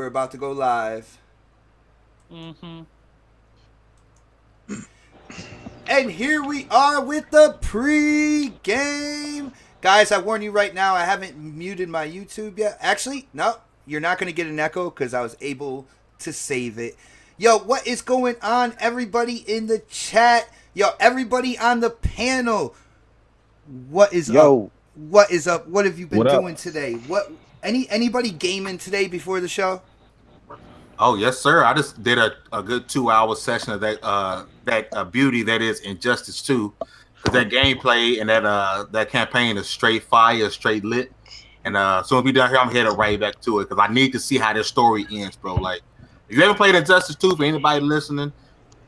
we're about to go live. Mm-hmm. And here we are with the pre-game. Guys, I warn you right now, I haven't muted my YouTube yet. Actually, no, you're not going to get an echo because I was able to save it. Yo, what is going on, everybody in the chat? Yo, everybody on the panel. What is up? Yo, What is up? What have you been What up? doing today? Anybody gaming today before the show? Oh yes, sir. I just did a good 2 hour session of that beauty that is Injustice 2. Because that gameplay and that campaign is straight fire, straight lit. And soon as we done here, I'm headed right back to it because I need to see how this story ends, bro. Like, if you haven't played Injustice 2, for anybody listening,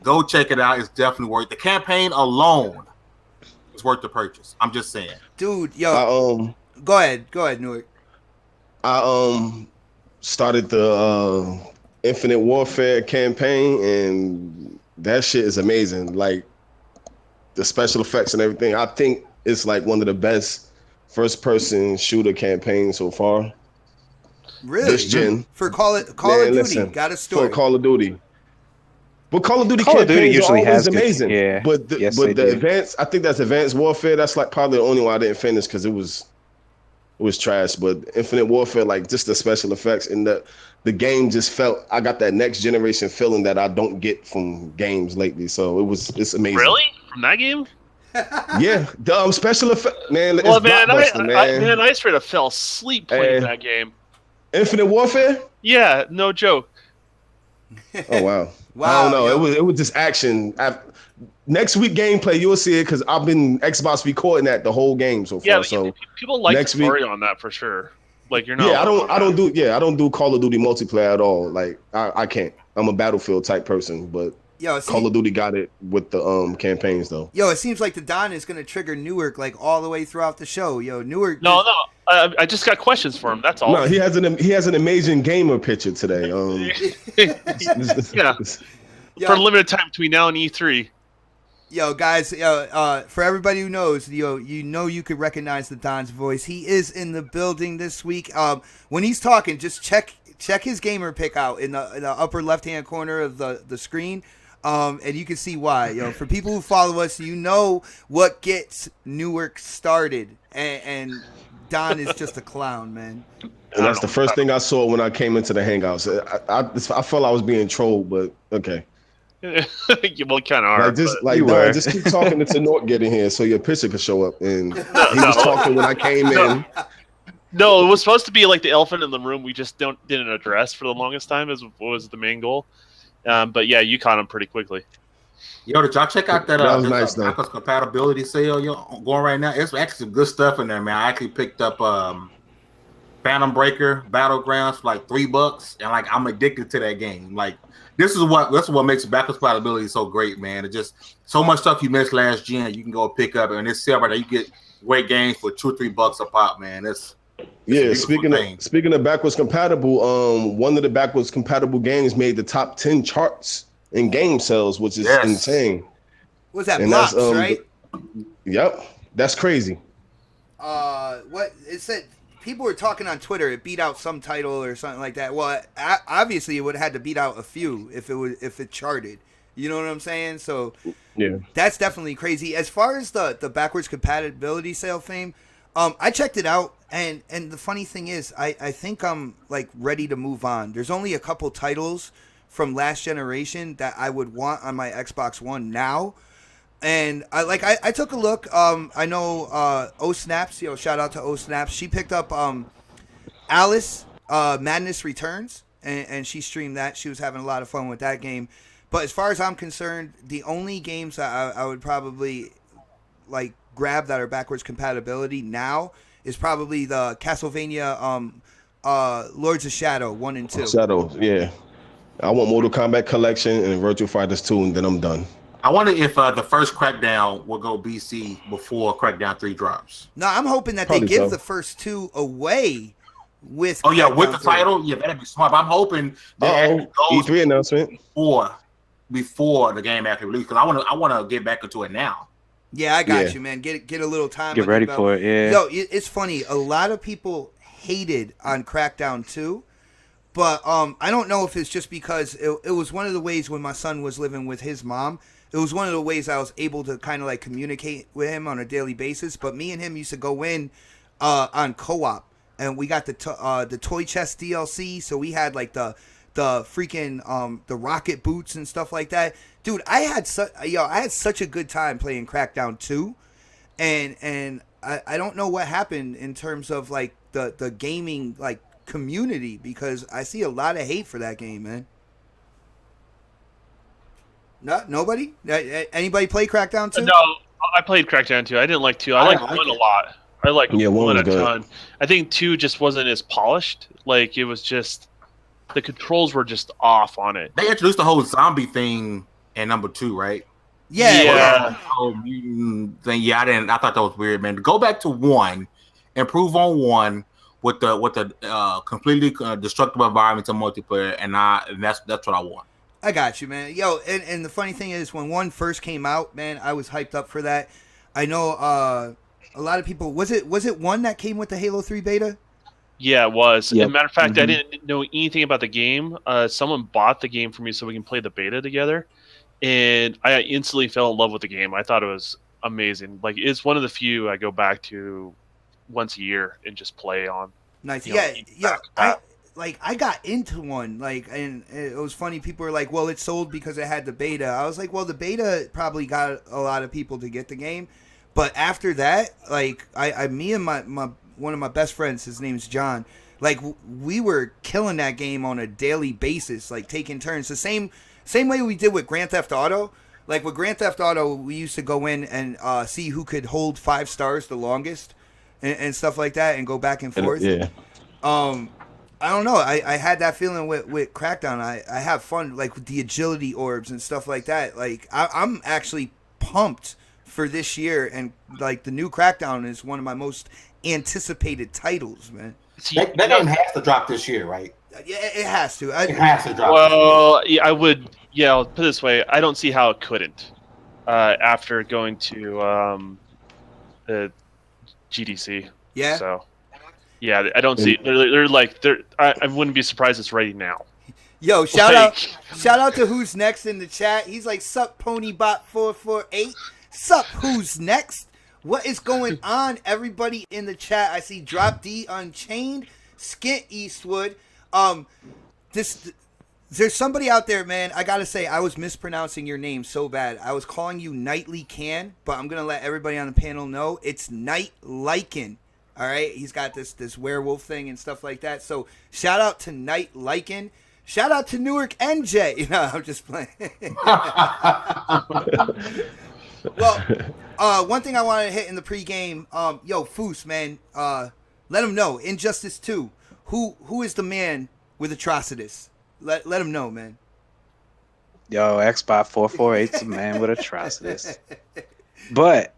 go check it out. It's definitely worth the campaign alone. It's worth the purchase. I'm just saying, dude. Yo, go ahead, Newark. I started the Infinite Warfare campaign, and that shit is amazing. Like the special effects and everything. I think it's like one of the best first-person shooter campaigns so far. Really? This gen. For Call of Duty, listen, got a story. For Call of Duty. But Call of Duty Call of Duty campaigns usually are always has good, amazing. yeah. But Yes, the they do. advanced, I think that's Advanced Warfare. That's like probably the only one I didn't finish because it was trash. But Infinite Warfare, like just the special effects and the game just felt, I got that next generation feeling that I don't get from games lately. So it's amazing. Really? From that game? Yeah, the special effect, man. Well, It's blockbuster, man. I straight up fell asleep playing that game. Infinite Warfare. Yeah, no joke. Oh wow. Wow, I don't know. yo. It was just action. Next week gameplay, you'll see it because I've been Xbox recording that the whole game so far. Yeah, so people like the next week- story on that for sure. Like you're not. yeah, alone on I that. don't do Call of Duty multiplayer at all. Like I can't. I'm a Battlefield type person, but Yo, Call of Duty got it with the campaigns though. Yo, it seems like the Don is gonna trigger Newark like all the way throughout the show. Yo, Newark. No. I just got questions for him. That's all. No, he has an amazing gamer picture today. Yeah. Yo, For a limited time between now and E3. Yo, guys, for everybody who knows, you could recognize the Don's voice. He is in the building this week. When he's talking, just check his gamer pick out in the upper left hand corner of the screen. And you can see why. Yo, for people who follow us, you know what gets Newark started, and Don is just a clown, man. And that's the first thing I saw when I came into the Hangouts. I felt I was being trolled, but okay. You well, kind of are. Just keep talking until Nort get in here so your picture could show up. And he was talking when I came in. No, it was supposed to be like the elephant in the room. We just didn't address for the longest time. Was the main goal. But yeah, you caught him pretty quickly. yo, did y'all check out that That was nice, though. backwards compatibility sale going right now? It's actually some good stuff in there, man. I actually picked up Phantom Breaker Battlegrounds for like $3, and like I'm addicted to that game. Like this is what makes backwards compatibility so great, man. It's just so much stuff you missed last gen you can go pick up, and this sale right there, you get great games for $2 or $3 a pop, man. It's Yeah, speaking of backwards compatible, one of the backwards compatible games made the top 10 charts in game sales, which is insane. Was that And Blocks, that's, right? Yep, that's crazy. What it said? People were talking on Twitter. It beat out some title or something like that. Well, obviously it would have had to beat out a few if it charted. You know what I'm saying? So Yeah, that's definitely crazy. As far as the backwards compatibility sale fame, I checked it out, and the funny thing is, I think I'm like ready to move on. There's only a couple titles from last generation that I would want on my Xbox One now. And I took a look. I know O Snaps, shout out to O Snaps. She picked up Alice Madness Returns, and she streamed that. She was having a lot of fun with that game. But as far as I'm concerned, the only games that I would probably like grab that are backwards compatibility now is probably the Castlevania Lords of Shadow 1 and 2. Shadows. Yeah, I want Mortal Kombat Collection and Virtual Fighters 2, and then I'm done. I wonder if the first Crackdown will go BC before Crackdown 3 drops. No, I'm hoping that Probably they give so. the first two away with. Oh yeah, with the Crackdown 3. title, yeah, that'd be smart. But I'm hoping that it goes E3 announcement. before the game actually released, because I want to get back into it now. Yeah, I got Yeah. you, man. Get a little time. Get under ready your for belt. it, yeah. Yo, it's funny. A lot of people hated on Crackdown 2, But I don't know if it's just because it was one of the ways when my son was living with his mom. It was one of the ways I was able to kind of like communicate with him on a daily basis. But me and him used to go in on co-op, and we got the toy chest DLC. So we had like the freaking the rocket boots and stuff like that. Dude, I had such a good time playing Crackdown 2, and I don't know what happened in terms of like the gaming like community, because I see a lot of hate for that game, man. Nobody? Anybody play Crackdown 2? No, I played Crackdown 2. I didn't like 2. I liked 1 a lot. I liked 1 a ton. I think 2 just wasn't as polished. Like, it was just... The controls were just off on it. They introduced the whole zombie thing in number 2, right? Yeah. Oh, thing. Yeah, I thought that was weird, man. Go back to 1, improve on 1 with the completely destructive environments and multiplayer, and that's what I want. I got you, man. Yo, and the funny thing is, when 1 first came out, man, I was hyped up for that. I know a lot of people. Was it 1 that came with the Halo 3 beta? Yeah, it was. Yep. As a matter of fact, I didn't know anything about the game. Someone bought the game for me so we can play the beta together, and I instantly fell in love with the game. I thought it was amazing. Like, it's one of the few I go back to once a year and just play on. Nice. Yeah. I got into 1, like, and it was funny. People were like, well, it sold because it had the beta. I was like, well, the beta probably got a lot of people to get the game. But after that, like, me and my one of my best friends, his name's John, like, we were killing that game on a daily basis, like, taking turns. The same way we did with Grand Theft Auto. Like, with Grand Theft Auto, we used to go in and see who could hold 5 stars the longest and stuff like that, and go back and forth. Yeah. I don't know. I had that feeling with Crackdown. I have fun, like, with the agility orbs and stuff like that. Like, I'm actually pumped for this year, and like the new Crackdown is one of my most anticipated titles, man. That game has to drop this year, right? Yeah, it has to. It has to drop. Well, yeah, I would. Yeah, I'll put it this way. I don't see how it couldn't. After going to GDC. Yeah. So. Yeah, I don't see. I wouldn't be surprised it's ready now. Yo, shout out to Who's Next in the chat. He's like, sup Ponybot448. Sup Who's Next? What is going on, everybody in the chat? I see Drop D Unchained, Skint Eastwood. There's somebody out there, man. I gotta say, I was mispronouncing your name so bad. I was calling you Nightly Can, but I'm gonna let everybody on the panel know it's Night Lycan. All right, he's got this werewolf thing and stuff like that. So shout out to Night Lycan. Shout out to Newark NJ. No, I'm just playing. Well, one thing I wanted to hit in the pregame, yo, Foos, man, let him know. Injustice 2, who is the man with Atrocitus? Let him know, man. Yo, Xbot448's the man with Atrocitus. But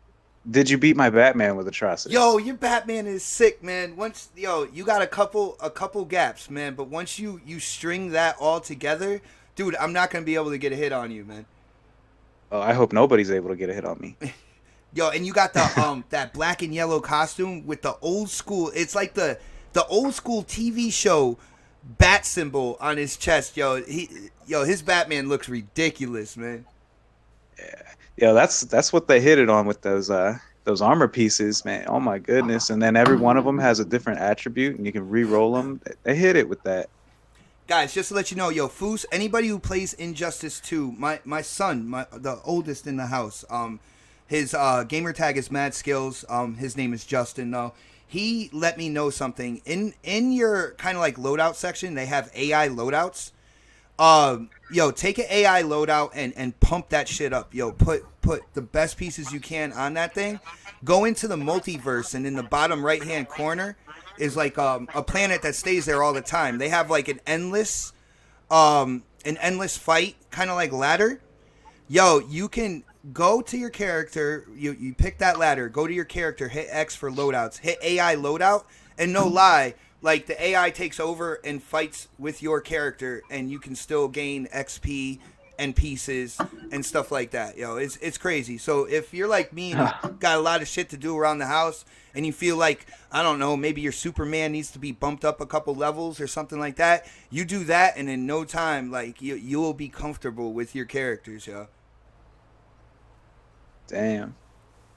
did you beat my Batman with Atrocitus? Yo, your Batman is sick, man. You got a couple gaps, man. But once you string that all together, dude, I'm not gonna be able to get a hit on you, man. Oh, I hope nobody's able to get a hit on me. Yo, and you got the that black and yellow costume with the old school. It's like the old school TV show bat symbol on his chest. His Batman looks ridiculous, man. Yeah, that's what they hit it on with those armor pieces, man. Oh my goodness! And then every one of them has a different attribute, and you can re-roll them. They hit it with that. Guys, just to let you know, yo, Foos, anybody who plays Injustice 2, my son, the oldest in the house, his gamer tag is Mad Skills. His name is Justin, though. He let me know something. In your kind of like loadout section, they have AI loadouts. Yo, take an AI loadout and pump that shit up. Yo, put the best pieces you can on that thing. Go into the multiverse, and in the bottom right-hand corner is like a planet that stays there all the time. They have like an endless fight, kind of like ladder. Yo, you can go to your character, you pick that ladder, go to your character, hit X for loadouts, hit AI loadout, and no lie, like the AI takes over and fights with your character, and you can still gain XP and pieces and stuff like that. It's crazy. So if you're like me and you got a lot of shit to do around the house and you feel like, I don't know, maybe your Superman needs to be bumped up a couple levels or something like that, you do that and in no time, like you will be comfortable with your characters, yo. Damn.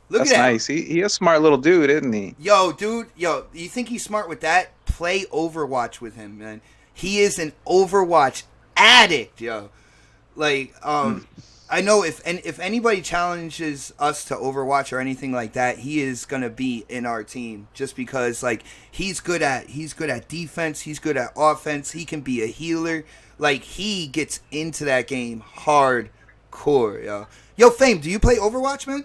Look That's at that. nice. He a smart little dude, isn't he? Yo, dude, you think he's smart with that? Play Overwatch with him, man. He is an Overwatch addict, yo. Like, I know if anybody challenges us to Overwatch or anything like that, he is gonna be in our team just because like he's good at defense, he's good at offense, he can be a healer. Like he gets into that game hardcore, yo. Yo, Fame, do you play Overwatch, man?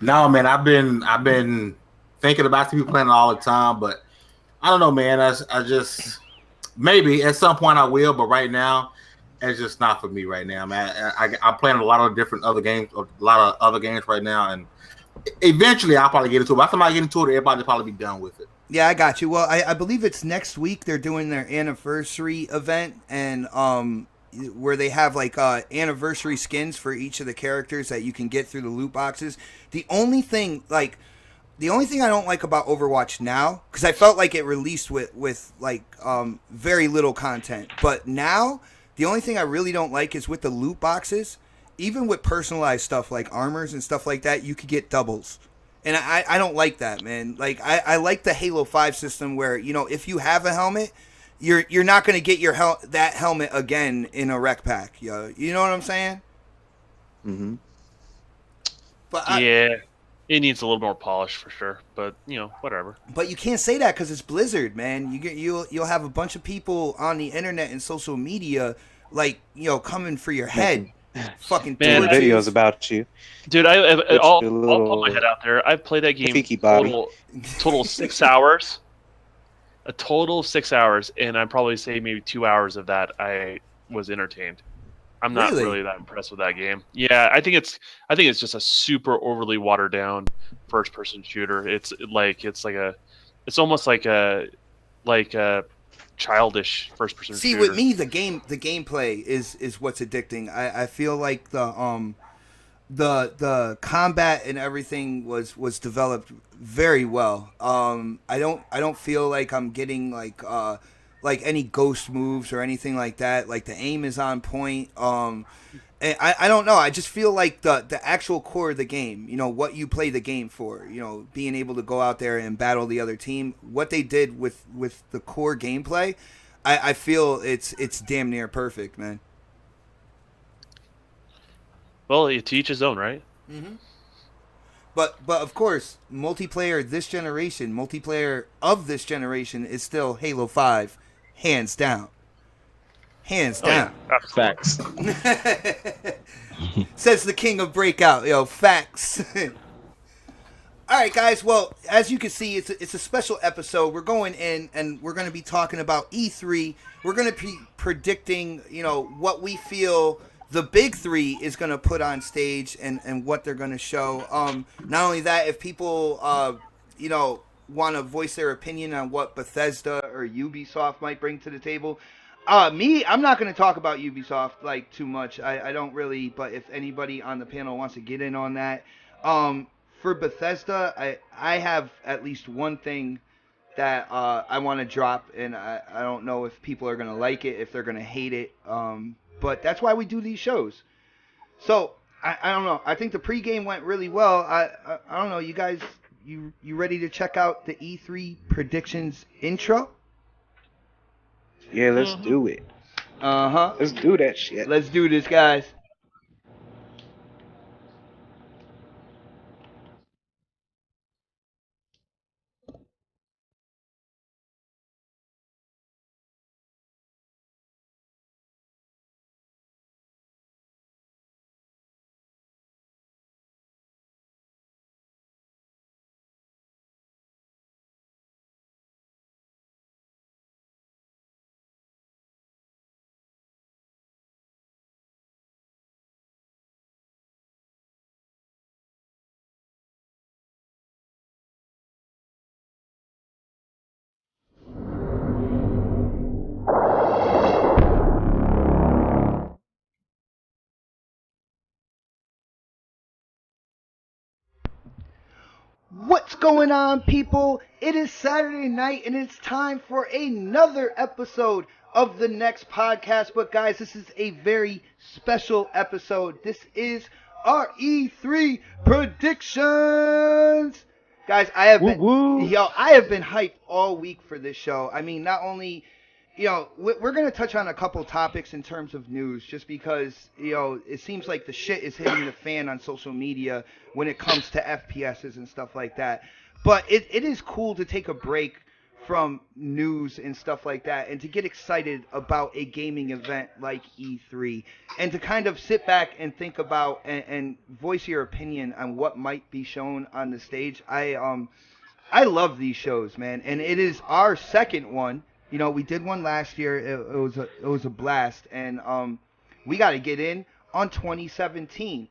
No, man, I've been thinking about to be playing it all the time, but I don't know, man. I just maybe at some point I will, but right now it's just not for me right now, man. I'm playing a lot of different other games, a lot of other games right now, and eventually I'll probably get into it. By the time I get into it, everybody will probably be done with it. Yeah, I got you. Well, I believe it's next week. They're doing their anniversary event, and where they have like anniversary skins for each of the characters that you can get through the loot boxes. The only thing I don't like about Overwatch now, because I felt like it released with like very little content, but now the only thing I really don't like is with the loot boxes. Even with personalized stuff like armors and stuff like that, you could get doubles. And I don't like that, man. Like I like the Halo 5 system where, if you have a helmet, you're not going to get that helmet again in a rec pack. Yo. You know what I'm saying? Mm-hmm. But yeah, it needs a little more polish for sure. But whatever. But you can't say that because it's Blizzard, man. You'll have a bunch of people on the internet and social media like coming for your head. Fucking Man, doing videos about you. Dude, I'll put my head out there. I've played that game total 6 hours. A total of 6 hours, and I'd probably say maybe 2 hours of that I was entertained. I'm not really that impressed with that game. Yeah, I think it's just a super overly watered down first person shooter. It's almost like a childish first person shooter. See, with me the gameplay is what's addicting. I feel like the combat and everything was developed very well. I don't feel like I'm getting like any ghost moves or anything like that. Like the aim is on point. And I don't know. I just feel like the actual core of the game, what you play the game for, being able to go out there and battle the other team, what they did with the core gameplay, I feel it's damn near perfect, man. Well, to each his own, right? Mm-hmm. But of course, multiplayer of this generation is still Halo 5, hands down. Hands down. Yeah, facts. Says the king of Breakout. Yo, facts. All right, guys. Well, as you can see, it's a special episode. We're going in and we're going to be talking about E3. We're going to be predicting, what we feel the big three is going to put on stage and what they're going to show. Not only that, if people, want to voice their opinion on what Bethesda or Ubisoft might bring to the table. I'm not going to talk about Ubisoft like too much. I don't really, but if anybody on the panel wants to get in on that, for Bethesda, I have at least one thing that I want to drop, and I don't know if people are going to like it, if they're going to hate it, but that's why we do these shows. So, I don't know. I think the pregame went really well. I don't know. You guys, you ready to check out the E3 predictions intro? Yeah, let's do it. Uh-huh. Let's do that shit. Let's do this, guys. What's going on, people? It is Saturday night and it's time for another episode of the next podcast. But guys, this is a very special episode. This is our E3 predictions. Guys, I have been hyped all week for this show. I mean, not only we're going to touch on a couple topics in terms of news just because, it seems like the shit is hitting the fan on social media when it comes to FPSs and stuff like that. But it is cool to take a break from news and stuff like that and to get excited about a gaming event like E3 and to kind of sit back and think about and voice your opinion on what might be shown on the stage. I love these shows, man, and it is our second one. We did one last year. It was a blast, and we got to get in on 2017.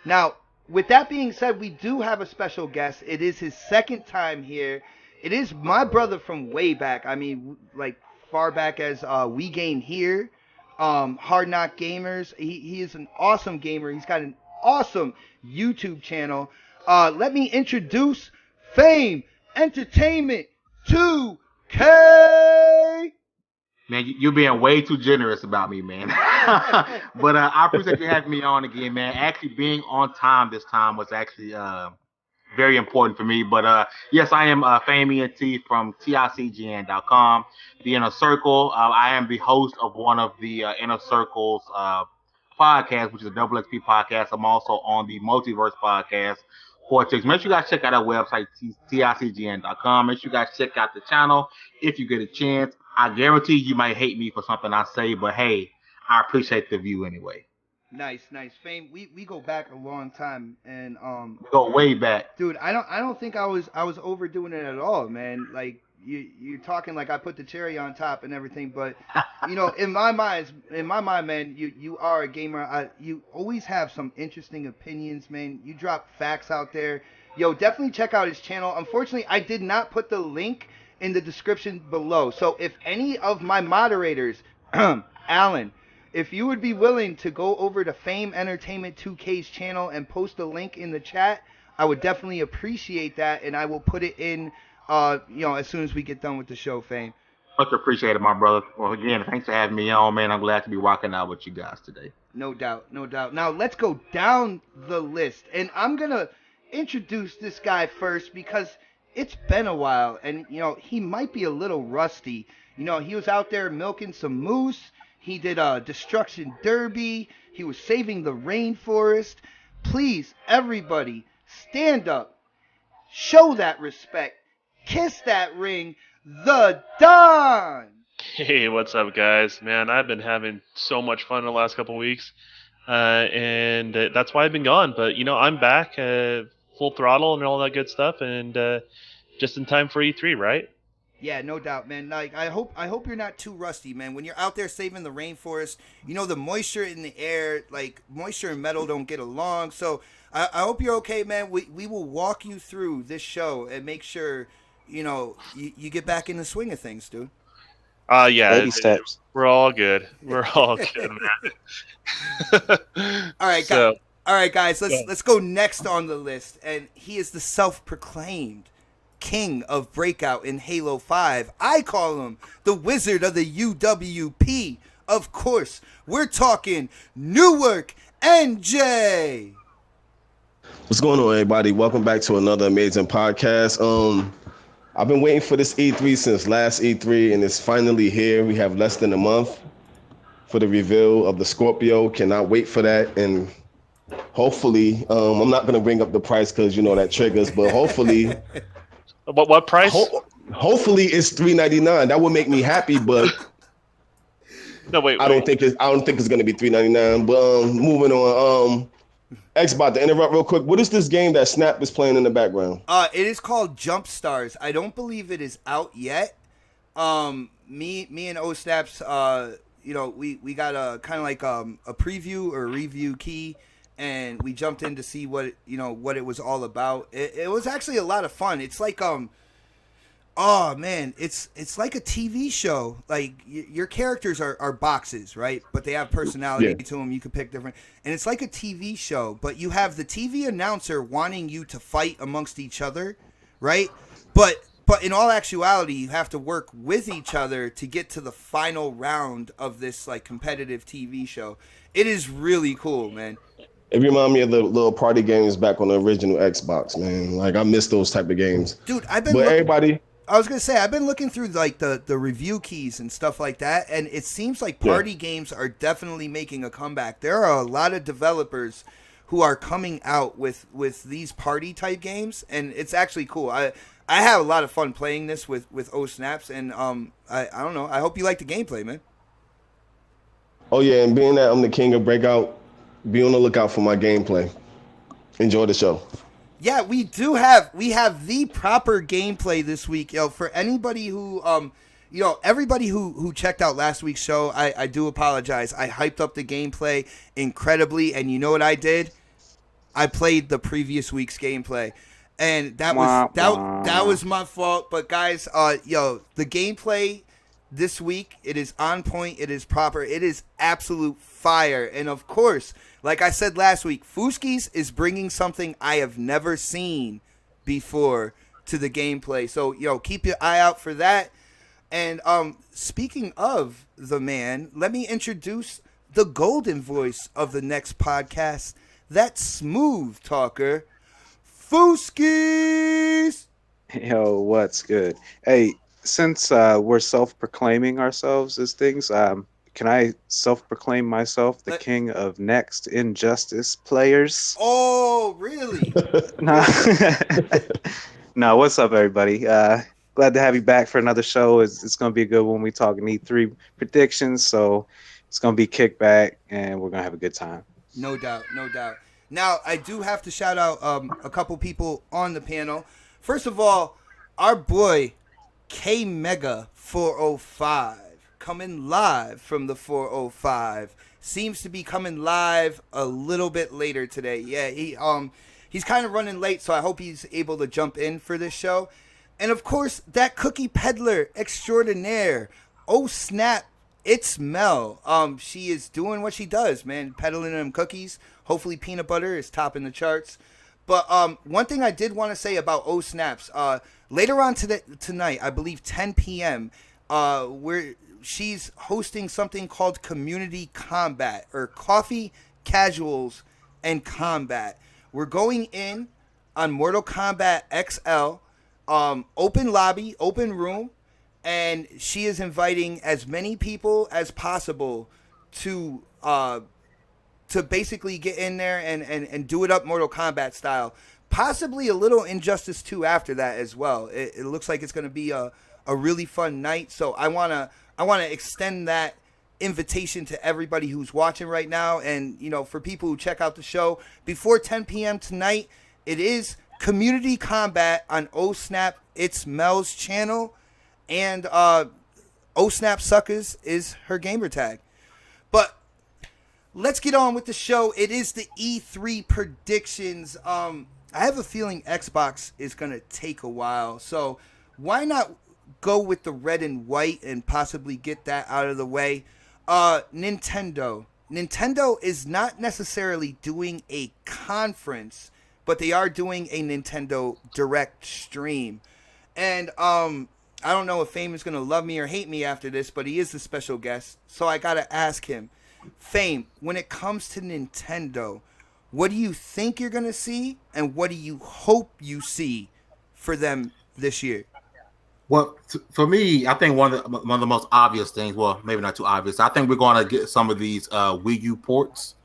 Now, with that being said, we do have a special guest. It is his second time here. It is my brother from way back. I mean, like far back as We Game Here, Hard Knock Gamers. He is an awesome gamer. He's got an awesome YouTube channel. Let me introduce Fame Entertainment 2K. Man, you're being way too generous about me, man. But I appreciate you having me on again, man. Actually, being on time this time was actually very important for me. But yes, I am Fame ENT from TICGN.com, The Inner Circle. I am the host of one of the Inner Circle's podcasts, which is a Double XP podcast. I'm also on the Multiverse podcast. Make sure you guys check out our website, TICGN.com. Make sure you guys check out the channel if you get a chance. I guarantee you might hate me for something I say, but hey, I appreciate the view anyway. Nice. Fame, we go back a long time, and we go way back. Dude, I don't think I was overdoing it at all, man. Like you're talking like I put the cherry on top and everything, but in my mind, man, you are a gamer. You always have some interesting opinions, man. You drop facts out there. Yo, definitely check out his channel. Unfortunately, I did not put the link in the description below. So if any of my moderators, Alan, if you would be willing to go over to Fame Entertainment 2K's channel and post a link in the chat, I would definitely appreciate that, and I will put it in, as soon as we get done with the show, Fame. Much appreciated, my brother. Well, again, thanks for having me on, man. I'm glad to be rocking out with you guys today. No doubt. Now, let's go down the list, and I'm going to introduce this guy first because it's been a while, and, he might be a little rusty. He was out there milking some moose. He did a Destruction Derby. He was saving the rainforest. Please, everybody, stand up. Show that respect. Kiss that ring. The Don. Hey, what's up, guys? Man, I've been having so much fun the last couple weeks, and that's why I've been gone. But, I'm back, full throttle and all that good stuff, and just in time for E3, right? Yeah, no doubt, man. Like, I hope you're not too rusty, man. When you're out there saving the rainforest, the moisture in the air, like moisture and metal don't get along. So I hope you're okay, man. We will walk you through this show and make sure, you get back in the swing of things, dude. Yeah. Baby steps. We're all good. We're all good, man. All right, guys. Let's go next on the list, and he is the self-proclaimed king of Breakout in Halo 5. I call him the Wizard of the UWP. Of course, we're talking Newark NJ. What's going on, everybody? Welcome back to another amazing podcast. I've been waiting for this E3 since last E3, and it's finally here. We have less than a month for the reveal of the Scorpio. Cannot wait for that, and hopefully, I'm not going to bring up the price because that triggers, but hopefully. What price? Hopefully it's $399. That would make me happy, but no, wait. I don't think it's gonna be $399. But moving on. X, about to interrupt real quick. What is this game that Snap is playing in the background? It is called Jump Stars. I don't believe it is out yet. Me and O Snaps, we got a kind of like a preview or review key. And we jumped in to see what it was all about. It was actually a lot of fun. It's like it's like a TV show. Like your characters are boxes, right? But they have personality to them. You can pick different. And it's like a TV show, but you have the TV announcer wanting you to fight amongst each other. right? But in all actuality, you have to work with each other to get to the final round of this like competitive TV show. It is really cool, man. It reminded me of the little party games back on the original Xbox, man. Like I miss those type of games. Dude, I've been But looking. everybody, I was gonna say I've been looking through like the review keys and stuff like that, and it seems like Yeah. party games are definitely making a comeback. There are a lot of developers who are coming out with these party type games, and it's actually cool. I have a lot of fun playing this with O Snaps, and I don't know. I hope you like the gameplay, man. oh yeah, and being that I'm the king of breakout, be on the lookout for my gameplay. Enjoy the show. Yeah, we have the proper gameplay this week, yo. For anybody who everybody who checked out last week's show, I do apologize. I hyped up the gameplay incredibly, and you know what I did? I played the previous week's gameplay, and that was my fault. But guys, the gameplay this week, it is on point, it is proper, it is absolute fire, and of course, like I said last week, Fuski's is bringing something I have never seen before to the gameplay. So keep your eye out for that. And speaking of the man, let me introduce the golden voice of the next podcast, that smooth talker, Fuski's. Yo, what's good? Hey, since we're self-proclaiming ourselves as things, can I self-proclaim myself the king of next injustice players? Oh, really? No, no. What's up, everybody? Glad to have you back for another show. It's going to be a good one. We talking E3 predictions, so it's going to be kickback, and we're going to have a good time. No doubt, no doubt. Now, I do have to shout out a couple people on the panel. First of all, our boy K Mega 405 coming live from the 405. Seems to be coming live a little bit later today. Yeah, he's kind of running late, so I hope he's able to jump in for this show. And of course, that cookie peddler extraordinaire, oh snap, it's Mel. She is doing what she does, man, peddling them cookies. Hopefully peanut butter is topping the charts. But one thing I did want to say about Oh Snaps, later on tonight, I believe 10 p.m., where she's hosting something called Community Combat, or Coffee, Casuals, and Combat. We're going in on Mortal Kombat XL, open lobby, open room, and she is inviting as many people as possible to basically get in there and do it up Mortal Kombat style. Possibly a little Injustice 2 after that as well. It looks like it's going to be a really fun night. So I wanna extend that invitation to everybody who's watching right now, and for people who check out the show before 10 p.m. tonight, it is Community Combat on Oh Snap. It's Mel's channel, and Oh Snap Suckers is her gamer tag. But let's get on with the show. It is the E3 predictions. I have a feeling Xbox is going to take a while. So why not go with the red and white and possibly get that out of the way? Nintendo. Nintendo is not necessarily doing a conference, but they are doing a Nintendo Direct stream. And I don't know if Fame is going to love me or hate me after this, but he is the special guest. So I got to ask him, Fame, when it comes to Nintendo, what do you think you're going to see, and what do you hope you see for them this year? Well, for me, I think one of the most obvious things, well, maybe not too obvious, I think we're going to get some of these Wii U ports,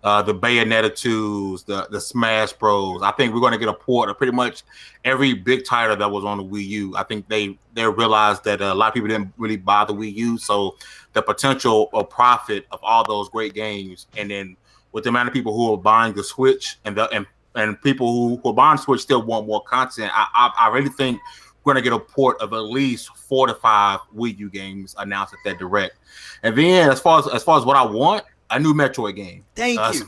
the Bayonetta 2s, the Smash Bros. I think we're going to get a port of pretty much every big title that was on the Wii U. I think they realized that a lot of people didn't really buy the Wii U, so the potential of profit of all those great games, and then with the amount of people who are buying the Switch and people who are buying the Switch still want more content, I really think we're going to get a port of at least 4 to 5 Wii U games announced at that Direct. And then as far as what I want, a new Metroid game. Thank you.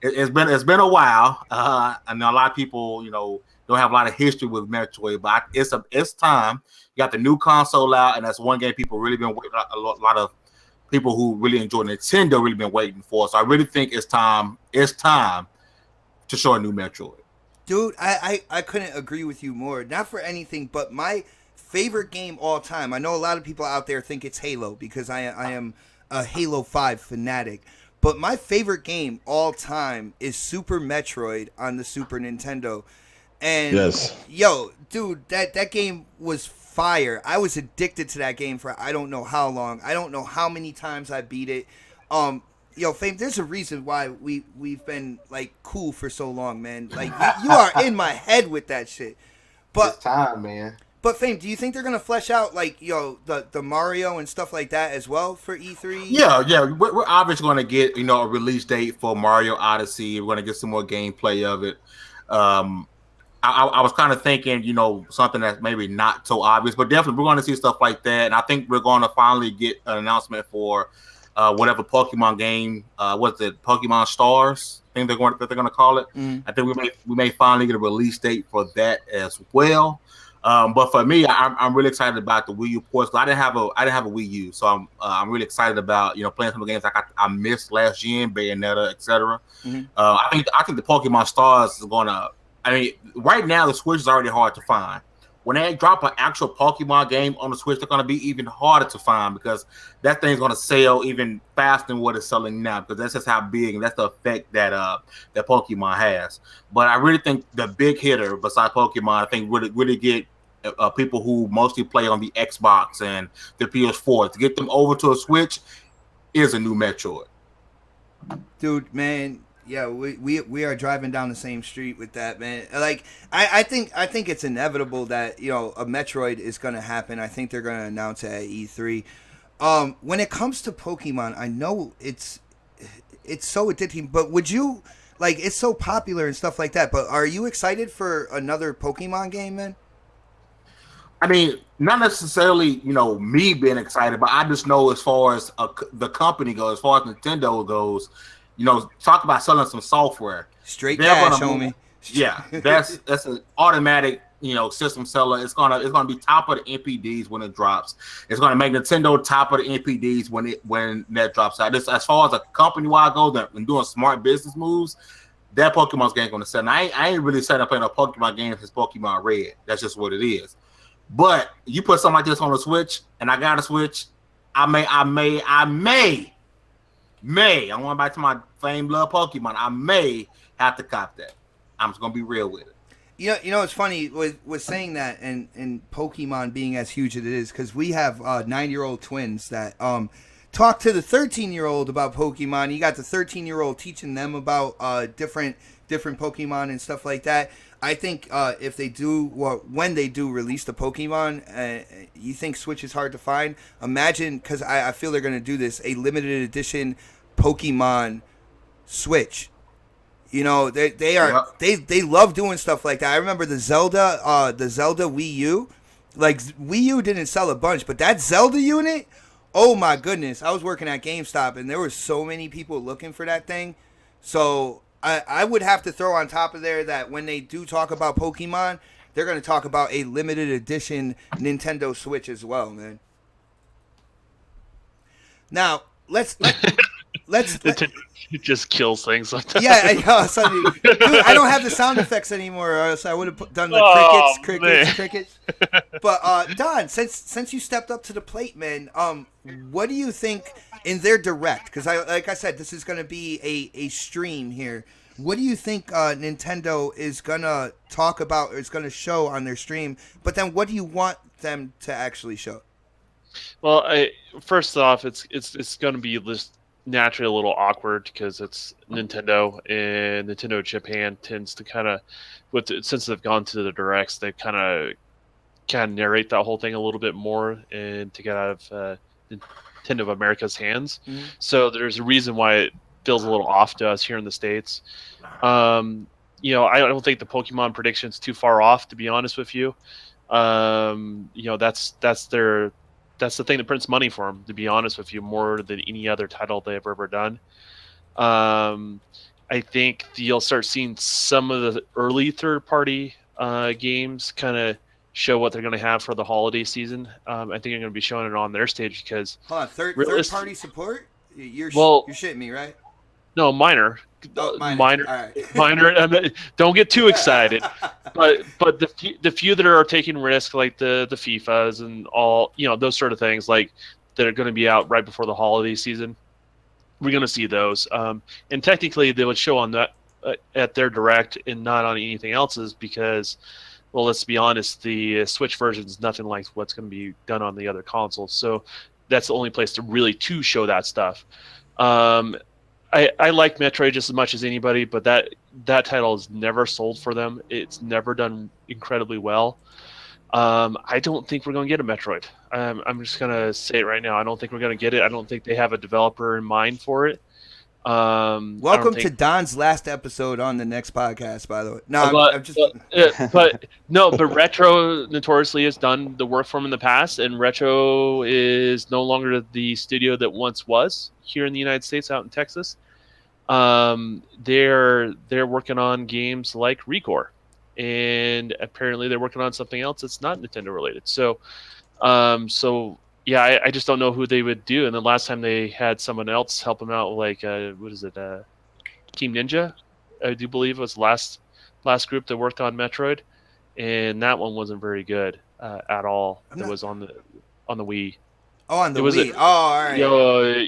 It's been a while. I know a lot of people, don't have a lot of history with Metroid, but it's time. You got the new console out, and that's one game people really been waiting. A lot of people who really enjoy Nintendo really been waiting for. So I really think it's time to show a new Metroid. Dude, I couldn't agree with you more. Not for anything, but my favorite game all time. I know a lot of people out there think it's Halo because I am a Halo 5 fanatic. But my favorite game all time is Super Metroid on the Super Nintendo. And Yes. yo, dude, that game was fire. I was addicted to that game for I don't know how long. I don't know how many times I beat it. Yo, Fame, there's a reason why we've been like cool for so long, man. Like you are in my head with that shit. But It's time, man. but Fame, do you think they're gonna flesh out like the Mario and stuff like that as well for E3? Yeah. We're obviously going to get a release date for Mario Odyssey. We're going to get some more gameplay of it. I was kind of thinking, something that's maybe not so obvious, but definitely we're going to see stuff like that. And I think we're going to finally get an announcement for whatever Pokemon game. What's it? Pokemon Stars. I think they're going to call it. Mm. I think we may finally get a release date for that as well. But for me, I'm really excited about the Wii U ports. I didn't have a Wii U, so I'm really excited about playing some of the games like I missed last gen, Bayonetta, etc. Mm-hmm. I think the Pokemon Stars is gonna. I mean, right now the Switch is already hard to find. When they drop an actual Pokemon game on the Switch, they're gonna be even harder to find because that thing's gonna sell even faster than what it's selling now. Because that's just how big and that's the effect that Pokemon has. But I really think the big hitter besides Pokemon, I think really get people who mostly play on the Xbox and the PS4 to get them over to a Switch is a new Metroid. Dude, man, yeah, we are driving down the same street with that, man. Like I think it's inevitable that a Metroid is gonna happen. I think they're gonna announce it at E3. When it comes to Pokemon, I know it's so addicting, but would you like it's so popular and stuff like that? But are you excited for another Pokemon game, man? I mean, not necessarily, me being excited, but I just know as far as the company goes, as far as Nintendo goes, talk about selling some software. Straight cash, homie. Yeah, that's an automatic, system seller. It's gonna be top of the NPDs when it drops. It's gonna make Nintendo top of the NPDs when that drops out. This, as far as a company wide goes and doing smart business moves, that Pokemon's game gonna sell. Now, I ain't really set up playing a Pokemon game since Pokemon Red. That's just what it is. But you put something like this on the Switch, and I got a Switch, I may. I'm going back to my famed love Pokemon. I may have to cop that. I'm just gonna be real with it. You know, it's funny with saying that and Pokemon being as huge as it is because we have 9-year-old twins that talk to the 13-year-old about Pokemon. You got the 13-year-old teaching them about different Pokemon and stuff like that. I think if they do, when they do release the Pokemon, you think Switch is hard to find? Imagine, because I feel they're going to do this, a limited edition Pokemon Switch. They are they love doing stuff like that. I remember the Zelda Wii U. Like Wii U didn't sell a bunch, but that Zelda unit, oh my goodness! I was working at GameStop and there were so many people looking for that thing. So I would have to throw on top of there that when they do talk about Pokemon, they're going to talk about a limited edition Nintendo Switch as well, man. Now, let's It just kills things sometimes. yeah, dude, I don't have the sound effects anymore, or else I would have done the crickets. But Don, since you stepped up to the plate, man, what do you think in their direct? Because like I said, this is going to be a stream here. What do you think Nintendo is gonna talk about or is gonna show on their stream? But then, what do you want them to actually show? Well, first off, it's going to be just naturally a little awkward because it's Nintendo, and Nintendo Japan tends to kind of, since they've gone to the directs, they kind of narrate that whole thing a little bit more and to get out of Nintendo of America's hands. Mm-hmm. So there's a reason why it feels a little off to us here in the States. I don't think the Pokemon prediction's too far off, to be honest with you. That's the thing that prints money for them, to be honest with you, more than any other title they've ever done. I think you'll start seeing some of the early third-party games kind of show what they're going to have for the holiday season. I think they're going to be showing it on their stage because... Hold on, third-party support? You're shitting me, right? No, minor. minor, All right. minor. Don't get too excited. But the few that are taking risk, like the FIFAs and all, those sort of things, like that are going to be out right before the holiday season, we're going to see those. And technically, they would show on that at their direct and not on anything else's because, well, let's be honest, the Switch version is nothing like what's going to be done on the other consoles. So that's the only place to show that stuff. I like Metroid just as much as anybody, but that title has never sold for them. It's never done incredibly well. I don't think we're going to get a Metroid. I'm just going to say it right now. I don't think we're going to get it. I don't think they have a developer in mind for it. Welcome to Don's last episode on the next podcast, by the way. No, I'm just. But Retro notoriously has done the work for him in the past, and Retro is no longer the studio that once was here in the United States, out in Texas. They're working on games like Recore, and apparently they're working on something else that's not Nintendo related. So yeah, I just don't know who they would do. And the last time they had someone else help them out, like what is it, Team Ninja, I do believe was last group that worked on Metroid, and that one wasn't very good at all. It was on the Wii. Oh, on the Wii. All right.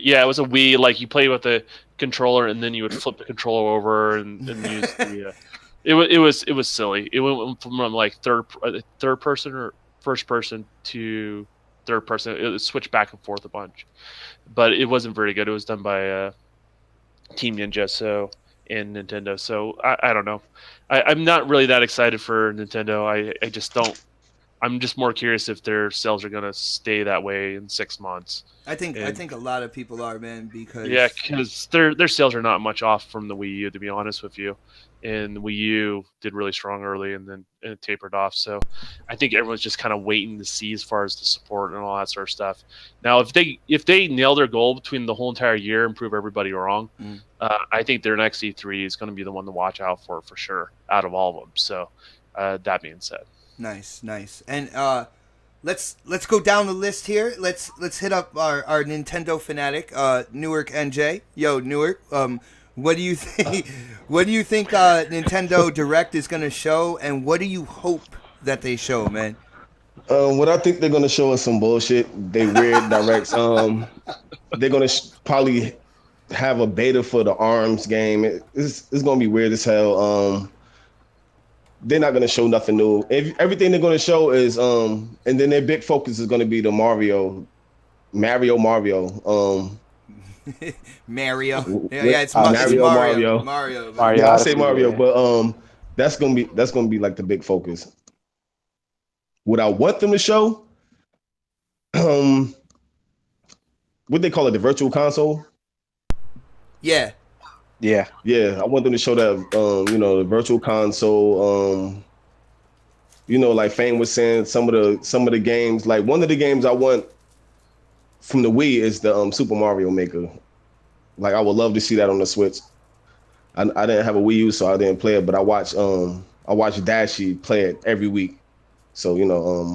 Yeah, it was a Wii. Like you play with the controller, and then you would flip the controller over and use the. It was silly. It went from like third person or first person to third person. It switched back and forth a bunch, but it wasn't very good. It was done by Team Ninja, and Nintendo. So I don't know. I'm not really that excited for Nintendo. I just don't. I'm just more curious if their sales are going to stay that way in 6 months. I think a lot of people are, man, because their sales are not much off from the Wii U, to be honest with you. And the Wii U did really strong early, and then it tapered off. So I think everyone's just kind of waiting to see as far as the support and all that sort of stuff. Now, if they nail their goal between the whole entire year and prove everybody wrong, I think their next E3 is going to be the one to watch out for sure, out of all of them. So that being said. Nice. And let's go down the list here. Let's hit up our Nintendo fanatic, Newark NJ. Yo, Newark. What do you think? What do you think Nintendo Direct is going to show, and what do you hope that they show, man? What I think they're gonna show is some bullshit. They weird directs. They're gonna probably have a beta for the ARMS game. It's gonna be weird as hell. They're not gonna show nothing new. Everything they're gonna show is and then their big focus is gonna be the Mario. Mario. Yeah, it's Mario. Mario. Yeah, I say Mario, but that's gonna be like the big focus. What I want them to show, what they call it, the virtual console. Yeah. I want them to show that the virtual console. Like Fame was saying, some of the games, like one of the games I want from the Wii is the Super Mario Maker. Like I would love to see that on the Switch. I didn't have a Wii U, so I didn't play it, but I watch Dashie play it every week. So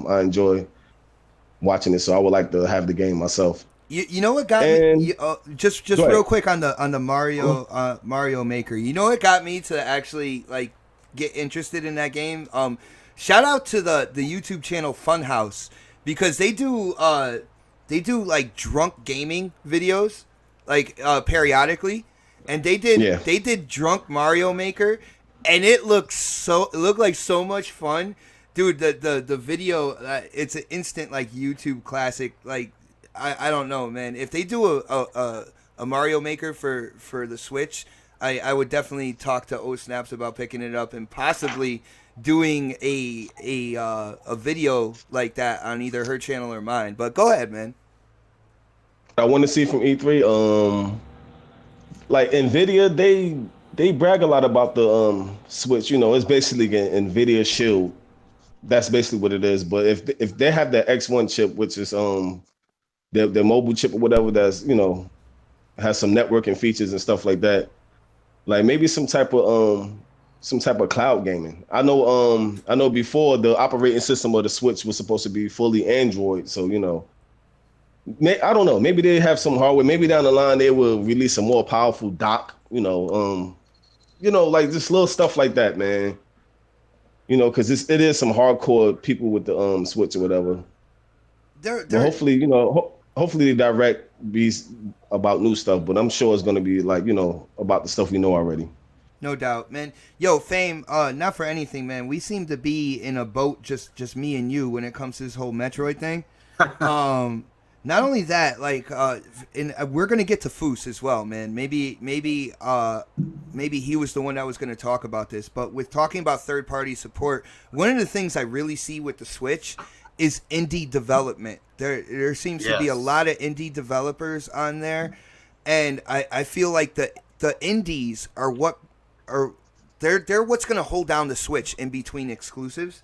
I enjoy watching it. So I would like to have the game myself. You know what got me? Just real quick on the Mario Maker. You know what got me to actually like get interested in that game? Shout out to the YouTube channel Funhouse, because they do like drunk gaming videos like periodically, and they did drunk Mario Maker, and it looked like so much fun, dude. The video, it's an instant like YouTube classic. Like I don't know, man. If they do a Mario Maker for the Switch, I would definitely talk to O Snaps about picking it up and possibly doing a video like that on either her channel or mine. But go ahead, man. I want to see from E3, like Nvidia, they brag a lot about the Switch. It's basically an Nvidia Shield. That's basically what it is. But if they have that X1 chip, which is their mobile chip or whatever, that's has some networking features and stuff like that, like maybe some type of cloud gaming. I know before the operating system of the Switch was supposed to be fully Android, so I don't know. Maybe they have some hardware. Maybe down the line they will release a more powerful dock. like just little stuff like that, man. Because it is some hardcore people with the Switch or whatever. But They're hopefully, hopefully the direct be about new stuff. But I'm sure it's gonna be like about the stuff we know already. No doubt, man. Yo, Fame, not for anything, man. We seem to be in a boat, just me and you, when it comes to this whole Metroid thing. Not only that, like, we're gonna get to Foos as well, man. Maybe he was the one that was gonna talk about this. But with talking about third party support, one of the things I really see with the Switch is indie development. There seems to be a Yes. lot of indie developers on there, and I feel like the indies are what are they're what's gonna hold down the Switch in between exclusives.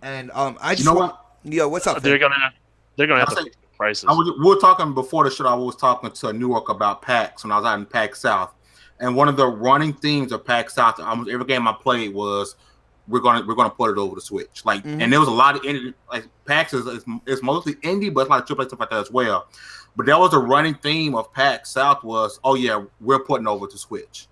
And I just You know what? Yo, what's up? They're Fam? gonna have I to say- fix the prices. we were talking before the show. I was talking to Newark about PAX when I was out in PAX South, and one of the running themes of PAX South, almost every game I played was we're gonna put it over the Switch. Like, and there was a lot of indie. Like PAX is mostly indie, but it's a lot of AAA stuff like that as well. But that was a running theme of PAX South was, oh yeah, we're putting over to Switch.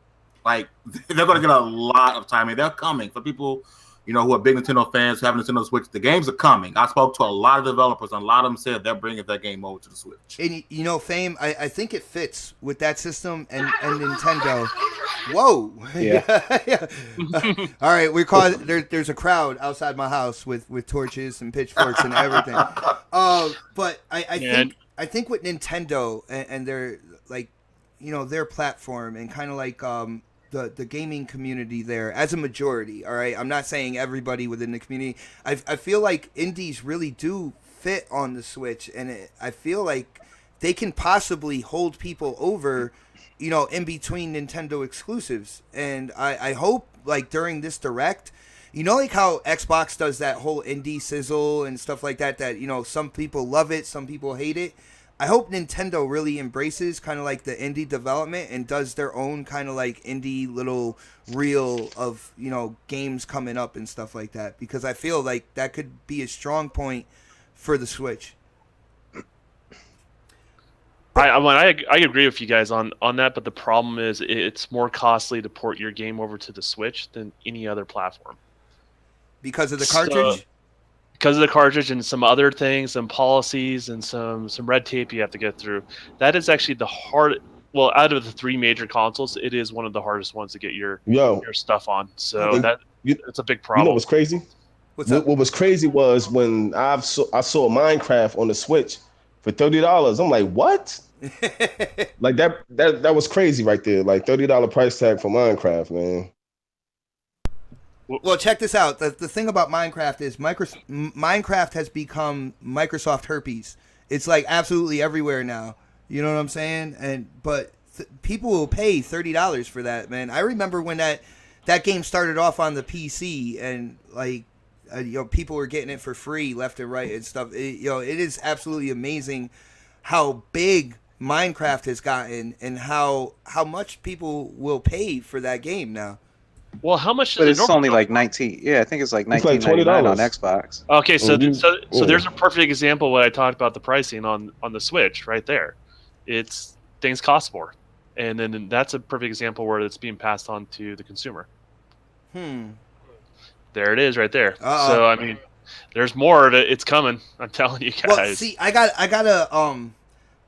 Like they're gonna get a lot of time, and they're coming for people. Who are big Nintendo fans, who have Nintendo Switch, the games are coming. I spoke to a lot of developers, and a lot of them said they're bringing their game over to the Switch. And Fame, I think it fits with that system and Nintendo. Whoa. Yeah. All right, we're calling there's a crowd outside my house with torches and pitchforks and everything. But I think with Nintendo and their like their platform and kind of like the gaming community there as a majority, all right, I'm not saying everybody within the community. I feel like indies really do fit on the Switch, and I feel like they can possibly hold people over, in between Nintendo exclusives. And I hope, like, during this direct, like how Xbox does that whole indie sizzle and stuff like that, some people love it, some people hate it. I hope Nintendo really embraces kind of like the indie development and does their own kind of like indie little reel of, games coming up and stuff like that, because I feel like that could be a strong point for the Switch. I agree with you guys on that, but the problem is it's more costly to port your game over to the Switch than any other platform. Because of the cartridge? Because of the cartridge and some other things, some policies and some red tape you have to get through. That is actually the hard. Well, out of the three major consoles, it is one of the hardest ones to get your stuff on. So that's a big problem. You know what's crazy? What's up? What was crazy was when I saw Minecraft on the Switch for $30. I'm like, what? Like that was crazy right there. Like $30 price tag for Minecraft, man. Well, check this out. The thing about Minecraft is Minecraft has become Microsoft herpes. It's like absolutely everywhere now. You know what I'm saying? But people will pay $30 for that, man. I remember when that game started off on the PC, and like people were getting it for free left and right and stuff. It is absolutely amazing how big Minecraft has gotten and how much people will pay for that game now. Well, how much? But it's only like 19. Yeah, I think it's like It's like $19.99 on $20. Xbox. Okay, so there's a perfect example of what I talked about the pricing on the Switch right there. It's things cost more, and then that's a perfect example where it's being passed on to the consumer. There it is, right there. So I mean, there's more. It's coming. I'm telling you guys. Well, see,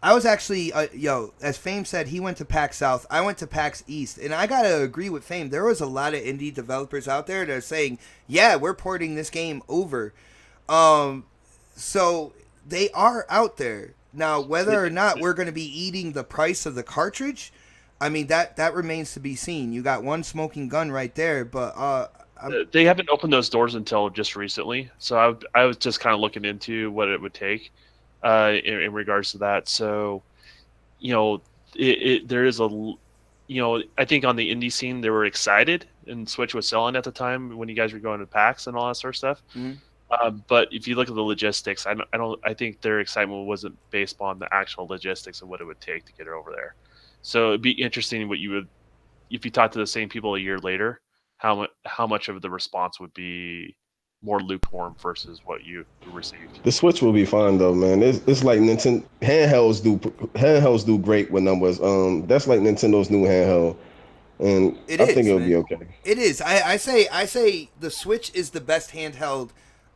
I was actually, as Fame said, he went to PAX South. I went to PAX East. And I got to agree with Fame. There was a lot of indie developers out there that are saying, yeah, we're porting this game over. So they are out there. Now, whether or not we're going to be eating the price of the cartridge, I mean, that remains to be seen. You got one smoking gun right there, but... they haven't opened those doors until just recently. So I was just kind of looking into what it would take. In regards to that, so there is I think on the indie scene they were excited and Switch was selling at the time when you guys were going to PAX and all that sort of stuff. Mm-hmm. But if you look at the logistics, I think their excitement wasn't based on the actual logistics of what it would take to get it over there. So it'd be interesting what you would, if you talk to the same people a year later, how much of the response would be more lukewarm versus what you received. The Switch will be fine though, man. It's like Nintendo handhelds do great with numbers. That's like Nintendo's new handheld. and It I is, think it'll man. be okay. It is. I say the Switch is the best handheld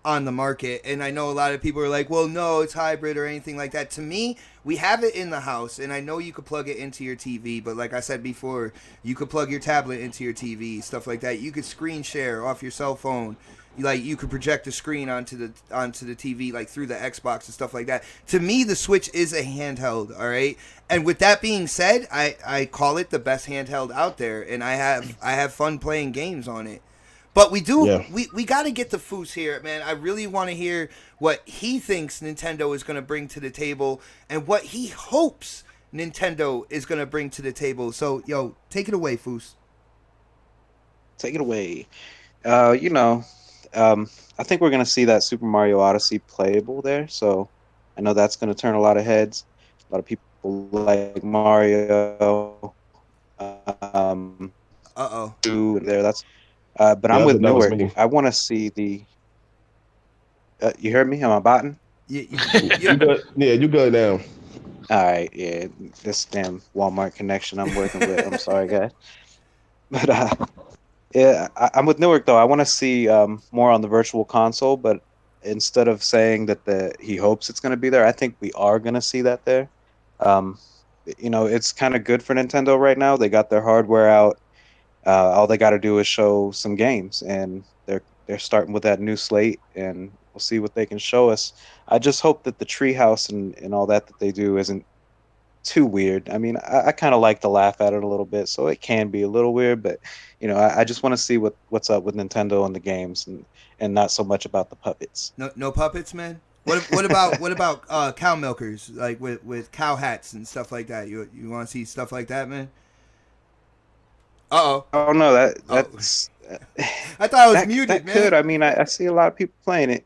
on the market, and I know a lot of people are like, well, no, it's hybrid or anything like that. To me, we have it in the house, and I know you could plug it into your TV, but like I said before, you could plug your tablet into your TV, stuff like that. You could screen share off your cell phone. Like you could project the screen onto the TV, like through the Xbox and stuff like that. To me, the Switch is a handheld. All right, and with that being said, I call it the best handheld out there, and I have fun playing games on it. But Yeah. we got to get the Foos here, man. I really want to hear what he thinks Nintendo is going to bring to the table and what he hopes Nintendo is going to bring to the table. So, yo, take it away, Foos. Take it away. You know, I think we're gonna see that Super Mario Odyssey playable there. So I know that's gonna turn a lot of heads. A lot of people like Mario. Uh-oh. There. That's. But I'm Yeah, with that was Newark. me. I want to see the. You heard me? Am I botting? You good? Yeah, you good now. All right. Yeah. This damn Walmart connection I'm working with. I'm sorry, guys. But yeah, I'm with Newark though. I want to see more on the virtual console, but instead of saying that he hopes it's going to be there, I think we are going to see that there. Um, it's kind of good for Nintendo right now. They got their hardware out. All they got to do is show some games, and they're starting with that new slate, and we'll see what they can show us. I just hope that the treehouse and all that they do isn't too weird. I mean, I kind of like to laugh at it a little bit, so it can be a little weird, but I just want to see what's up with Nintendo and the games, and not so much about the puppets. No puppets, man. What about cow milkers, like with cow hats and stuff like that? You want to see stuff like that, man? Uh-oh. Oh no, Oh. that's I thought I was that muted, that man. could. I mean, I see a lot of people playing it.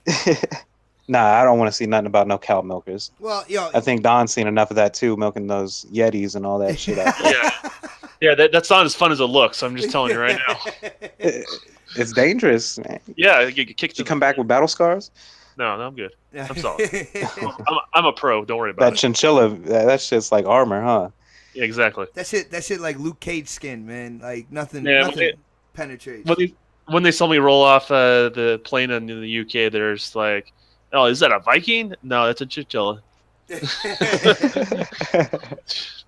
Nah, I don't want to see nothing about no cow milkers. Well, yo, I think Don's seen enough of that too, milking those Yetis and all that shit out there. Yeah, that's not as fun as it looks. I'm just telling you right now. It's dangerous, man. Yeah, you get kicked. Did you come back with battle scars? No, I'm good. I'm solid. I'm a pro. Don't worry about That it. chinchilla, that shit's like armor, huh? Yeah, exactly. That shit like Luke Cage skin, man. Like nothing Yeah, penetrates. When they saw me roll off the plane in the UK, there's like, oh, is that a Viking? No, that's a chinchilla. Just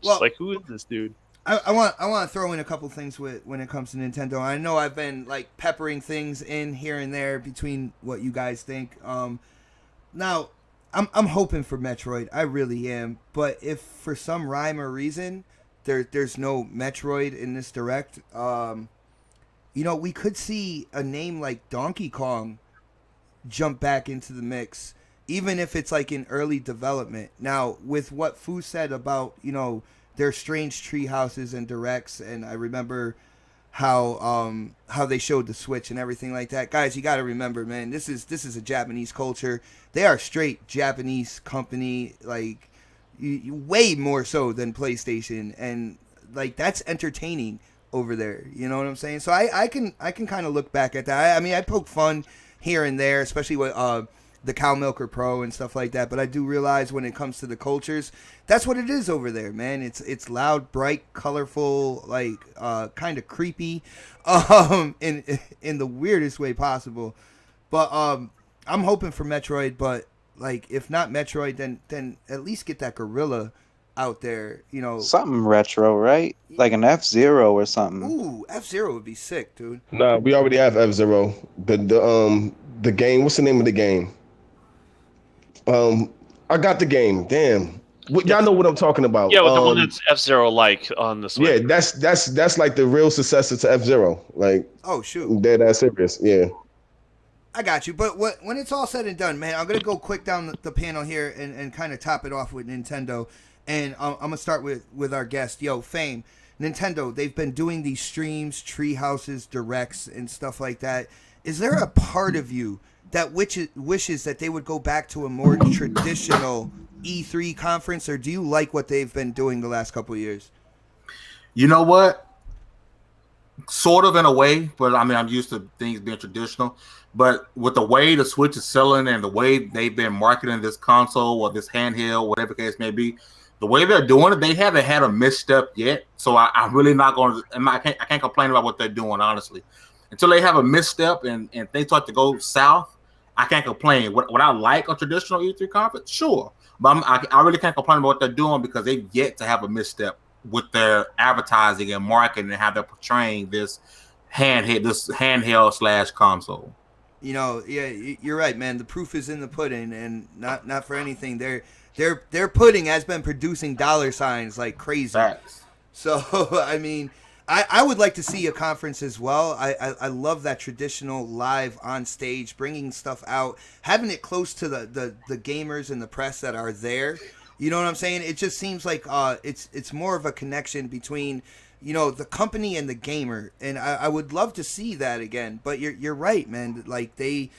like, who is this dude? I want to throw in a couple things when it comes to Nintendo. I know I've been like peppering things in here and there between what you guys think. Now I'm hoping for Metroid. I really am. But if for some rhyme or reason there's no Metroid in this direct, we could see a name like Donkey Kong jump back into the mix, even if it's like in early development. Now, with what Fu said about their strange tree houses and directs, and I remember how they showed the Switch and everything like that. Guys, you got to remember, man, this is a Japanese culture. They are straight Japanese company, like way more so than PlayStation, and like that's entertaining over there. You know what I'm saying? So I can kind of look back at that. I mean, I poke fun here and there, especially with the Cow Milker Pro and stuff like that. But I do realize when it comes to the cultures, that's what it is over there, man. It's loud, bright, colorful, like kind of creepy, in the weirdest way possible. But I'm hoping for Metroid. But like, if not Metroid, then at least get that gorilla out there. Something retro, right? Like an F-Zero or something. Ooh, F-Zero would be sick, dude. Nah, we already have F-Zero. The game. What's the name of the game? I got the game. Damn. Y'all know what I'm talking about. Yeah, with the one that's F-Zero like on the Switch. Yeah, that's like the real successor to F-Zero. Like, oh shoot, dead ass serious. Yeah. I got you. But when it's all said and done, man, I'm gonna go quick down the panel here and kind of top it off with Nintendo. And I'm gonna start with our guest, Fame. Nintendo, they've been doing these streams, tree houses, directs, and stuff like that. Is there a part of you that wishes that they would go back to a more traditional E3 conference, or do you like what they've been doing the last couple of years? You know what? Sort of in a way, but I mean, I'm used to things being traditional. But with the way the Switch is selling and the way they've been marketing this console or this handheld, whatever case may be, the way they're doing it, they haven't had a misstep yet. So I'm really not going to. I can't complain about what they're doing, honestly. Until they have a misstep and they start to go south, I can't complain. What I like a traditional E3 conference, sure, but I really can't complain about what they're doing because they've yet to have a misstep with their advertising and marketing and how they're portraying this handheld slash console. You know, yeah, you're right, man. The proof is in the pudding, and not for anything. Their pudding has been producing dollar signs like crazy. Facts. So I mean, I would like to see a conference as well. I love that traditional live on stage, bringing stuff out, having it close to the gamers and the press that are there. You know what I'm saying? It just seems like it's more of a connection between, you know, the company and the gamer, and I would love to see that again. But you're right, man. Like they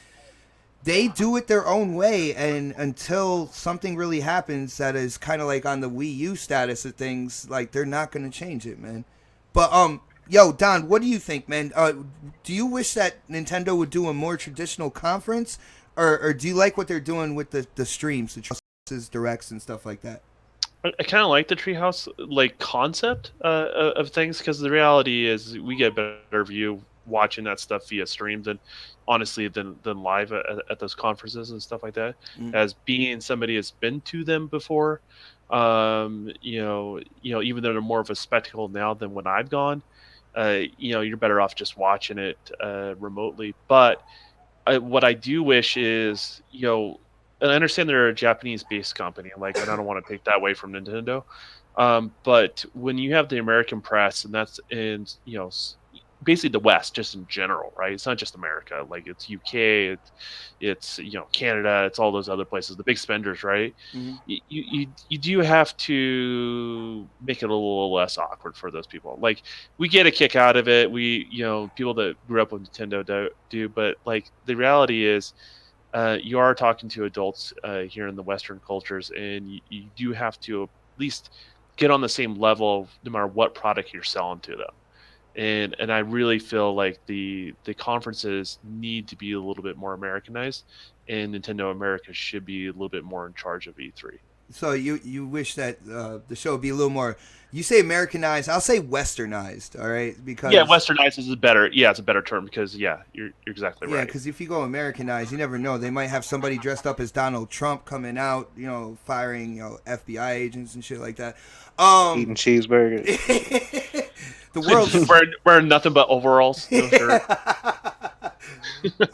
do it their own way, and until something really happens that is kind of like on the Wii U status of things, like they're not going to change it, man. But yo, Don, what do you think, man? Do you wish that Nintendo would do a more traditional conference, or do you like what they're doing with the streams, the directs and stuff like that? I kind of like the treehouse like concept of things, because the reality is we get a better view watching that stuff via streams and honestly than live at those conferences and stuff like that. As being somebody that's been to them before, you know, even though they're more of a spectacle now than when I've gone, you know, you're better off just watching it remotely. But what I do wish is, you know, and I understand they're a Japanese-based company, like, and I don't want to take that away from Nintendo. But when you have the American press, and that's in, you know, basically the West, just in general, right? It's not just America. Like, it's UK, it's you know, Canada, it's all those other places, the big spenders, right? You do have to make it a little less awkward for those people. Like, we get a kick out of it. We, you know, people that grew up with Nintendo do, but like the reality is, you are talking to adults here in the Western cultures, and you do have to at least get on the same level no matter what product you're selling to them. And I really feel like the conferences need to be a little bit more Americanized, and Nintendo America should be a little bit more in charge of E3. So you wish that the show would be a little more, you say Americanized, I'll say Westernized, all right? Because yeah, Westernized is a better, yeah, it's a better term, because yeah, you're exactly right. Yeah, because if you go Americanized, you never know. They might have somebody dressed up as Donald Trump coming out, you know, firing, you know, FBI agents and shit like that. Eating cheeseburgers. The world wearing nothing but overalls. No shirt.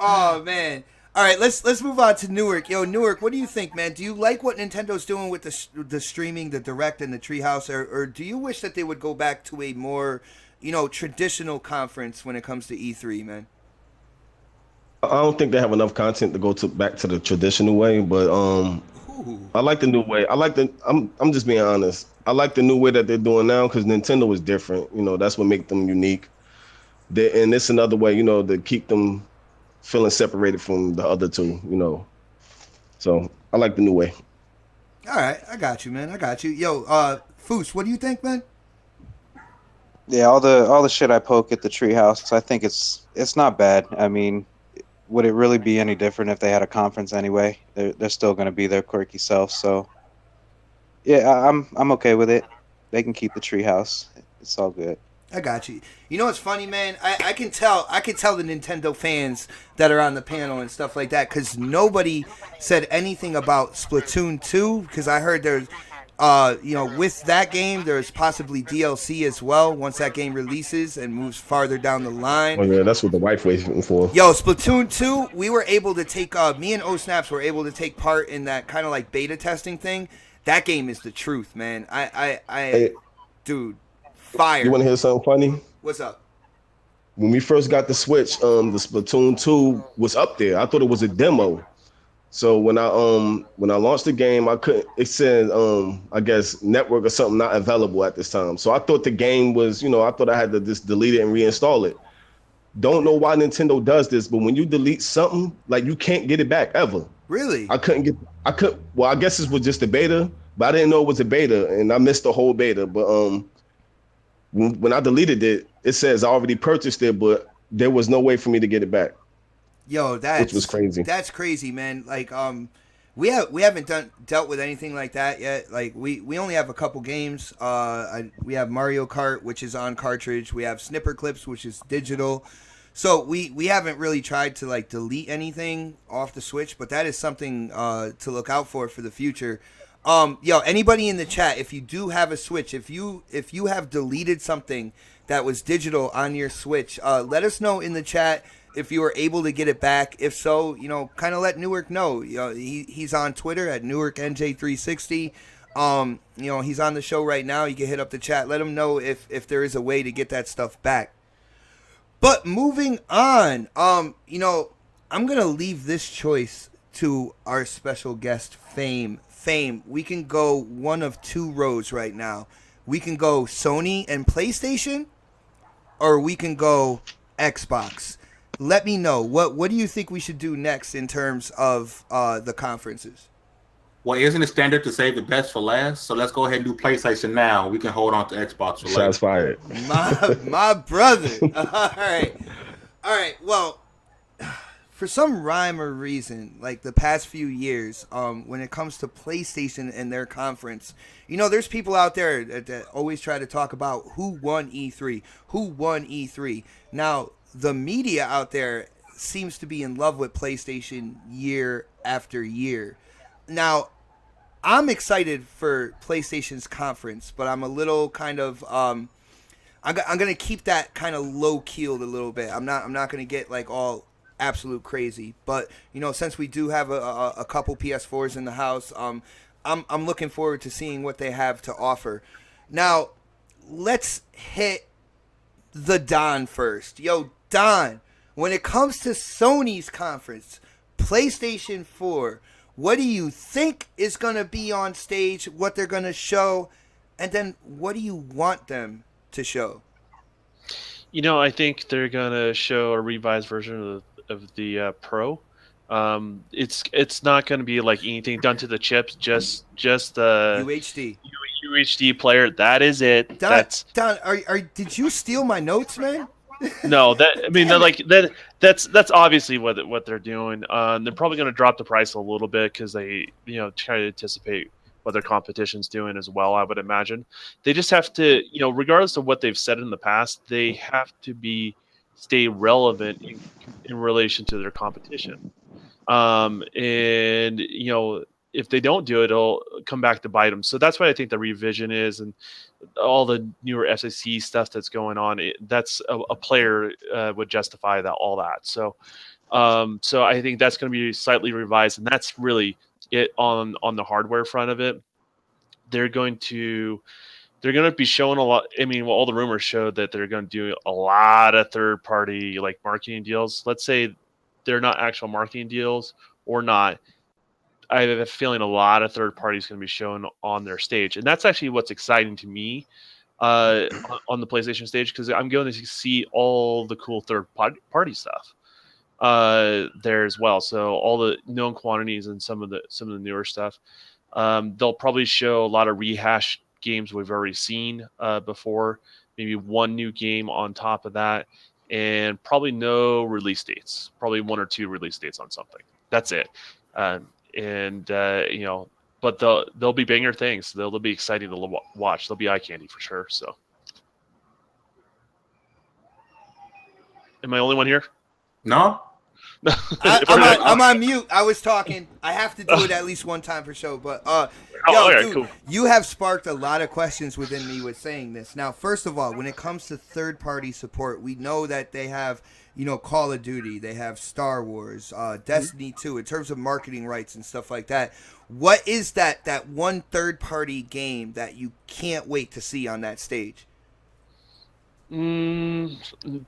Oh man. All right, let's move on to Newark. Yo, Newark, what do you think, man? Do you like what Nintendo's doing with the streaming, the direct, and the treehouse, or do you wish that they would go back to a more, you know, traditional conference when it comes to E3, man? I don't think they have enough content to go back to the traditional way, but I like the new way. I'm just being honest. I like the new way that they're doing now because Nintendo is different. You know, that's what makes them unique. And it's another way, you know, to keep them feeling separated from the other two, you know. So I like the new way. All right, I got you, man. I got you. Yo, Foos, what do you think, man? Yeah, all the shit I poke at the treehouse, I think it's not bad. I mean, would it really be any different if they had a conference anyway? They're still going to be their quirky self. So yeah, I'm okay with it. They can keep the treehouse. It's all good. I got you. You know what's funny, man? I can tell the Nintendo fans that are on the panel and stuff like that, because nobody said anything about Splatoon 2, because I heard there's, you know, with that game, there's possibly DLC as well once that game releases and moves farther down the line. Oh yeah, that's what the wife waiting for. Yo, Splatoon 2, we were able to take, me and O-Snaps were able to take part in that kind of like beta testing thing. That game is the truth, man. Hey, Dude, fire. you want to hear something funny? What's up? When we first got the Switch, the Splatoon 2 was up there. I thought it was a demo. So when I launched the game, I couldn't. It said I guess network or something not available at this time. So I thought the game was, you know, I thought I had to just delete it and reinstall it. Don't know why Nintendo does this, but when you delete something, like you can't get it back ever. Really? Well, I guess this was just a beta, but I didn't know it was a beta, and I missed the whole beta. But when I deleted it, it says I already purchased it, but there was no way for me to get it back. Yo, which was crazy. That's crazy, man. Like, We haven't dealt with anything like that yet. Like we only have a couple games. We have Mario Kart, which is on cartridge. We have Snipper Clips, which is digital. So we haven't really tried to like delete anything off the Switch, but that is something to look out for the future. Yo, anybody in the chat, if you do have a Switch, if you have deleted something that was digital on your Switch, let us know in the chat if you were able to get it back. If so, kind of let Newark know. He's on Twitter at NewarkNJ360. He's on the show right now. You can hit up the chat. Let him know if there is a way to get that stuff back. But moving on, I'm going to leave this choice to our special guest, Fame. Fame, we can go one of two roads right now. We can go Sony and PlayStation, or we can go Xbox. Let me know. What do you think we should do next in terms of the conferences? Well, isn't it standard to save the best for last? So let's go ahead and do PlayStation now. We can hold on to Xbox for later. Shots fired. My brother. All right. Well, for some rhyme or reason, like the past few years, when it comes to PlayStation and their conference, there's people out there that always try to talk about who won E3. Now, the media out there seems to be in love with PlayStation year after year. Now, I'm excited for PlayStation's conference, but I'm a little kind of I'm gonna keep that kind of low keeled a little bit. I'm not gonna get like all absolute crazy, but since we do have a couple PS4s in the house, I'm looking forward to seeing what they have to offer. Now, let's hit the Don first. Yo, Don, when it comes to Sony's conference, PlayStation 4, what do you think is going to be on stage, what they're going to show, and then what do you want them to show? I think they're going to show a revised version of the Pro. It's not going to be like anything done to the chips, just the UHD player. That is it. Don, did you steal my notes, man? No, that's obviously what they're doing. They're probably going to drop the price a little bit because they try to anticipate what their competition's doing as well. I would imagine they just have to, regardless of what they've said in the past, they have to stay relevant in relation to their competition. And if they don't do it, it'll come back to bite them. So that's what I think the revision is, and all the newer SAC stuff that's going on. That's a player would justify all that. So I think that's going to be slightly revised, and that's really it on the hardware front of it. They're going to be showing a lot. I mean, all the rumors showed that they're going to do a lot of third-party like marketing deals. Let's say they're not actual marketing deals or not. I have a feeling a lot of third parties going to be shown on their stage, and that's actually what's exciting to me on the PlayStation stage, because I'm going to see all the cool third party stuff there as well. So all the known quantities and some of the newer stuff. They'll probably show a lot of rehash games we've already seen before, maybe one new game on top of that, and probably no release dates. Probably one or two release dates on something. That's it. But they'll be banger things. They'll be exciting to watch. They'll be eye candy for sure. So, am I the only one here? No. I'm on mute. I was talking. I have to do it at least one time for show. But dude, cool. You have sparked a lot of questions within me with saying this. Now, first of all, when it comes to third-party support, we know that they have, Call of Duty, they have Star Wars, Destiny 2, in terms of marketing rights and stuff like that. What is that one third-party game that you can't wait to see on that stage?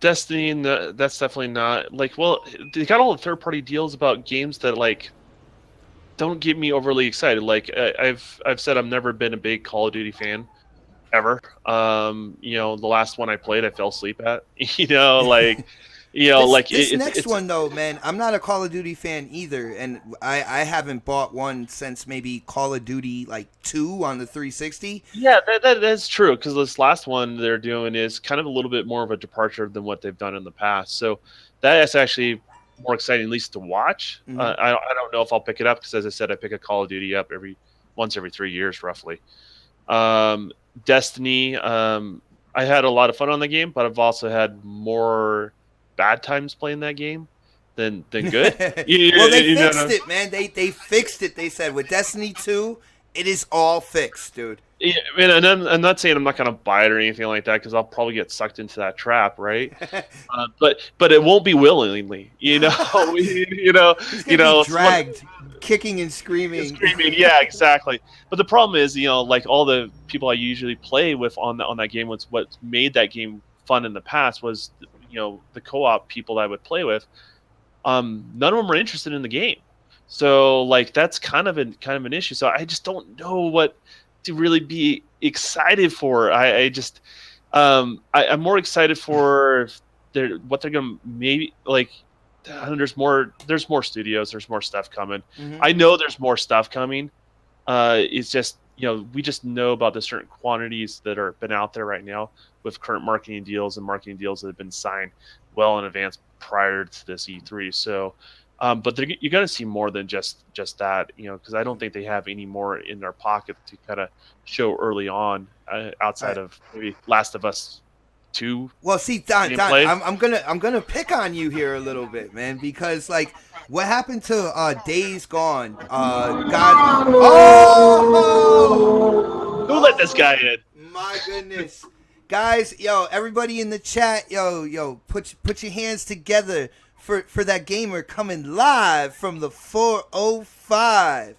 Destiny, that's definitely not they got all the third-party deals about games that don't get me overly excited. Like I've said, I've never been a big Call of Duty fan ever. The last one I played, I fell asleep at. This next one though, man, I'm not a Call of Duty fan either, and I haven't bought one since maybe Call of Duty 2 on the 360. Yeah, that's true, because this last one they're doing is kind of a little bit more of a departure than what they've done in the past. So that is actually more exciting, at least to watch. Mhm. I don't know if I'll pick it up because, as I said, I pick a Call of Duty up once every 3 years, roughly. Destiny, I had a lot of fun on the game, but I've also had more bad times playing that game than good. Well, they You know, fixed it, man. They fixed it. They said with Destiny 2, it is all fixed, dude. Yeah, and I'm not saying I'm not gonna buy it or anything like that because I'll probably get sucked into that trap, right? But it won't be willingly, you know. He's gonna be dragged, kicking and screaming. Yeah, exactly. But the problem is, like all the people I usually play with on that game, what made that game fun in the past was, the co-op people that I would play with. None of them were interested in the game, so like that's kind of an issue. So I just don't know what to really be excited for. I'm more excited for what they're gonna maybe like. There's more studios. There's more stuff coming. Mhm. I know there's more stuff coming. It's just we just know about the certain quantities that are been out there right now with current marketing deals that have been signed well in advance prior to this E3. So, but you're going to see more than just that, because I don't think they have any more in their pocket to kind of show early on outside of maybe Last of Us 2. Well, see, Don, gameplay. I'm gonna pick on you here a little bit, man, because like what happened to Days Gone? God, Who let this guy in? My goodness, guys, everybody in the chat, put your hands together for that gamer coming live from the 405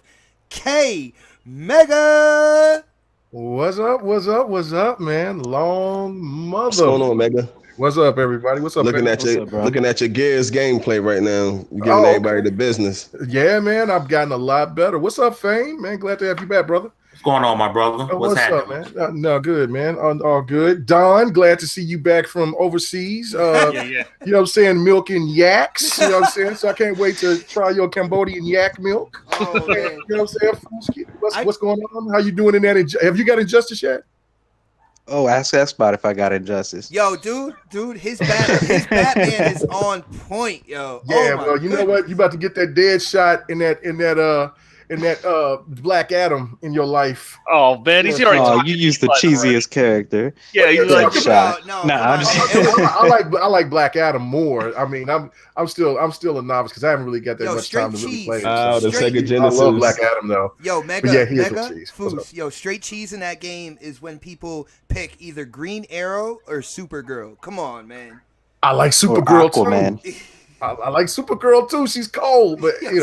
K Mega. What's up, man? Long mother. What's going on, Mega? What's up, everybody? What's up, Looking man? at your Gears gameplay right now. You're giving everybody the business. Yeah, man, I've gotten a lot better. What's up, Fame? Man, glad to have you back, brother. What's going on, my brother? What's happening? up, man? No, good, man. All good. Don, glad to see you back from overseas. Yeah. You know what I'm saying? Milking yaks. You know what I'm saying? So I can't wait to try your Cambodian yak milk. Oh, man. You know what I'm saying? What's going on? How you doing in that? Have you got Injustice yet? Oh, ask Spot if I got Injustice. Yo, dude, his Batman is on point, yo. Yeah, well, you know what? You about to get that dead shot in that Black Adam in your life. Oh man, he's already. Oh, you used the cheesiest character. Yeah, he's like shot. I like Black Adam more. I mean, I'm still a novice because I haven't really got that much time to really play. The Sega Genesis. I love Black Adam though. Yo, Mega, Foos, yo, straight cheese in that game is when people pick either Green Arrow or Supergirl. Come on, man. I like Supergirl too. Man. I like Supergirl too. She's cold, but and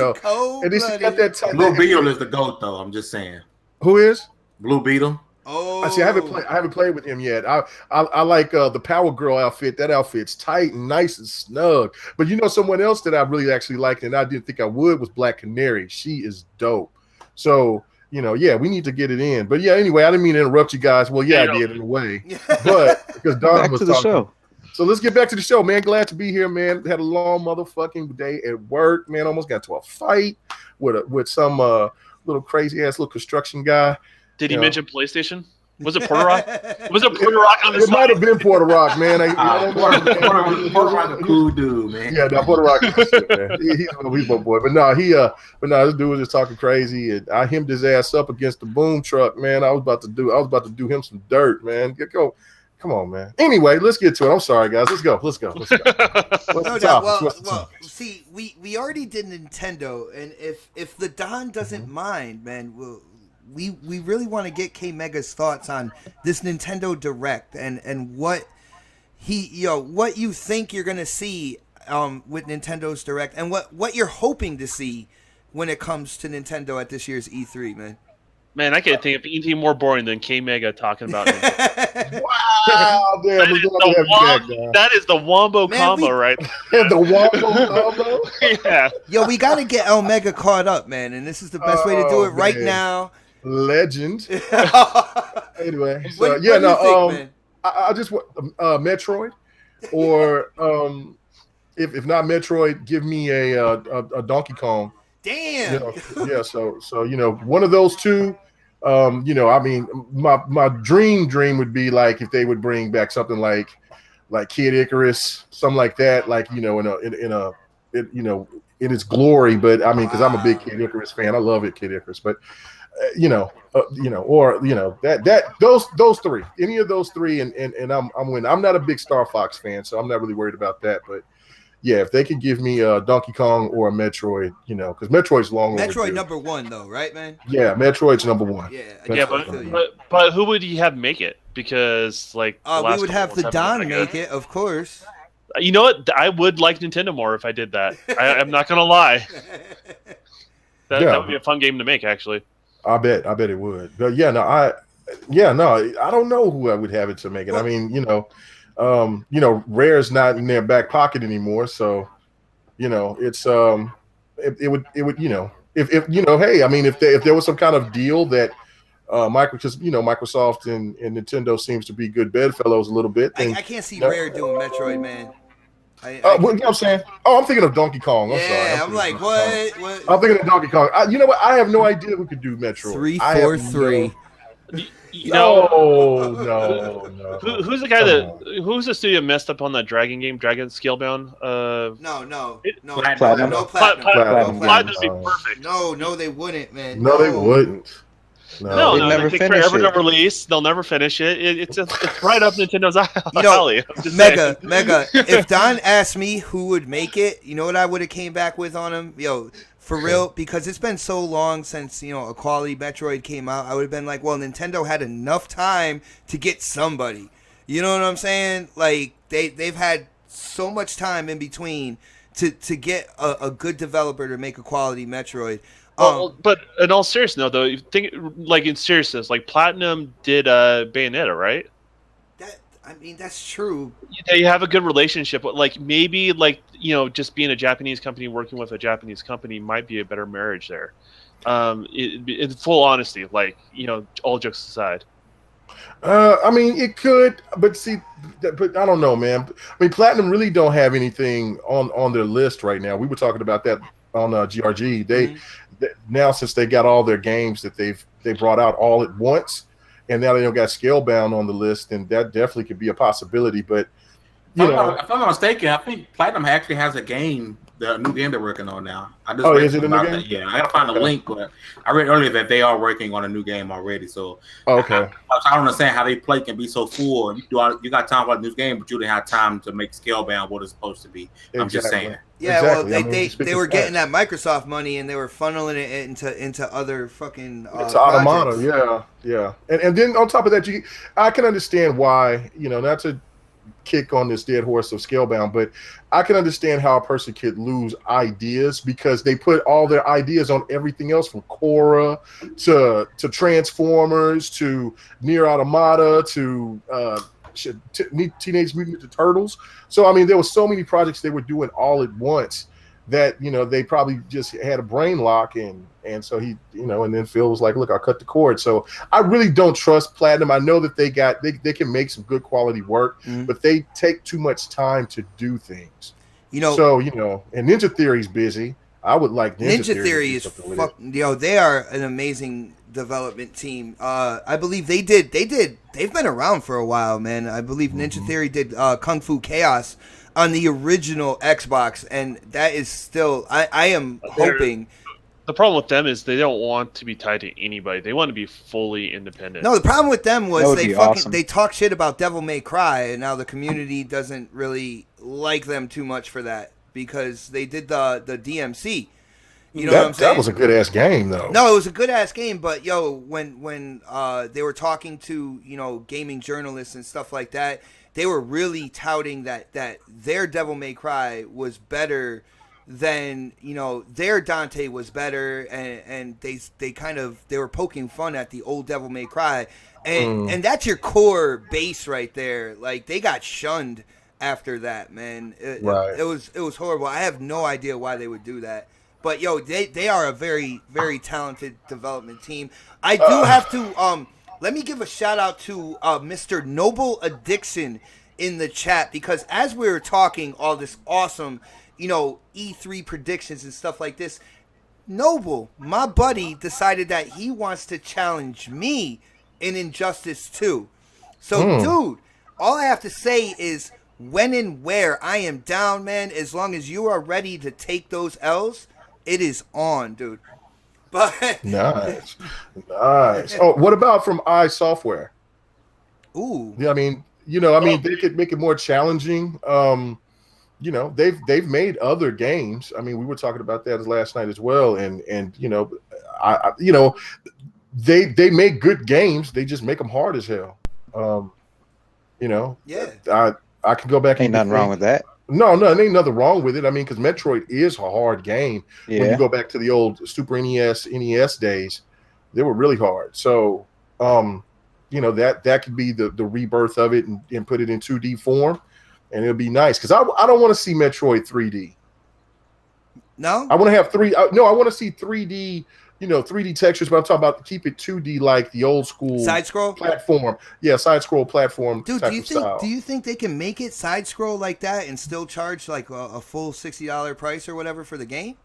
then she got that type. Blue Beetle is the GOAT, though. I'm just saying. Who is Blue Beetle? Oh, see, I haven't played with him yet. I like the Power Girl outfit. That outfit's tight and nice and snug. But someone else that I really actually liked and I didn't think I would was Black Canary. She is dope. So we need to get it in. But yeah, anyway, I didn't mean to interrupt you guys. Well, I did in a way, but because Don Back was to the talking. show. So let's get back to the show, man. Glad to be here, man. Had a long motherfucking day at work, man. Almost got to a fight with some little crazy ass little construction guy. Did he mention PlayStation? Was it Puerto Rock? Was it Puerto Rock on the It might have been Puerto Rock, man. Puerto Rock, a cool dude, man. Yeah, no, Puerto Rock is shit, man. He's my boy. But no, this dude was just talking crazy, and I hemmed his ass up against the boom truck, man. I was about to do him some dirt, man. Go. Come on, man. Anyway, let's get to it. I'm sorry, guys. Let's go. What's the topic? Well, see, we already did Nintendo, and if the Don doesn't mind, man, we really want to get K Mega's thoughts on this Nintendo Direct and what what you think you're gonna see with Nintendo's Direct and what you're hoping to see when it comes to Nintendo at this year's E3, man. Man, I can't think of anything more boring than K Mega talking about it. Wow, damn, that is the wombo combo, right? The wombo combo? Yeah. Yo, we gotta get Omega caught up, man, and this is the best way to do it right now. Legend. Anyway, so what do you think, man? I just want Metroid, or if not Metroid, give me a Donkey Kong. Damn. So one of those two. I mean, my dream would be like if they would bring back something like Kid Icarus, something like that, like in in its glory. But I mean, because I'm a big Kid Icarus fan, I love it, Kid Icarus. But those three, any of those three, and I'm winning. I'm not a big Star Fox fan, so I'm not really worried about that. But yeah, if they could give me a Donkey Kong or a Metroid, because Metroid's long Metroid overdue. number one though, right, man? Yeah, Metroid's number one. Yeah, but who would you have make it? Because like we would have the Don make it, of course. You know what? I would like Nintendo more if I did that. I'm not gonna lie. That would be a fun game to make, actually. I bet it would. But I don't know who I would have it to make it. I mean, Rare's not in their back pocket anymore, so it's it would hey, I mean, if there was some kind of deal that Microsoft and Nintendo seems to be good bedfellows a little bit. Then, I can't see Rare doing Metroid, man. I'm saying? Oh, I'm thinking of Donkey Kong. I'm sorry. I'm like, what? I'm thinking of Donkey Kong. You know what? I have no idea who could do Metroid. 343. No. Who's the guy who's the studio messed up on that Dragon game, Dragon Scalebound? No. Platinum. No Platinum. Platinum would be perfect. No, they wouldn't, man. No, they wouldn't. No, never they take finish forever it. to release. They'll never finish it. It's right up Nintendo's alley. Mega. If Don asked me who would make it, you know what I would have came back with on him? For real, because it's been so long since, a quality Metroid came out, I would have been like, well, Nintendo had enough time to get somebody. You know what I'm saying? Like, they've had so much time in between to get a good developer to make a quality Metroid. But in all seriousness, though, you think in seriousness, Platinum did Bayonetta, right? That's true. They have a good relationship. Maybe just being a Japanese company working with a Japanese company might be a better marriage there. In full honesty, all jokes aside. I mean, it could, but I don't know, man. I mean, Platinum really don't have anything on their list right now. We were talking about that on GRG. They now, since they got all their games that they brought out all at once, and now they don't got Scalebound on the list, and that definitely could be a possibility. But if I'm not mistaken, I think Platinum actually has a game, the new game they're working on now. Is it a new game? That. Yeah, I gotta find the link, but I read earlier that they are working on a new game already. So okay, I don't understand how they play can be so full. You got time for a new game, but you didn't have time to make Scalebound what it's supposed to be. Exactly. I'm just saying. Yeah, exactly. Well, they were getting that Microsoft money and they were funneling it into other fucking into Automata, yeah. And then on top of that, I can understand why, not to kick on this dead horse of Scalebound, but I can understand how a person could lose ideas because they put all their ideas on everything else, from Korra to Transformers to Nier Automata to Teenage Mutant Ninja Turtles. So I mean, there were so many projects they were doing all at once that they probably just had a brain lock, and so he and then Phil was like, look, I'll cut the cord. So I really don't trust Platinum. I know that they can make some good quality work, but they take too much time to do things. And Ninja Theory's busy. I would like Ninja Theory is they are an amazing development team. I believe they've been around for a while, man. I believe Ninja Theory did Kung Fu Chaos on the original Xbox, and that is still I am hoping. The problem with them is they don't want to be tied to anybody. They want to be fully independent. No, the problem with them was awesome. They talk shit about Devil May Cry, and now the community doesn't really like them too much for that because they did the DMC. You know what I'm saying? That was a good ass game, though. No, it was a good ass game, but when they were talking to gaming journalists and stuff like that, they were really touting that their Devil May Cry was better than their Dante was better, and they were poking fun at the old Devil May Cry, and that's your core base right there. Like, they got shunned after that, man. It was horrible. I have no idea why they would do that. But they are a very, very talented development team. I do have to let me give a shout out to Mr. Noble Addiction in the chat, because as we were talking all this awesome, E3 predictions and stuff like this, Noble, my buddy, decided that he wants to challenge me in Injustice 2. So, dude, all I have to say is, when and where, I am down, man. As long as you are ready to take those L's, it is on, dude. But Nice. Oh, what about from iSoftware? ooh, Yeah, I mean, they could make it more challenging. They've made other games. I mean, we were talking about that last night as well, and they make good games. They just make them hard as hell. yeah. I can go back Ain't and nothing wrong with that. No, it ain't nothing wrong with it. I mean, because Metroid is a hard game. When you Yeah. go back to the old Super NES days, they were really hard. So, that could be the rebirth of it and put it in 2D form, and it'll be nice. Because I don't want to see Metroid 3D. No, I want to have I want to see 3D. 3D textures, but I'm talking about keep it 2D like the old school side scroll platform. Yeah, side scroll platform. Dude, type do you of think style. do you think they can make it side scroll like that and still charge like a full $60 price or whatever for the game?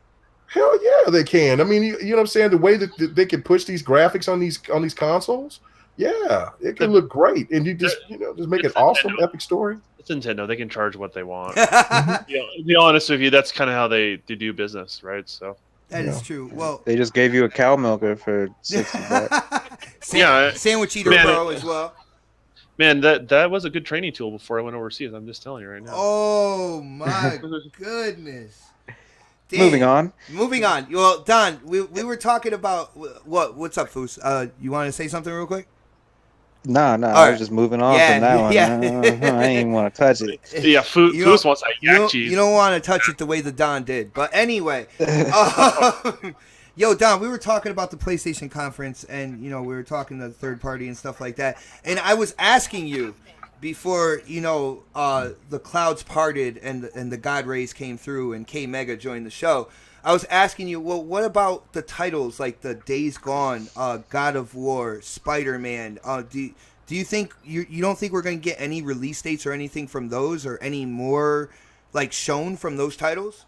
Hell yeah, they can. I mean, you know what I'm saying? The way that they can push these graphics on these consoles, yeah, it can look great. And you just make an awesome epic story. It's Nintendo. They can charge what they want. To be honest with you, that's kind of how they do business, right? So That is true. Well, They just gave you a cow milker for $60. Yeah, Sandwich Eater man, Pro as well. man, that was a good training tool before I went overseas. I'm just telling you right now. Oh my goodness. Damn. Moving on. Well, Don, we were talking about what's up, Foos? You want to say something real quick? No, I right. was just moving on Yeah, from that one. yeah. I ain't even want to touch it. Yeah, Foos wants that yak cheese. You don't want to touch it the way the Don did. But anyway, yo, Don, we were talking about the PlayStation conference, and we were talking to the third party and stuff like that. And I was asking you before the clouds parted and the God rays came through and K Mega joined the show. I was asking you, well, what about the titles like the Days Gone, God of War, Spider-Man? Do you think you don't think we're going to get any release dates or anything from those, or any more like shown from those titles?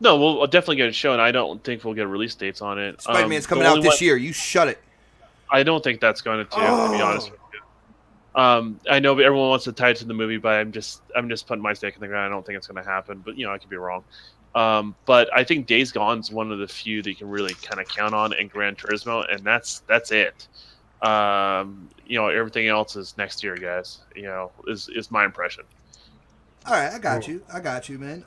No, we'll definitely get it shown. I don't think we'll get release dates on it. Spider-Man's coming out this year. You shut it. I don't think that's going to be honest with you. I know everyone wants to tie it to the movie, but I'm just putting my stake in the ground. I don't think it's going to happen, but I could be wrong. But I think Days Gone is one of the few that you can really kind of count on, and Gran Turismo, and that's it. Everything else is next year, guys. Is my impression. All right, I got you, man.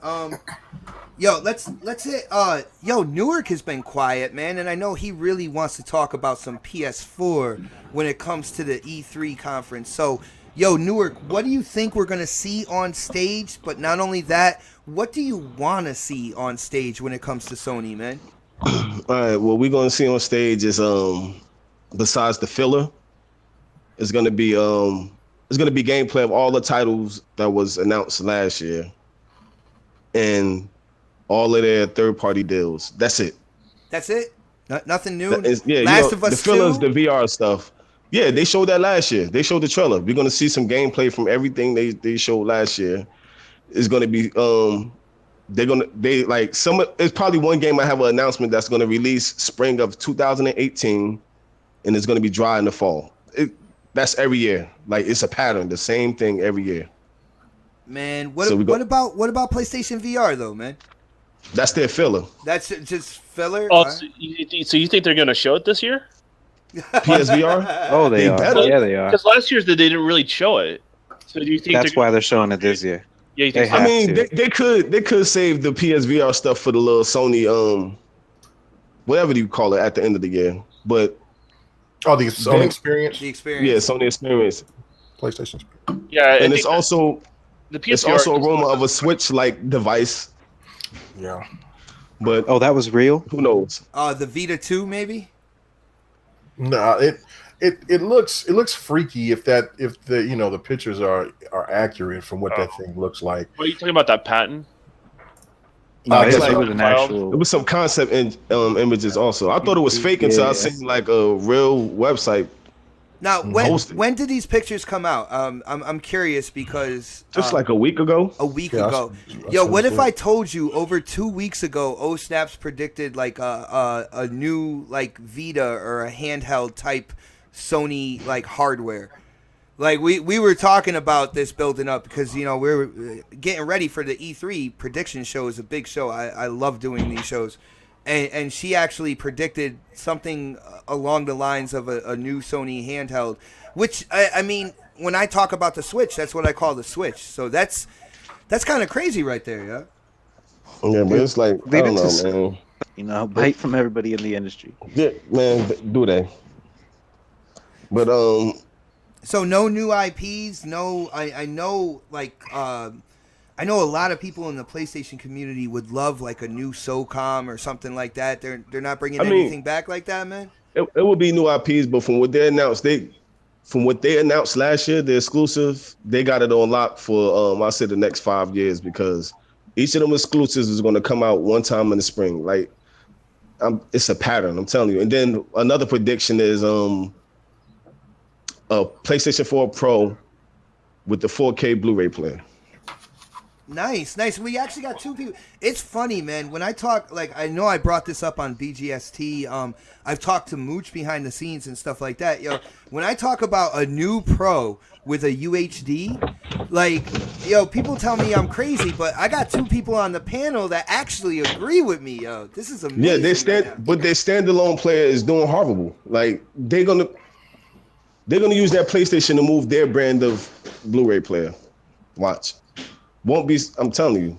Let's hit. Newark has been quiet, man, and I know he really wants to talk about some PS4 when it comes to the E3 conference. So, Newark, what do you think we're gonna see on stage? But not only that, what do you want to see on stage when it comes to Sony, man? All right, what we're gonna see on stage is besides the filler, it's gonna be gameplay of all the titles that was announced last year, and all of their third-party deals. That's it. That's it. Nothing new. Last of Us. The fillers, the VR stuff. Yeah, they showed that last year. They showed the trailer. We're gonna see some gameplay from everything they showed last year. It's gonna be it's probably one game I have an announcement that's gonna release spring of 2018, and it's gonna be dry in the fall. That's every year. Like, it's a pattern, the same thing every year. Man, what about PlayStation VR though, man? That's their filler. That's just filler. Oh, so you think they're going to show it this year? PSVR? Oh, they are. better. Yeah, they are. Because last year's they didn't really show it. So do you think That's why they're showing it this year. Yeah, you think They so? have I mean, to. they could save the PSVR stuff for the little Sony whatever you call it at the end of the year. But the Sony experience, The experience. yeah, Sony experience. PlayStation experience. Yeah, And it's also the PSVR it's also a rumor of a Switch-like device. Yeah. But Oh, that was real? who knows? The Vita 2 maybe. No, it looks freaky if the pictures are accurate from what that thing looks like. What are you talking about, that patent? No, it's it like- was an actual. It was some concept images also. I thought it was fake until I seen like a real website. Now, Hosted. when did these pictures come out? I'm curious because Just like a week ago. a week Yeah, ago. I Yo, saw what this if I told you over 2 weeks ago, Snaps predicted like a new like Vita or a handheld type Sony like hardware? Like we were talking about this building up because we're getting ready for the E3 prediction show. Is a big show. I love doing these shows, and she actually predicted something along the lines of a new Sony handheld, which I mean when I talk about the Switch, that's what I call the Switch. So that's kind of crazy right there, yeah. Yeah, but it's like I don't Needed know, to, man. bite from everybody in the industry. Yeah, man, do they? But So no new IPs. No, I know like I know a lot of people in the PlayStation community would love like a new SOCOM or something like that. They're not bringing I mean, anything back like that, man. it would be new IPs, but from what they announced last year, the exclusive, they got it on lock for I said the next 5 years because each of them exclusives is going to come out one time in the spring. Like it's a pattern, I'm telling you. And then another prediction is a PlayStation 4 Pro with the 4K Blu-ray player. Nice, nice. We actually got two people. It's funny, man. When I talk, like, I know I brought this up on BGST. I've talked to Mooch behind the scenes and stuff like that. When I talk about a new Pro with a UHD, like, people tell me I'm crazy, but I got two people on the panel that actually agree with me. This is amazing. Yeah, but their standalone player is doing horrible. Like they're gonna use that PlayStation to move their brand of Blu-ray player. Watch. Won't be. I'm telling you.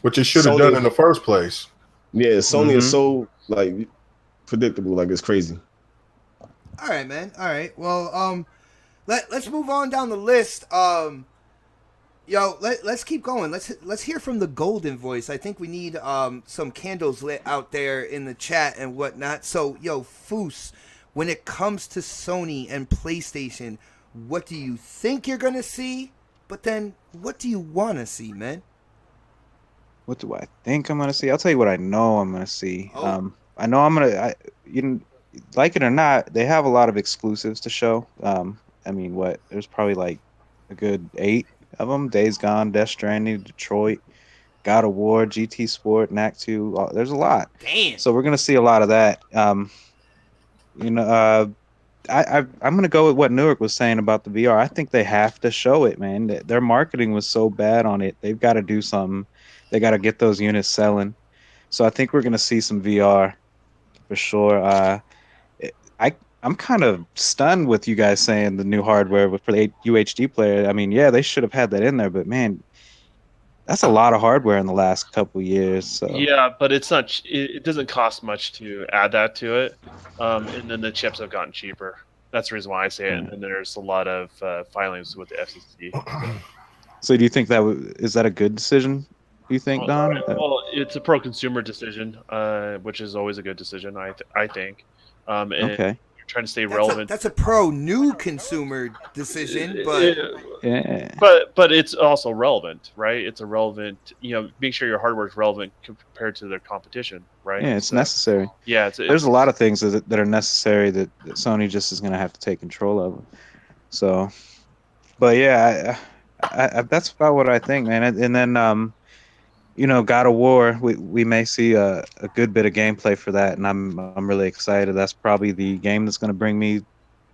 Which it should have done in the first place. Yeah, Sony is so like predictable, like it's crazy. All right, man. All right. Well, let's move on down the list. Let's keep going. Let's hear from the golden voice. I think we need some candles lit out there in the chat and whatnot. So, Foos, when it comes to Sony and PlayStation, what do you think you're gonna see? But then, what do you want to see, man? What do I think I'm gonna see? I'll tell you what I know I'm gonna see. Oh. I know you like it or not, they have a lot of exclusives to show. I mean, there's probably like a good 8 of them: Days Gone, Death Stranding, Detroit, God of War, GT Sport, Knack 2. There's a lot. Damn. So we're gonna see a lot of that. I'm gonna go with what Newark was saying about the VR. I think they have to show it, man. Their marketing was so bad on it. They've got to do something. They got to get those units selling. So I think we're gonna see some VR for sure. I'm kind of stunned with you guys saying the new hardware for the UHD player. I mean, yeah, they should have had that in there, but man, that's a lot of hardware in the last couple years. So. Yeah, but it's not. It doesn't cost much to add that to it, and then the chips have gotten cheaper. That's the reason why I say it. And then there's a lot of filings with the FCC. So do you think is that a good decision? Do you think, Don? Well, it's a pro-consumer decision, which is always a good decision. I think. And okay. Trying to stay relevant. That's a pro new consumer decision, but yeah. But it's also relevant, right? It's a relevant, make sure your hardware is relevant compared to their competition, right? Yeah, it's necessary. Yeah, there's a lot of things that are necessary that Sony just is going to have to take control of. So, but yeah, I that's about what I think, man. And then God of War, we may see a good bit of gameplay for that, and I'm really excited. That's probably the game that's going to bring me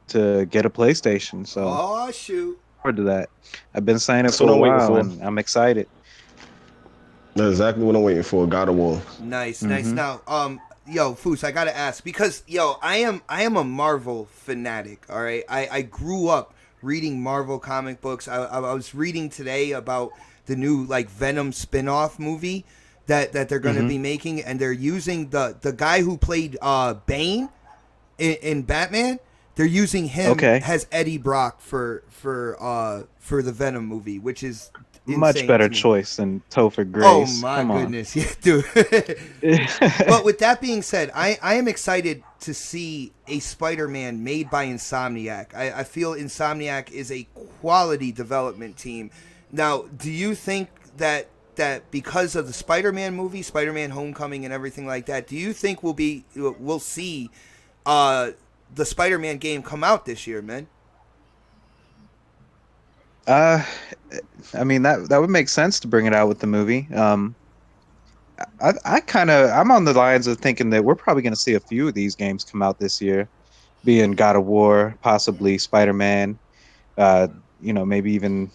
to get a PlayStation. So, shoot, forward to that. I've been saying it for a while, and I'm excited. That's exactly what I'm waiting for. God of War. Nice. Now, Foos, I gotta ask because I am a Marvel fanatic. All right, I grew up reading Marvel comic books. I was reading today about the new like Venom spin-off movie that they're going to be making, and they're using the guy who played Bane in Batman. They're using him as Eddie Brock for the Venom movie, which is much better choice than Topher Grace. Oh my goodness, yeah, dude. But with that being said, I am excited to see a Spider-Man made by Insomniac. I feel Insomniac is a quality development team. Now, do you think that because of the Spider-Man movie, Spider-Man Homecoming and everything like that, do you think we'll see the Spider-Man game come out this year, man? I mean that would make sense to bring it out with the movie. I'm on the lines of thinking that we're probably going to see a few of these games come out this year, being God of War, possibly Spider-Man. Maybe even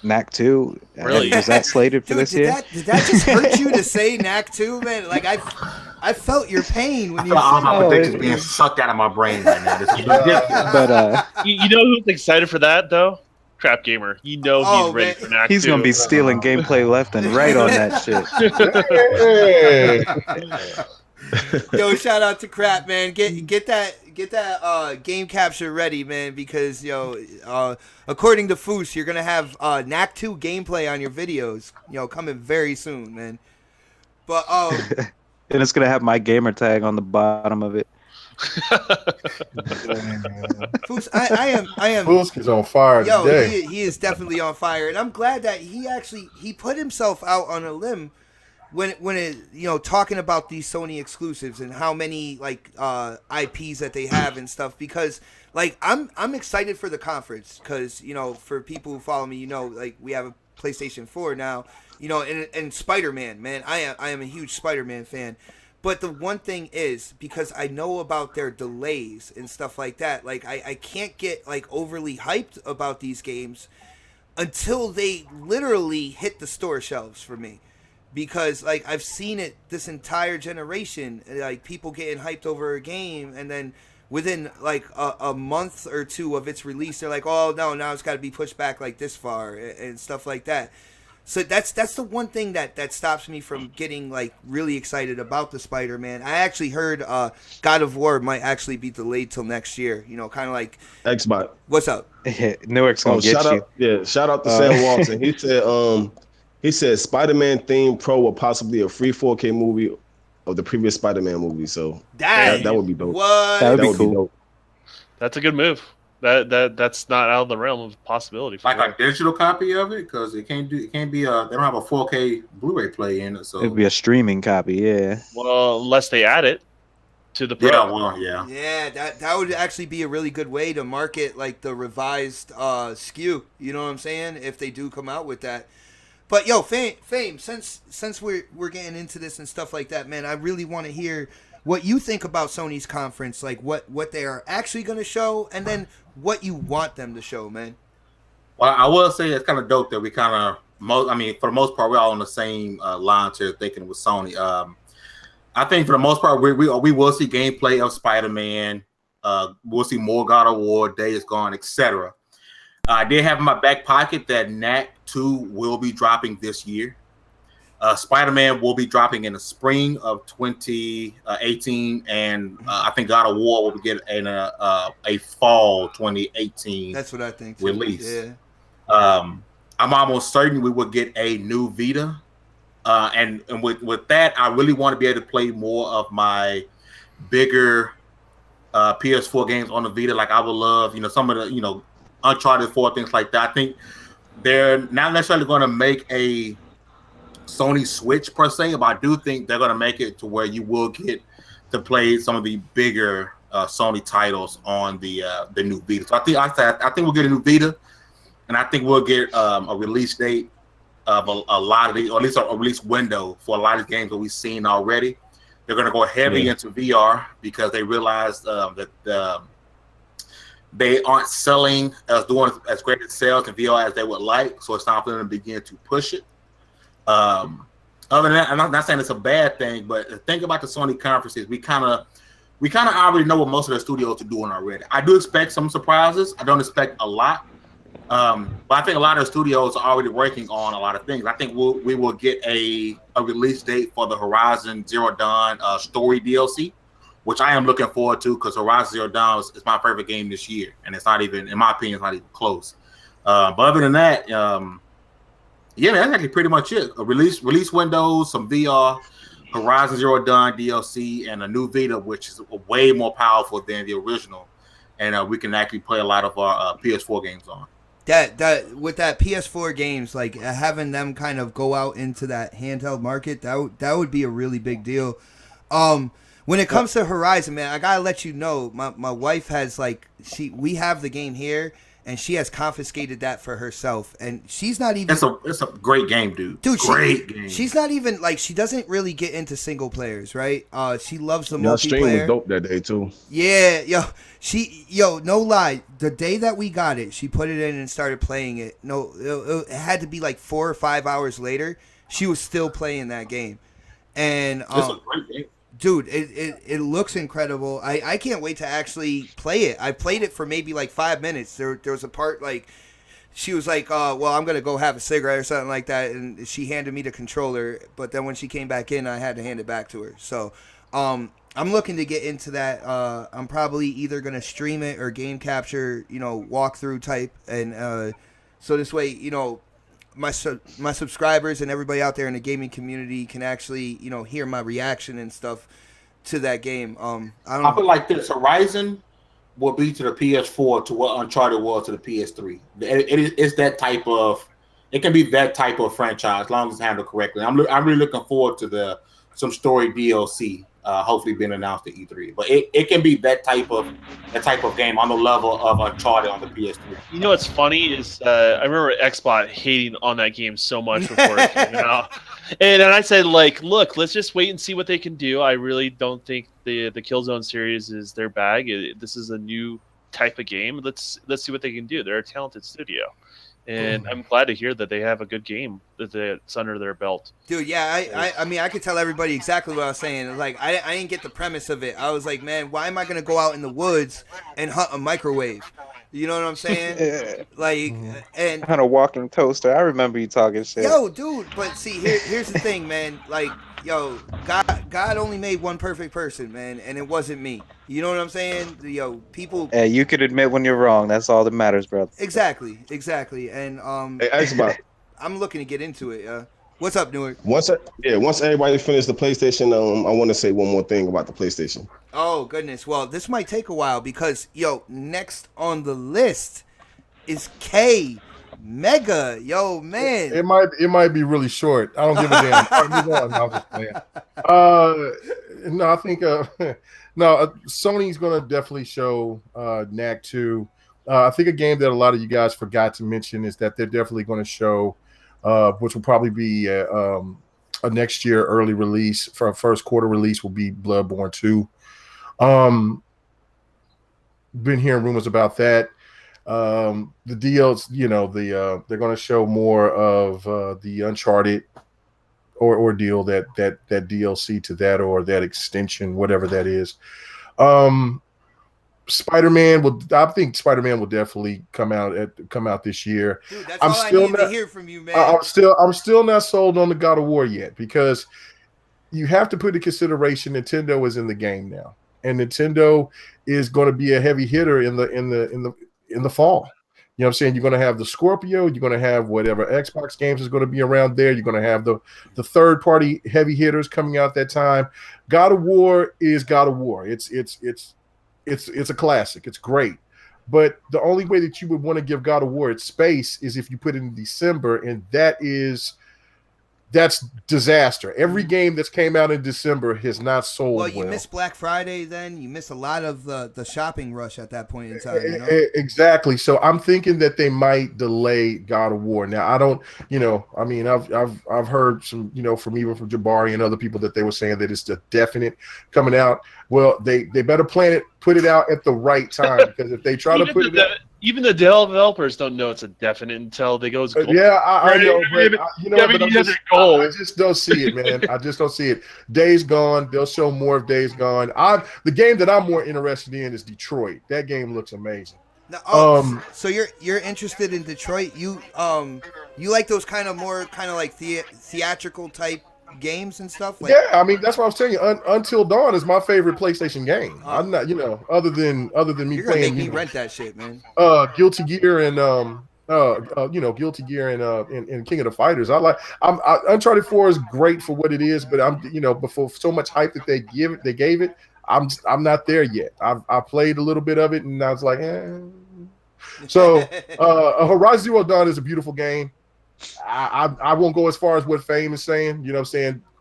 Knack 2. Really? Was that slated for Dude, this year? did that just hurt you to say Knack 2, man? Like I felt your pain when I you feel all said my Oh, predictions it- being sucked out of my brain right now. This is ridiculous. but You know who's excited for that though? Crap Gamer. You know he's Oh, ready man. for Knack he's gonna 2. be stealing gameplay left and right on that shit. Yo, shout out to Crap, man. Get that game capture ready, man, because according to Foos, you're gonna have Knack 2 gameplay on your videos, coming very soon, man. But And it's gonna have my gamer tag on the bottom of it. Foos, I am Fulsk is on fire yo, today. he is definitely on fire, and I'm glad that he put himself out on a limb when it talking about these Sony exclusives and how many like IPs that they have and stuff, because like I'm excited for the conference, because for people who follow me, like we have a PlayStation 4 now, and Spider-Man, man, I am a huge Spider-Man fan. But the one thing is, because I know about their delays and stuff like that, like I can't get like overly hyped about these games until they literally hit the store shelves for me. Because like I've seen it this entire generation, like people getting hyped over a game, and then within like a month or two of its release, they're like, oh no, now it's got to be pushed back like this far and stuff like that. So that's the one thing that stops me from getting like really excited about the Spider-Man. I actually heard God of War might actually be delayed till next year. Kind of like Xbox. what's up? Newark's gonna get you. Shout out to Sam Walton. He said Spider-Man themed Pro will possibly a free 4K movie of the previous Spider-Man movie. So that would be dope. What? That would be That would cool. be dope. That's a good move. That's not out of the realm of possibility. For Like me. a digital copy of it, because it can't be they don't have a 4K Blu-ray play in it. So It'd be a streaming copy, yeah. Well, unless they add it to the Pro. yeah. That would actually be a really good way to market like the revised SKU. You know what I'm saying? If they do come out with that. But yo, fame. Since we're getting into this and stuff like that, man, I really want to hear what you think about Sony's conference, like what they are actually going to show, and then what you want them to show, man. Well, I will say it's kind of dope that we kind of for the most part, we're all on the same lines here, thinking with Sony. I think for the most part, we will see gameplay of Spider-Man. We'll see more God of War, Days Gone, etc. I did have in my back pocket that Knack 2 will be dropping this year. Spider-Man will be dropping in the spring of 2018, and I think God of War will get a fall 2018. That's what I think. Release. Yeah. I'm almost certain we will get a new Vita, and with that, I really want to be able to play more of my bigger PS4 games on the Vita. Like I would love, some of the Uncharted 4, things like that. I think they're not necessarily going to make a Sony Switch per se, but I do think they're going to make it to where you will get to play some of the bigger Sony titles on the new Vita. So I think we'll get a new Vita, and I think we'll get a release date of a lot of these, or at least a release window for a lot of games that we've seen already. They're going to go heavy into VR because they realized that they aren't doing as great as sales in VR as they would like. So it's time for them to begin to push it. Other than that, I'm not saying it's a bad thing, but think about the Sony conferences. We kind of already know what most of the studios are doing already. I do expect some surprises. I don't expect a lot. But I think a lot of the studios are already working on a lot of things. I think we will get a release date for the Horizon Zero Dawn story DLC, which I am looking forward to, because Horizon Zero Dawn is my favorite game this year, and it's not even, in my opinion, it's not even close. But other than that, yeah, man, that's actually pretty much it. A release windows, some VR, Horizon Zero Dawn DLC, and a new Vita, which is way more powerful than the original, and we can actually play a lot of our PS4 games on. That with that PS4 games, like having them kind of go out into that handheld market, that would be a really big deal. When it comes to Horizon, man, I gotta let you know, my wife has we have the game here, and she has confiscated that for herself. And she's not even. It's a great game, dude. Dude, Great game. She's not even like, she doesn't really get into single players, right? She loves the Your stream was multiplayer. dope that day too. Yeah, no lie. The day that we got it, she put it in and started playing it. No, it had to be like 4 or 5 hours later. She was still playing that game, and It's a great game. dude, it looks incredible. I can't wait to actually play it. I played it for maybe like 5 minutes. There was a part like she was like, well, I'm gonna go have a cigarette or something like that, and she handed me the controller. But then when she came back in, I had to hand it back to her. So, I'm looking to get into that. I'm probably either gonna stream it or game capture, walkthrough type, and so this way, my subscribers and everybody out there in the gaming community can actually, hear my reaction and stuff to that game. I feel like this Horizon will be to the PS4 to what Uncharted was to the PS3. It's that type of. It can be that type of franchise as long as it's handled correctly. I'm really looking forward to some story DLC. Hopefully being announced at E3, but it can be that type of game on the level of Uncharted on the PS3. You know what's funny is I remember Xbox hating on that game so much before it came out, and then I said like, look, let's just wait and see what they can do. I really don't think the Killzone series is their bag. This is a new type of game. Let's see what they can do. They're a talented studio. And I'm glad to hear that they have a good game that's under their belt. Dude, yeah, I mean, I could tell everybody exactly what I was saying. Like, I didn't get the premise of it. I was like, man, why am I going to go out in the woods and hunt a microwave? You know what I'm saying? Like, and Kind of walking toaster. I remember you talking shit. yo, dude, but see, here's the thing, man. Like, yo, God only made one perfect person, man, and it wasn't me. You know what I'm saying? Yo, people. Hey, you could admit when you're wrong. That's all that matters, brother. Exactly, and Hey, Xbox. I'm looking to get into it. What's up, Newark? Once everybody finished the PlayStation, I want to say one more thing about the PlayStation. Oh goodness. Well, this might take a while because next on the list is K Mega. Yo, man. It might be really short. I don't give a damn. All right, move on. No, I'm just playing. No, I think Sony's gonna definitely show Knack 2. I think a game that a lot of you guys forgot to mention is that they're definitely going to show, which will probably be a next year early release. For a first quarter release will be Bloodborne 2. Been hearing rumors about that. The deals, they're going to show more of the Uncharted ordeal, that DLC to that, or that extension, whatever that is. Spider-Man I think Spider-Man will definitely come out this year. Dude, that's all I need to hear from you, man. I'm still not sold on the God of War yet, because you have to put in consideration Nintendo is in the game now, and Nintendo is going to be a heavy hitter in the fall. You know what I'm saying? You're going to have the Scorpio. You're going to have whatever Xbox games is going to be around there. You're going to have the third party heavy hitters coming out that time. God of War is God of War. It's a classic. It's great. But the only way that you would want to give God of War its space is if you put it in December, and that's disaster. Every game that's came out in December has not sold well. You missed Black Friday then. You missed a lot of the shopping rush at that point in time. Exactly. So I'm thinking that they might delay God of War. Now, I don't, I've heard some, from Jabari and other people that they were saying that it's a definite coming out. Well, they better put it out at the right time, because if they try to put it out. Even the developers don't know it's a definite until they goes gold. Yeah, I know, but I just don't see it, man. I just don't see it. Days Gone, they'll show more of Days Gone. The game that I'm more interested in is Detroit. That game looks amazing. Now, so you're interested in Detroit? You like those kind of like theatrical type games and stuff? Yeah, I mean, that's what I was telling you. Until Dawn is my favorite PlayStation game. I'm not, other than me you're playing. Make me rent that shit, man. Guilty Gear and Guilty Gear and King of the Fighters. Uncharted 4 is great for what it is, but before so much hype that they gave it, I'm not there yet. I played a little bit of it and I was like, eh. So Horizon Zero Dawn is a beautiful game. I won't go as far as what Fame is saying,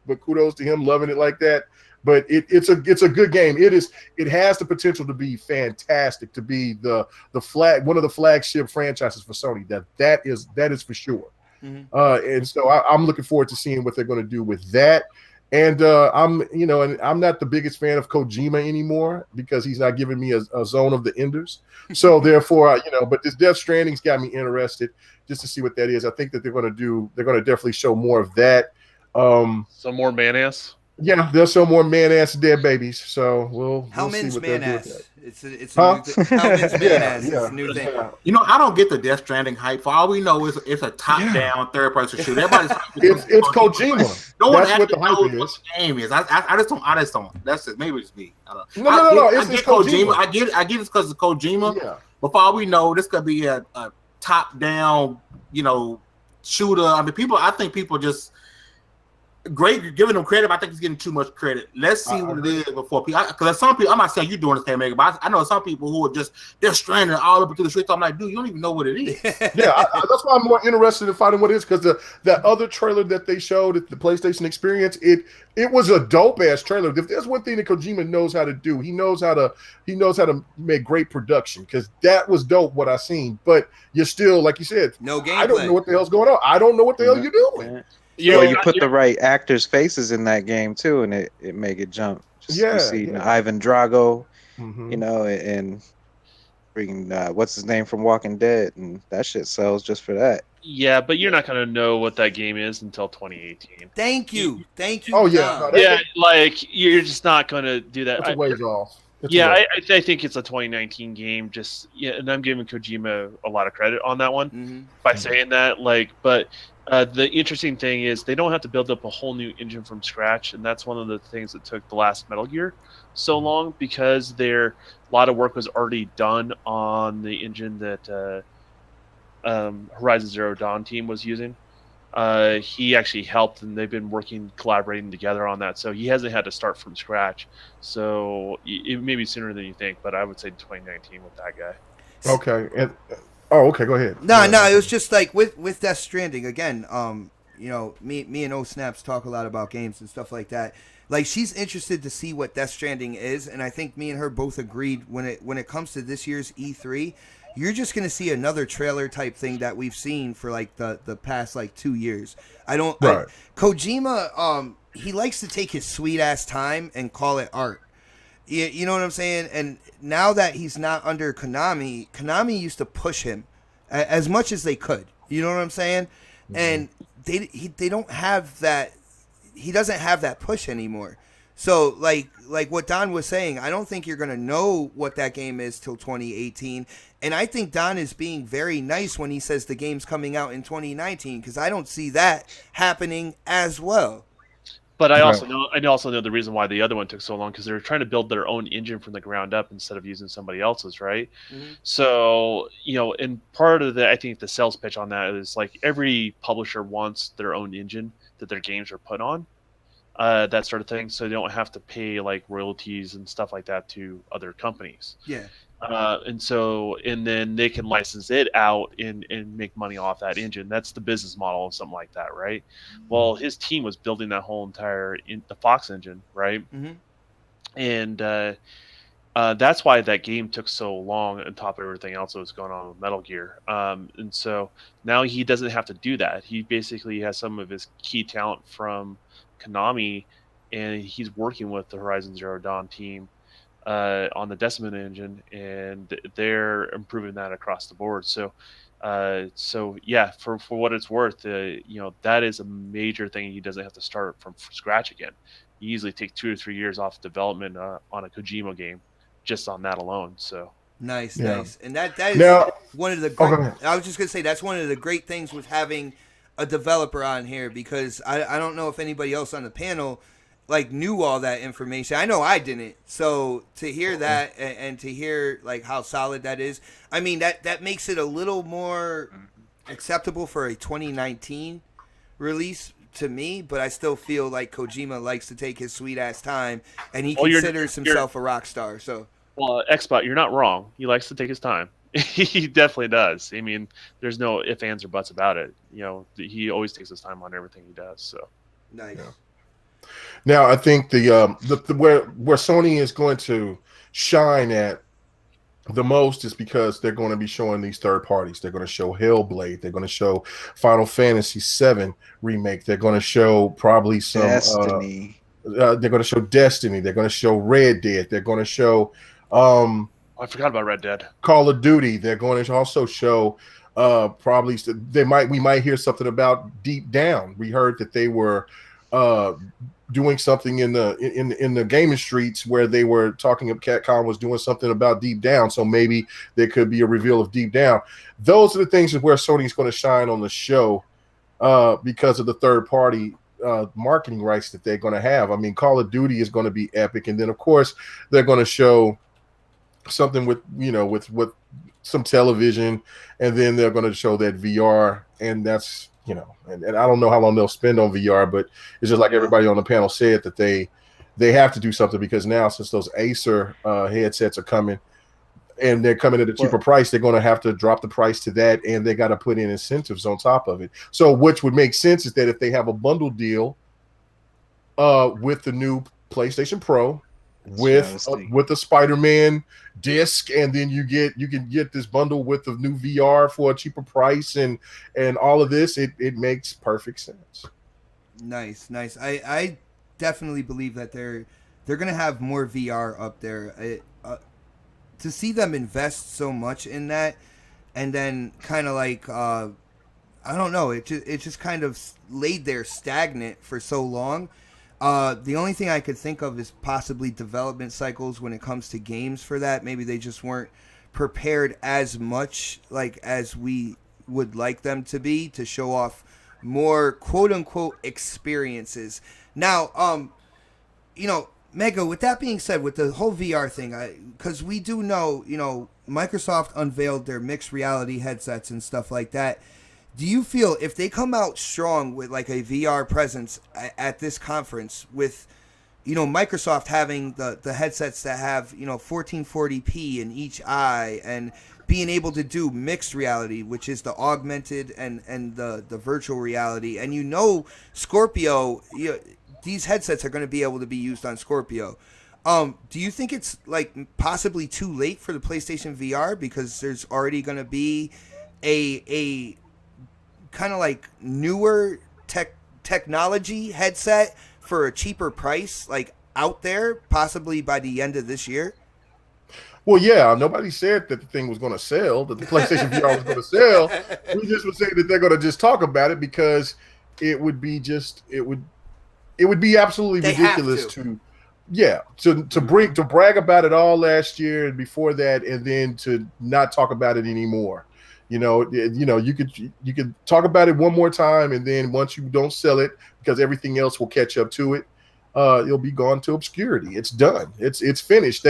but kudos to him loving it like that. but it's a good game. It has the potential to be fantastic, to be one of the flagship franchises for Sony. That is for sure. Mhm. And so I'm looking forward to seeing what they're going to do with that. And I'm not the biggest fan of Kojima anymore because he's not giving me a Zone of the Enders. So therefore, but this Death Stranding's got me interested just to see what that is. I think that they're going to definitely show more of that. Some more man-ass. Yeah, they'll show more man-ass dead babies. So we'll see Hellman's what they'll do with man-ass. It's a Huh? new thing. Hellman's man-ass is Yeah, a new thing. yeah. You know, I don't get the Death Stranding hype. For all we know, it's a top-down third-person shooter. Everybody's It's Kojima. No one That's what the actually hype knows is. what the game is. I just don't. That's it. Maybe it's me. I don't know. No. I It's get Kojima. I get it because it's Kojima. Yeah. But for all we know, this could be a top-down, shooter. I think people just great giving them credit. But I think he's getting too much credit. Let's see what it is before people. Because some people, I'm not saying you're doing this, K-Maker, but I know some people who are they're stranded all over through the streets. I'm like, dude, you don't even know what it is. Yeah, that's why I'm more interested in finding what it is, because that other trailer that they showed at the PlayStation Experience, it was a dope ass trailer. If there's one thing that Kojima knows how to do, he knows how to make great production, because that was dope what I seen. But you're still, like you said, No gameplay. I don't know what the hell's going on. I don't know what the hell you're doing. Well, you put the right actors' faces in that game too, and it make it jump. Just, Yeah, you see yeah. Ivan Drago, Mhm. and freaking what's his name from Walking Dead, and that shit sells just for that. Yeah, but you're not going to know what that game is until 2018. Thank you. Oh, yeah. Tom. No, Yeah, like you're just not going to do that. That's a ways off. I think it's a 2019 game. And I'm giving Kojima a lot of credit on that one by saying that. But the interesting thing is they don't have to build up a whole new engine from scratch, and that's one of the things that took the last Metal Gear so long, because a lot of work was already done on the engine that Horizon Zero Dawn team was using. He actually helped, and they've been collaborating together on that. So he hasn't had to start from scratch. So it may be sooner than you think, but I would say 2019 with that guy. Okay. Okay, go ahead. No, it was just like with Death Stranding again. Me and O Snaps talk a lot about games and stuff like that. Like, she's interested to see what Death Stranding is, and I think me and her both agreed when it comes to this year's E3, you're just gonna see another trailer type thing that we've seen for like the past like 2 years. Kojima, he likes to take his sweet ass time and call it art. You know what I'm saying? And now that he's not under Konami used to push him as much as they could. You know what I'm saying? Mm-hmm. And they don't have that. He doesn't have that push anymore. So like what Don was saying, I don't think you're going to know what that game is till 2018. And I think Don is being very nice when he says the game's coming out in 2019, because I don't see that happening as well. But I also know the reason why the other one took so long, because they were trying to build their own engine from the ground up instead of using somebody else's, right? Mm-hmm. So, and part of I think the sales pitch on that is like every publisher wants their own engine that their games are put on, that sort of thing. So they don't have to pay like royalties and stuff like that to other companies. Yeah. And then they can license it out and make money off that engine. That's the business model of something like that, right? Well, his team was building that whole entire the Fox engine, right? Mm-hmm. And that's why that game took so long on top of everything else that was going on with Metal Gear. And so now he doesn't have to do that. He basically has some of his key talent from Konami, and he's working with the Horizon Zero Dawn team on the Decimate engine, and they're improving that across the board. So yeah, for what it's worth, that is a major thing. He doesn't have to start from scratch again. He easily takes 2 or 3 years off development on a Kojima game, just on that alone. So nice. And that is one of the great, I was just gonna say that's one of the great things with having a developer on here, because I don't know if anybody else on the panel like knew all that information. I know I didn't. So to hear that and to hear like how solid that is, I mean that makes it a little more acceptable for a 2019 release to me. But I still feel like Kojima likes to take his sweet ass time, and he considers himself a rock star. So Xbot, you're not wrong. He likes to take his time. He definitely does. I mean, there's no ifs, ands, or buts about it. He always takes his time on everything he does. So nice. Now, I think the where Sony is going to shine at the most is because they're going to be showing these third parties. They're going to show Hellblade. They're going to show Final Fantasy VII remake. They're going to show probably some. Destiny. They're going to show Destiny. They're going to show Red Dead. They're going to show I forgot about Red Dead. Call of Duty. They're going to also show probably we might hear something about Deep Down. We heard that they were doing something in the gaming streets where they were talking of Capcom was doing something about Deep Down. So maybe there could be a reveal of Deep Down. Those are the things where Sony's going to shine on the show because of the third party marketing rights that they're going to have. I mean, Call of Duty is going to be epic, and then of course they're going to show something with some television, and then they're going to show that VR, and that's and I don't know how long they'll spend on VR, but it's just like everybody on the panel said that they have to do something, because now since those Acer headsets are coming and they're coming at a cheaper price, they're going to have to drop the price to that, and they got to put in incentives on top of it. So which would make sense is that if they have a bundle deal with the new PlayStation Pro, with the Spider-Man disc, and then you can get this bundle with the new VR for a cheaper price, and all of this, it makes perfect sense. Nice. I definitely believe that they're gonna have more VR up there. To see them invest so much in that, and then kind of like I don't know, it just kind of laid there stagnant for so long. The only thing I could think of is possibly development cycles when it comes to games for that. Maybe they just weren't prepared as much like as we would like them to be to show off more quote unquote experiences. Now, Mega, with that being said, with the whole VR thing, because we do know, Microsoft unveiled their mixed reality headsets and stuff like that. Do you feel if they come out strong with like a VR presence at this conference with, Microsoft having the headsets that have, 1440p in each eye and being able to do mixed reality, which is the augmented and the virtual reality, and Scorpio, these headsets are going to be able to be used on Scorpio. Do you think it's like possibly too late for the PlayStation VR because there's already going to be a kind of like newer technology headset for a cheaper price, like out there, possibly by the end of this year? Well, yeah, nobody said that the thing was going to sell, that the PlayStation VR was going to sell. We just would say that they're going to just talk about it because it would be absolutely ridiculous to brag about it all last year and before that, and then to not talk about it anymore. You could talk about it one more time, and then once you don't sell it, because everything else will catch up to it, it'll be gone to obscurity. It's done. It's finished.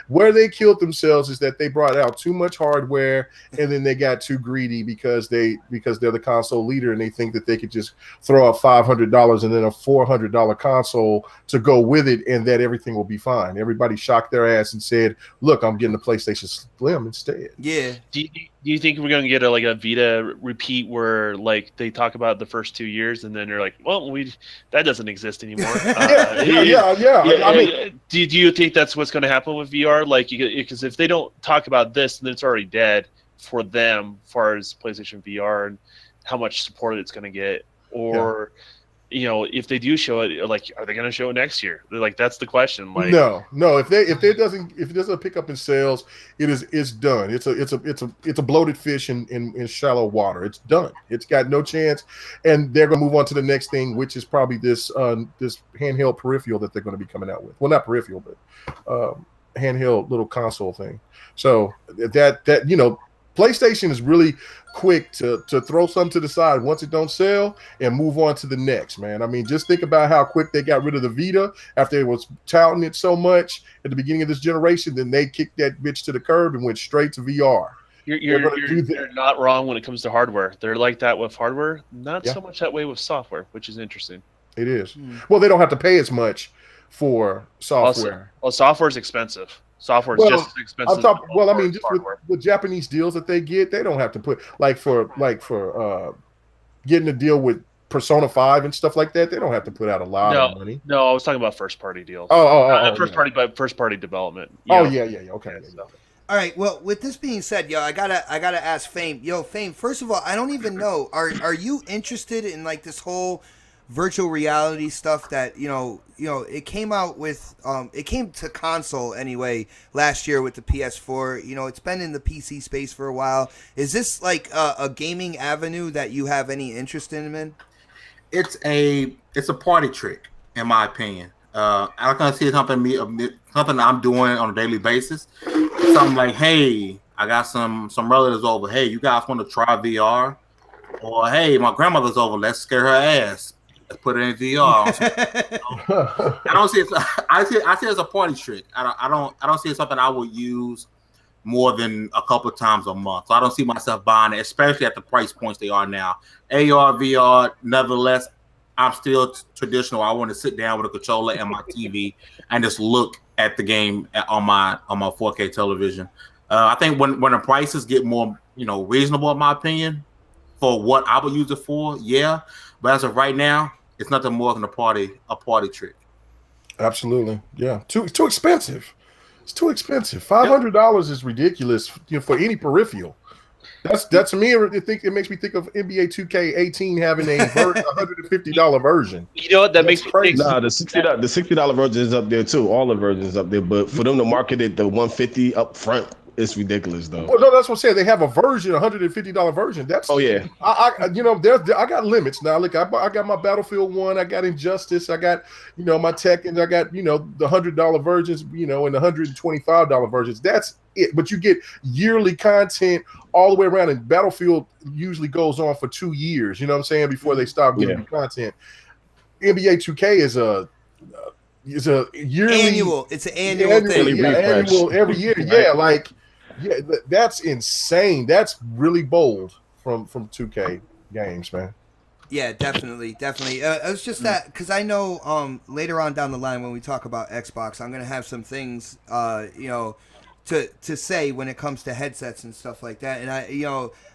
Where they killed themselves is that they brought out too much hardware, and then they got too greedy because they're the console leader, and they think that they could just throw out $500 and then a $400 console to go with it, and that everything will be fine. Everybody shocked their ass and said, "Look, I'm getting the PlayStation Slim instead." Yeah. Do you think we're going to get a Vita repeat where like they talk about the first 2 years and then they're like, well, that doesn't exist anymore? Yeah. I mean, do you think that's what's going to happen with VR? Like, because if they don't talk about this, then it's already dead for them, as far as PlayStation VR and how much support it's going to get. Or, if they do show it, like, are they going to show it next year? Like, that's the question. Like, no. If it doesn't pick up in sales, it's done. It's a bloated fish in shallow water. It's done. It's got no chance, and they're going to move on to the next thing, which is probably this handheld peripheral that they're going to be coming out with. Well, not peripheral, but handheld little console thing. So that PlayStation is really quick to throw something to the side once it don't sell and move on to the next, man. I mean, just think about how quick they got rid of the Vita after it was touting it so much at the beginning of this generation. Then they kicked that bitch to the curb and went straight to VR. You're not wrong when it comes to hardware. They're like that with hardware, not so much that way with software, which is interesting. It is. Well, they don't have to pay as much for software. Software is expensive. Software is just as expensive. Just with Japanese deals that they get, they don't have to put for getting a deal with Persona 5 and stuff like that, they don't have to put out a lot of money. No, I was talking about first party deals. First party, but first party development. Yeah. Okay. All right. Well, with this being said, yo, I gotta ask Fame. Yo, Fame. First of all, I don't even know. Are you interested in like this whole virtual reality stuff that it came out with? It came to console anyway last year with the PS4. It's been in the PC space for a while. Is this like a gaming avenue that you have any interest in, man? It's a party trick, in my opinion. I can see something I'm doing on a daily basis. Something like, hey, I got some relatives over. Hey, you guys want to try VR? Or hey, my grandmother's over. Let's scare her ass. Let's put her in VR. I don't see it. I see it as a party trick. I don't see it something I would use more than a couple of times a month. So I don't see myself buying it, especially at the price points they are now. AR, VR, nevertheless, I'm still traditional. I want to sit down with a controller and my TV and just look at the game on my 4K television. I think when the prices get more reasonable, in my opinion, for what I would use it for, yeah. But as of right now, it's nothing more than a party trick. Absolutely, yeah. Too expensive. It's too expensive. $500 is ridiculous for any peripheral. That's to me. It makes me think of NBA 2K18 having a $150 version. You know what? That makes me crazy. think. Nah, the $60 version is up there too. All the versions up there, but for them to market it the $150 up front, it's ridiculous though. Well, no, that's what I'm saying. They have a version, $150 version. That's yeah. I got limits now. Look, I got my Battlefield 1. I got Injustice. I got my Tekken. I got the $100 versions. And the $125 versions. That's it. But you get yearly content all the way around. And Battlefield usually goes on for 2 years. You know what I'm saying? Before they stop giving you content. NBA 2K is a yearly annual. It's an annual thing. Annual every year. Yeah, that's insane. That's really bold from 2K games, man. Yeah, definitely. It was just that because I know later on down the line when we talk about Xbox, I'm gonna have some things to say when it comes to headsets and stuff like that. And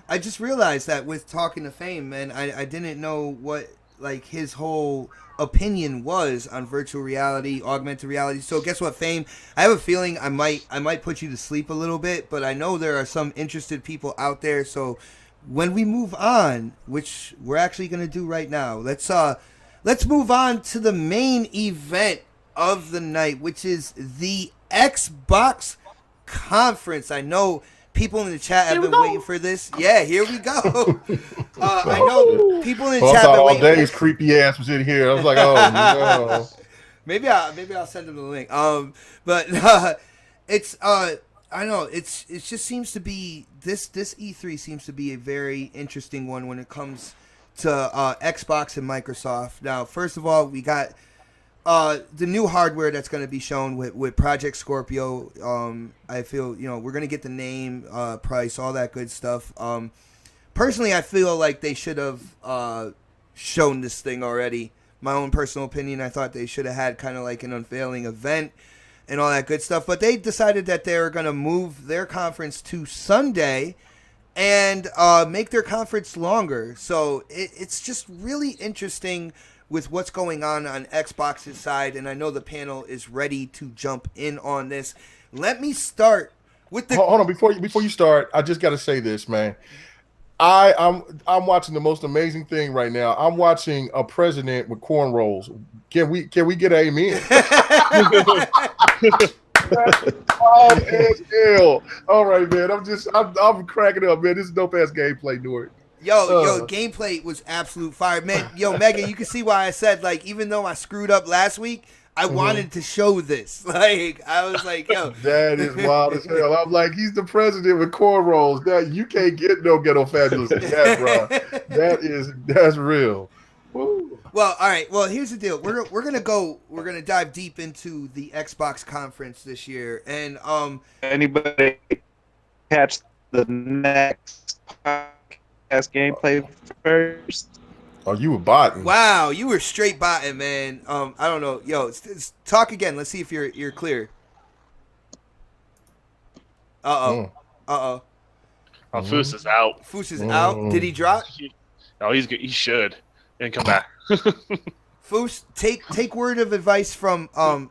I just realized that with talking to Fame, man, I didn't know what like his whole opinion was on virtual reality, augmented reality. So guess what, Fame? I have a feeling I might put you to sleep a little bit, but I know there are some interested people out there. So when we move on, which we're actually going to do right now, let's move on to the main event of the night, which is the Xbox conference. I know people in the chat have been waiting for this. Yeah, here we go. I know people in the chat have been waiting. All day his creepy ass was in here. I was like, oh no. Maybe I'll send him the link. But it's I don't know. It just seems to be this E3 seems to be a very interesting one when it comes to Xbox and Microsoft. Now, first of all, we got the new hardware that's going to be shown with Project Scorpio. I feel we're going to get the name, price, all that good stuff. Personally, I feel like they should have shown this thing already. My own personal opinion, I thought they should have had kind of like an unveiling event and all that good stuff. But they decided that they were going to move their conference to Sunday and make their conference longer. So it's just really interesting with what's going on Xbox's side, and I know the panel is ready to jump in on this. Let me start with the. Hold on, before you start, I just got to say this, man. I'm watching the most amazing thing right now. I'm watching a president with cornrows. Can we get an amen? All right, man. I'm cracking up, man. This is dope ass gameplay, Nord. Yo, gameplay was absolute fire, man. Yo, Megan, you can see why I said like even though I screwed up last week, I wanted to show this. Like I was like, yo, that is wild as hell. I'm like, he's the president with cornrows. That you can't get no ghetto fabulous in that, bro. That's real. Woo. Well, all right. Well, here's the deal. We're gonna dive deep into the Xbox conference this year, and anybody catch the next podcast gameplay first? Oh, you were botting. Wow, you were straight botting, man. I don't know. Yo, talk again. Let's see if you're clear. Foos is out. Foos is out. Did he drop? Oh, he should. and come back. Foos, take word of advice from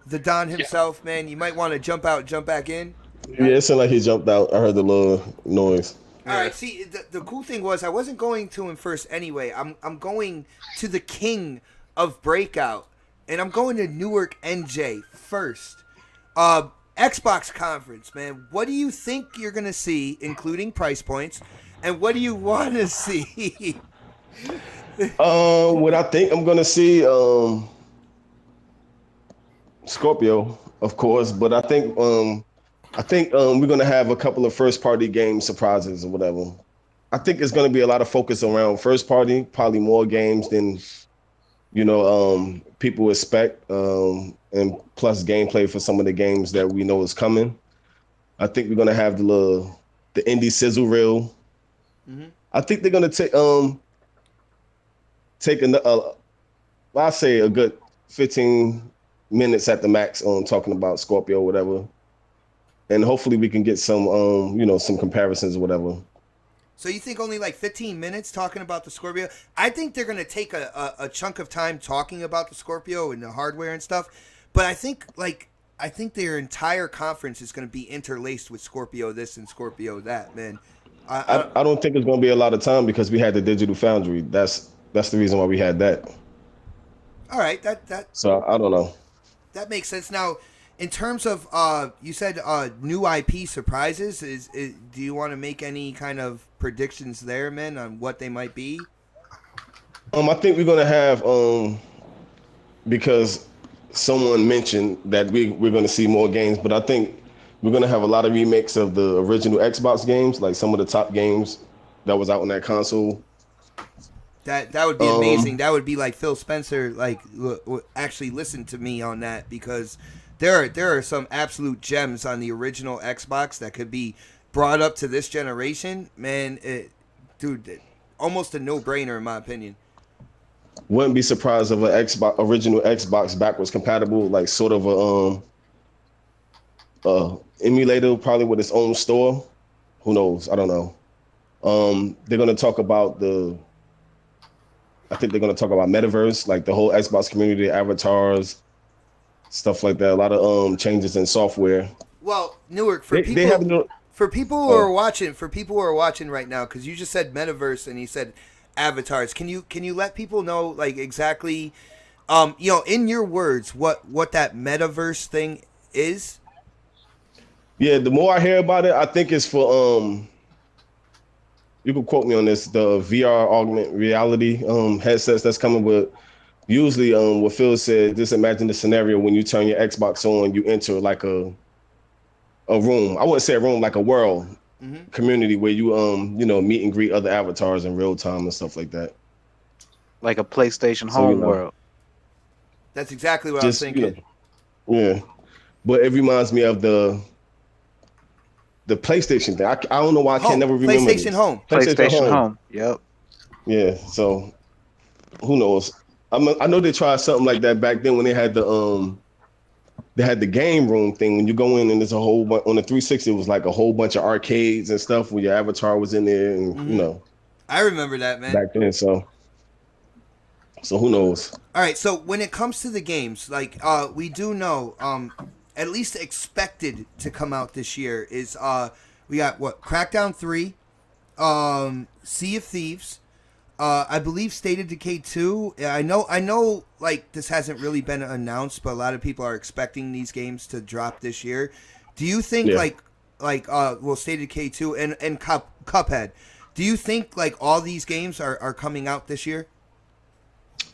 the Don himself, man. You might want to jump out, jump back in. Yeah, it sounded like he jumped out. I heard the little noise. All right. See, the cool thing was I wasn't going to him first anyway. I'm going to the king of Breakout, and I'm going to Newark, NJ first. Xbox conference, man. What do you think you're gonna see, including price points, and what do you want to see? What I think I'm gonna see, Scorpio, of course, but I think we're gonna have a couple of first party game surprises or whatever. I think it's gonna be a lot of focus around first party, probably more games than people expect, and plus gameplay for some of the games that we know is coming. I think we're gonna have the indie sizzle reel. Mm-hmm. I think they're gonna take I say a good 15 minutes at the max on talking about Scorpio, or whatever, and hopefully we can get some comparisons or whatever. So you think only like 15 minutes talking about the Scorpio? I think they're going to take a chunk of time talking about the Scorpio and the hardware and stuff. But I think their entire conference is going to be interlaced with Scorpio this and Scorpio that, man. I don't think it's going to be a lot of time because we had the Digital Foundry. That's the reason why we had that. All right, So I don't know. that makes sense. Now, in terms of you said new IP surprises, do you want to make any kind of predictions there, man, on what they might be? I think we're gonna have because someone mentioned that we're gonna see more games, but I think we're gonna have a lot of remakes of the original Xbox games, like some of the top games that was out on that console. That would be amazing. That would be like Phil Spencer, like actually listen to me on that, because there are some absolute gems on the original Xbox that could be brought up to this generation. Man, almost a no-brainer in my opinion. Wouldn't be surprised if original Xbox backwards compatible, like sort of a emulator, probably with its own store. Who knows? I don't know. They're gonna talk about I think they're gonna talk about metaverse, like the whole Xbox community, avatars, stuff like that. A lot of changes in software. Well, Newark, for people who are watching right now, because you just said metaverse and you said avatars. Can you let people know, like, exactly, in your words, what that metaverse thing is? Yeah, the more I hear about it, I think it's for you can quote me on this, the VR augmented reality headsets that's coming with. Usually, what Phil said, just imagine the scenario when you turn your Xbox on, you enter like a room. I wouldn't say a room, like a world community where you meet and greet other avatars in real time and stuff like that. Like a PlayStation home world. That's exactly what I was thinking. Yeah, but it reminds me of the PlayStation thing. I don't know why I can't never remember PlayStation Home. PlayStation Home. Yep. Yeah. So who knows? I know they tried something like that back then when they had the game room thing. When you go in and there's a whole bunch on the 360, it was like a whole bunch of arcades and stuff where your avatar was in there, and I remember that, man. Back then, so who knows? All right, so when it comes to the games, like we do know, at least expected to come out this year is we got Crackdown 3, Sea of Thieves, I believe State of Decay 2. I know like this hasn't really been announced, but a lot of people are expecting these games to drop this year. Do you think State of Decay 2 and Cuphead, do you think like all these games are coming out this year?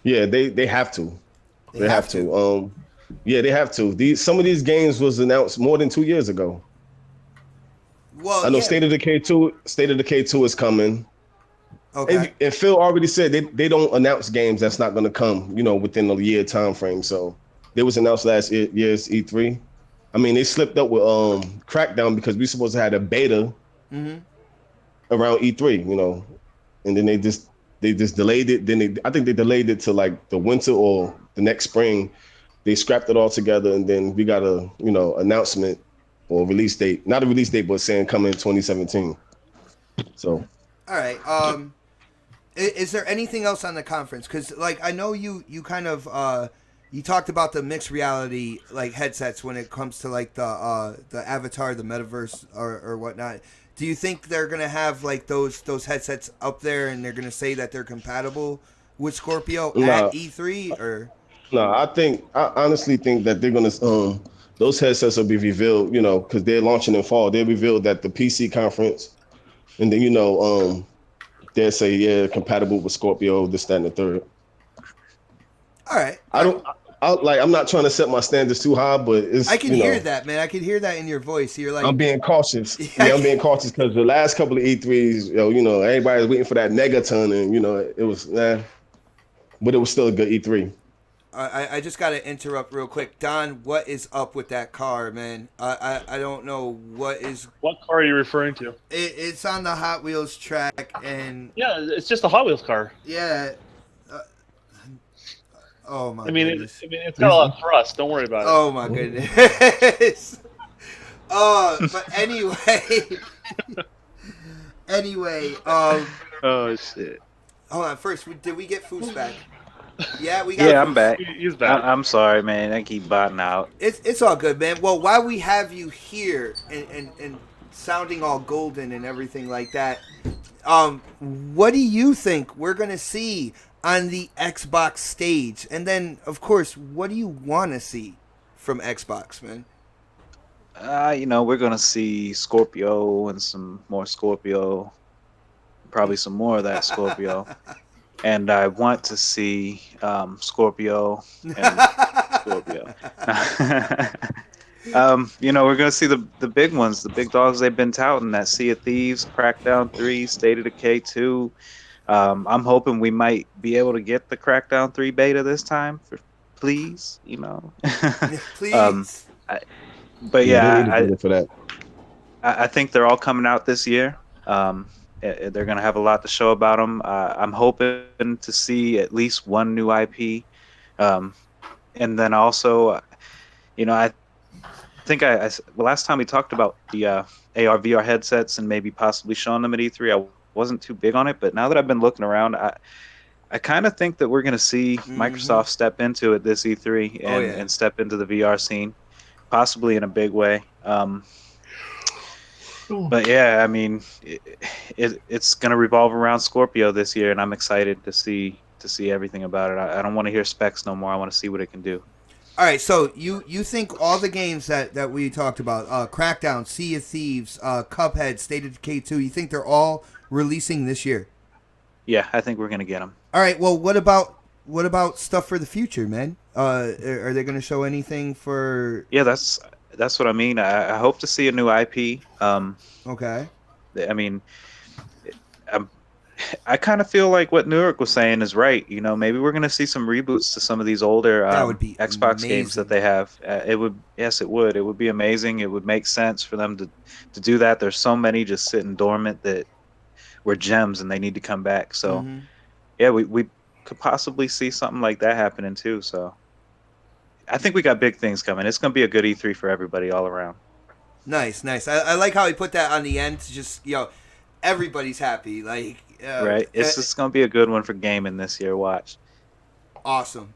Yeah, they have to. They have to. Yeah, they have to. Some of these games was announced more than 2 years ago. Well, I know State of Decay 2 is coming. Okay. And Phil already said they don't announce games that's not going to come, within a year time frame. So they was announced last year's E3. I mean, they slipped up with Crackdown because we supposed to have a beta around E3, and then they just delayed it. Then I think they delayed it to like the winter or the next spring. They scrapped it all together, and then we got a announcement or release date, not a release date, but saying coming in 2017. So all right. Is there anything else on the conference? Because like I know you kind of you talked about the mixed reality like headsets when it comes to like the avatar, the metaverse or whatnot. Do you think they're gonna have like those headsets up there and they're gonna say that they're compatible with Scorpio at No, E3 or? no, I honestly think that they're gonna those headsets will be revealed, you know, because they're launching in fall. They revealed at the PC conference, and then they'll say yeah, compatible with Scorpio, this, that, and the third. All right, I don't. I'm not trying to set my standards too high, but I it's can hear that, man. I can hear that in your voice. You're like, I'm being cautious. Yeah, I'm being cautious because the last couple of E3s, everybody's waiting for that Megaton, and it was but it was still a good E3. I just got to interrupt real quick. Don, what is up with that car, man? I don't know what is. What car are you referring to? It's on the Hot Wheels track, and Yeah, it's just a Hot Wheels car. yeah. Oh my I mean, goodness. it's got a lot of thrust. Don't worry about it. Oh my goodness. But anyway, anyway, Oh shit. hold on. First, did we get Foos back? Yeah, we got. Yeah, I'm Foos. back. He's back. I'm sorry, man. I keep botting out. It's all good, man. Well, while we have you here and sounding all golden and everything like that, what do you think we're gonna see on the Xbox stage? And then, of course, what do you want to see from Xbox, man? We're gonna see Scorpio and some more Scorpio, probably some more of that Scorpio. And I want to see Scorpio and Scorpio. We're gonna see the big ones, the big dogs they've been touting. That Sea of Thieves, Crackdown 3, State of Decay 2. I'm hoping we might be able to get the Crackdown 3 beta this time, please. Please. But yeah, they need to for that. I think they're all coming out this year. They're going to have a lot to show about them. I'm hoping to see at least one new IP. And then also, I think last time we talked about the AR VR headsets and maybe possibly showing them at E3, I wasn't too big on it. But now that I've been looking around, I kind of think that we're going to see Microsoft step into it this E3 and step into the VR scene, possibly in a big way. But yeah, I mean, it's going to revolve around Scorpio this year, and I'm excited to see everything about it. I don't want to hear specs no more. I want to see what it can do. All right, so you think all the games that we talked about, Crackdown, Sea of Thieves, Cuphead, State of Decay 2, you think they're all releasing this year? Yeah, I think we're going to get them. All right, well, what about stuff for the future, man? Are they going to show anything for... Yeah, that's what I mean. I hope to see a new IP. Okay. I mean, I kind of feel like what Newark was saying is right. Maybe we're going to see some reboots to some of these older that would be Xbox amazing. games that they have. It would be amazing. It would make sense for them to do that. There's so many just sitting dormant that were gems and they need to come back. So yeah, we could possibly see something like that happening too. So I think we got big things coming. It's going to be a good E3 for everybody all around. Nice. I like how he put that on the end to just, everybody's happy. Like, right. It's just going to be a good one for gaming this year. Watch. Awesome.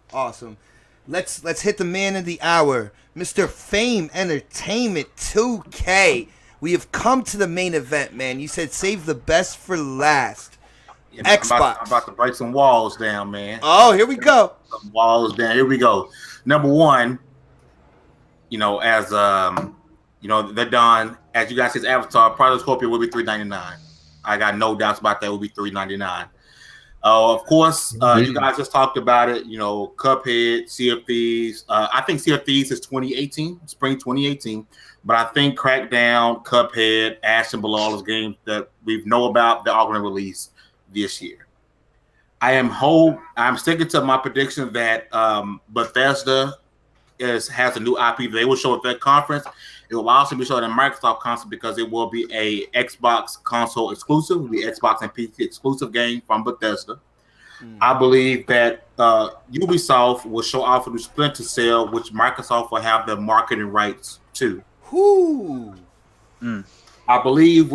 Let's hit the man of the hour, Mr. Fame Entertainment 2K. We have come to the main event, man. You said save the best for last. Xbox. I'm about to break some walls down, man. Oh, here we go. Some walls down. Here we go. Number one, as they're done. As you guys said, Avatar, Project Scorpio will be $399. I got no doubts about that. It will be $399. Of course, you guys just talked about it. Cuphead, Sea of Thieves. I think Sea of Thieves is 2018, spring 2018. But I think Crackdown, Cuphead, Ash and Below, all those games that we know about, they're all going to release this year. I'm sticking to my prediction that Bethesda has a new IP they will show at that conference. It will also be shown at Microsoft console because it will be a Xbox console exclusive, will be Xbox and PC exclusive game from Bethesda. I believe that Ubisoft will show off a new Splinter Cell, which Microsoft will have the marketing rights to. Whoo! I believe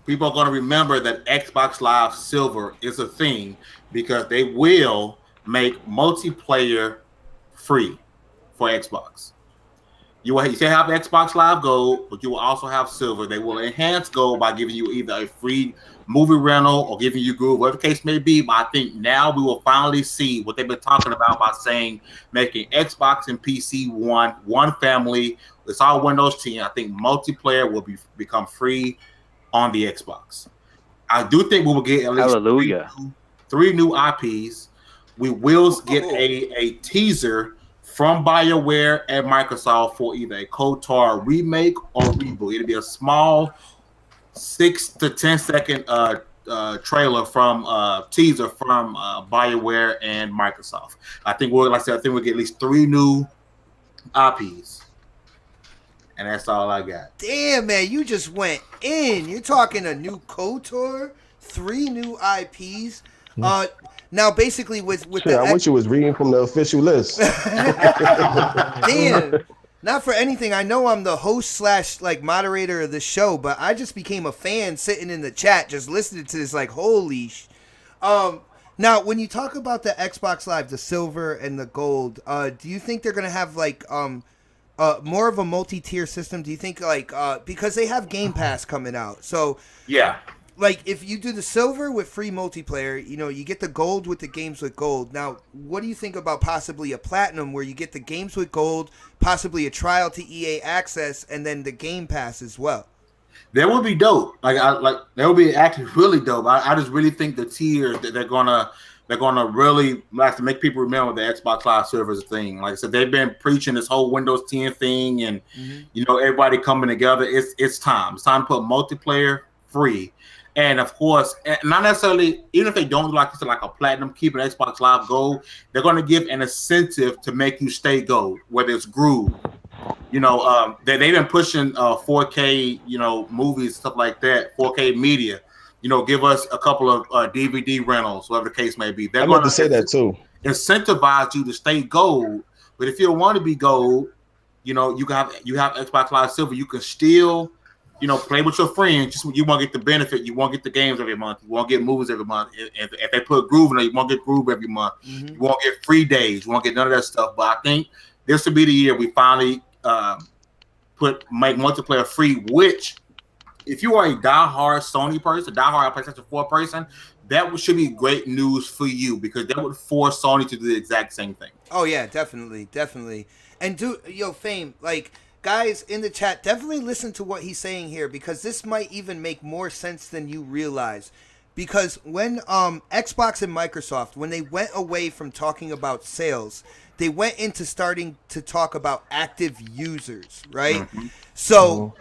people are going to remember that Xbox Live Silver is a thing because they will make multiplayer free for Xbox. You still have Xbox Live Gold, but you will also have Silver. They will enhance Gold by giving you either a free movie rental or giving you Groove, whatever the case may be. But I think now we will finally see what they've been talking about by saying making Xbox and PC one family. It's all Windows 10. I think multiplayer will become free on the Xbox. I do think we will get at least three new IPs. We will get a teaser from BioWare and Microsoft for either a KOTOR remake or reboot. It'll be a small 6 to 10 second trailer from teaser from BioWare and Microsoft. I think we'll get at least 3 new IPs. And that's all I got. Damn, man, you just went in. You're talking a new KOTOR, 3 new IPs. Now, basically, with Shit, I wish you was reading from the official list. Damn. Not for anything. I know I'm the host / like moderator of the show, but I just became a fan sitting in the chat, just listening to this. Like, holy. Now, when you talk about the Xbox Live, the silver and the gold, do you think they're gonna have like more of a multi-tier system? Do you think like because they have Game Pass coming out, so yeah. Like, if you do the silver with free multiplayer, you know, you get the gold with the games with gold. Now, what do you think about possibly a platinum where you get the games with gold, possibly a trial to EA Access, and then the Game Pass as well? That would be dope. That would be actually really dope. I just really think the tiers that they're gonna really like to make people remember the Xbox Live Server is a thing. Like I said, they've been preaching this whole Windows 10 thing, and you know, everybody coming together. It's time. It's time to put multiplayer free. And of course, not necessarily, even if they don't do like a platinum, keep an Xbox Live Gold, they're going to give an incentive to make you stay gold, whether it's Groove. You know, they've been pushing 4K, you know, movies, stuff like that, 4K media. You know, give us a couple of DVD rentals, whatever the case may be. They're going to say that too. Incentivize you to stay gold. But if you don't want to be gold, you know, you have Xbox Live Silver. You can still, you know, play with your friends. Just you won't get the benefit. You won't get the games every month. You won't get movies every month. If they put Groove in there, you won't get Groove every month. You won't get free days. You won't get none of that stuff. But I think this will be the year we finally make multiplayer free. Which, if you are a diehard Sony person, diehard PlayStation 4 person, that should be great news for you because that would force Sony to do the exact same thing. Oh yeah, definitely. And Fame, like, guys in the chat, definitely listen to what he's saying here because this might even make more sense than you realize. Because when Xbox and Microsoft, when they went away from talking about sales, they went into starting to talk about active users, right? So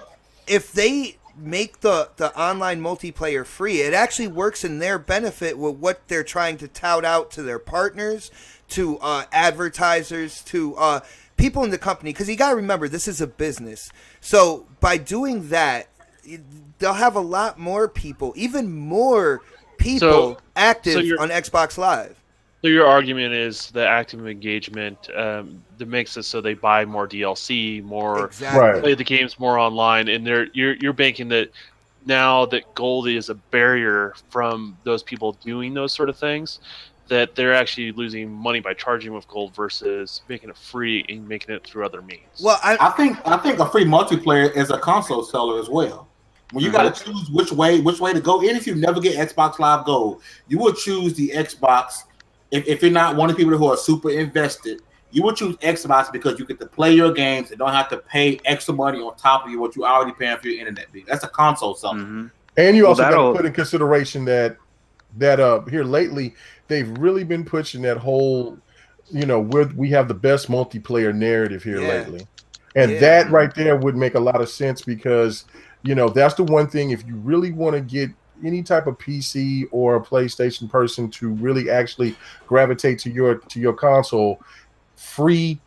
if they make the online multiplayer free, it actually works in their benefit with what they're trying to tout out to their partners, to advertisers, to people in the company, because you got to remember, this is a business. So by doing that, they'll have a lot more people, even more people active on Xbox Live. So your argument is the active engagement that makes it so they buy more DLC, more play the games more online, and you're banking that now that gold is a barrier from those people doing those sort of things, that they're actually losing money by charging with gold versus making it free and making it through other means. Well, I think a free multiplayer is a console seller as well. When you got to choose which way to go, and if you never get Xbox Live Gold, you will choose the Xbox. If you're not one of the people who are super invested, you will choose Xbox because you get to play your games and don't have to pay extra money on top of what you already paying for your internet bill. That's a console seller. And you also got to put in consideration that here lately they've really been pushing that whole, you know, we have the best multiplayer narrative here lately, and that right there would make a lot of sense because, you know, that's the one thing, if you really want to get any type of PC or a PlayStation person to really actually gravitate to your console, free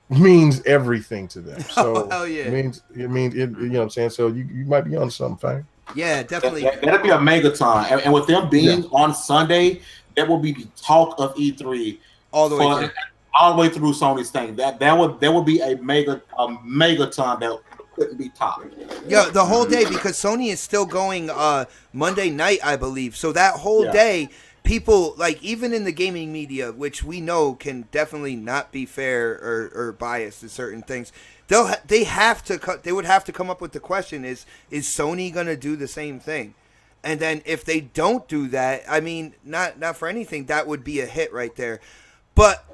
means everything to them. So it means you know what I'm saying? So you might be on something, fine. Yeah, definitely. That'll be a megaton. And with them being on Sunday, that will be the talk of E3 all the way through Sony's thing. That would be a megaton that couldn't be topped. Yeah, the whole day, because Sony is still going Monday night, I believe. So that whole Yeah. day, people, like, even in the gaming media, which we know can definitely not be fair or biased to certain things, they would have to come up with the question: is Sony gonna do the same thing? And then if they don't do that, I mean, not for anything, that would be a hit right there. But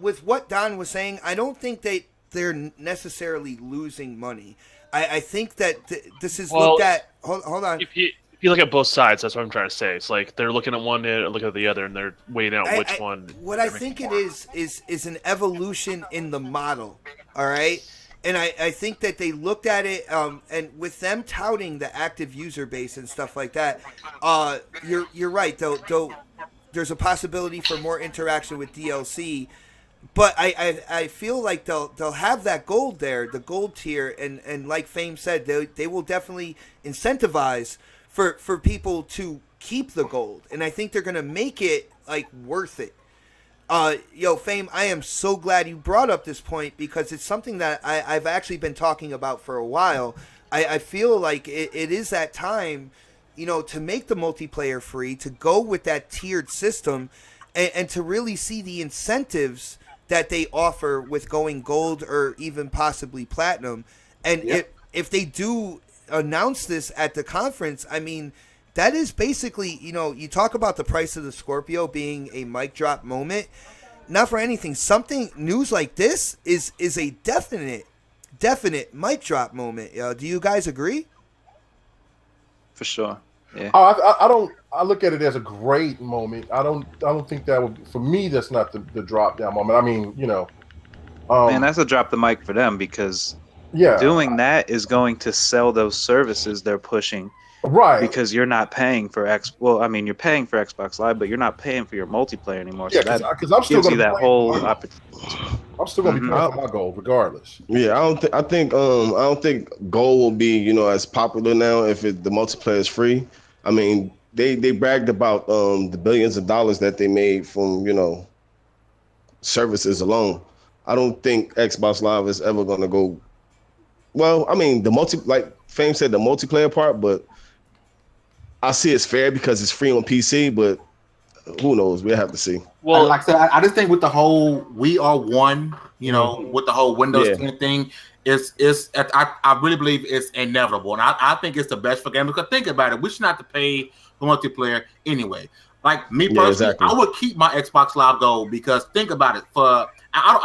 with what Don was saying, I don't think they're necessarily losing money. I think that this is looked at. Hold on. If you look at both sides, that's what I'm trying to say. It's like they're looking at one end and looking at the other, and they're weighing out which one. What I think it is an evolution in the model. All right. And I think that they looked at it, and with them touting the active user base and stuff like that, you're right. Though there's a possibility for more interaction with DLC, but I feel like they'll have that gold there, the gold tier, and like Fame said, they will definitely incentivize for people to keep the gold, and I think they're gonna make it like worth it. Fame, I am so glad you brought up this point, because it's something that I've actually been talking about for a while. I feel like it is that time, to make the multiplayer free, to go with that tiered system, and to really see the incentives that they offer with going gold or even possibly platinum. And if they do announce this at the conference, I mean, that is basically, you talk about the price of the Scorpio being a mic drop moment. Not for anything, news like this is a definite mic drop moment. Do you guys agree? For sure. Yeah. I look at it as a great moment. I don't think that would, for me, that's not the drop down moment. I mean, Man, that's a drop the mic for them, because doing that is going to sell those services they're pushing. Right. Because you're not paying for you're paying for Xbox Live, but you're not paying for your multiplayer anymore. Yeah, so that because I'm still gives you gonna that whole opportunity. I'm still gonna be paying for my goal regardless. Yeah, I don't think Gold will be as popular now if the multiplayer is free. I mean, they bragged about the billions of dollars that they made from services alone. I don't think Xbox Live is ever gonna go. Well, I mean, like Fame said, the multiplayer part, but I see it's fair because it's free on PC, but who knows? We'll have to see. Well, like I said, I just think with the whole "we are one," with the whole Windows 10 thing, I really believe it's inevitable, and I think it's the best for gamers. Because think about it, we should not have to pay for multiplayer anyway. Like me personally, exactly. I would keep my Xbox Live Gold, because think about it. I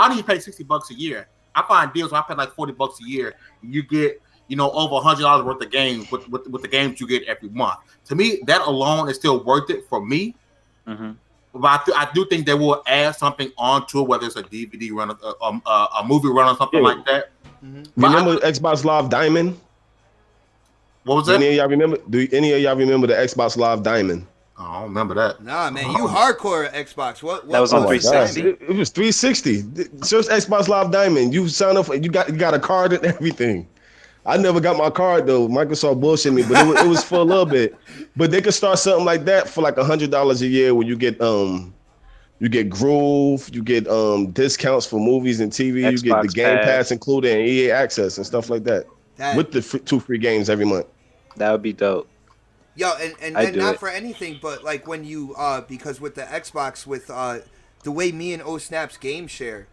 don't even pay $60 a year. I find deals where I pay like $40 a year. You get over $100 worth of games with the games you get every month. To me, that alone is still worth it for me. Mm-hmm. But I do think they will add something onto it, whether it's a DVD run, a movie run, or something like that. Mm-hmm. Remember Xbox Live Diamond? What was that? Do any of y'all remember the Xbox Live Diamond? I don't remember that. Nah, man, you hardcore Xbox. What That was on 360. It was 360. Search Xbox Live Diamond. You sign up, you got a card and everything. I never got my card though. Microsoft bullshit me, but it was for a little bit. But they could start something like that for like $100 a year, where you get Groove, you get discounts for movies and TV, you get the Game Pass included and EA Access and stuff like that with the 2 free games every month. That would be dope. Yo, and then not for anything, but like when you because with the Xbox, with the way me and O-Snap's game share,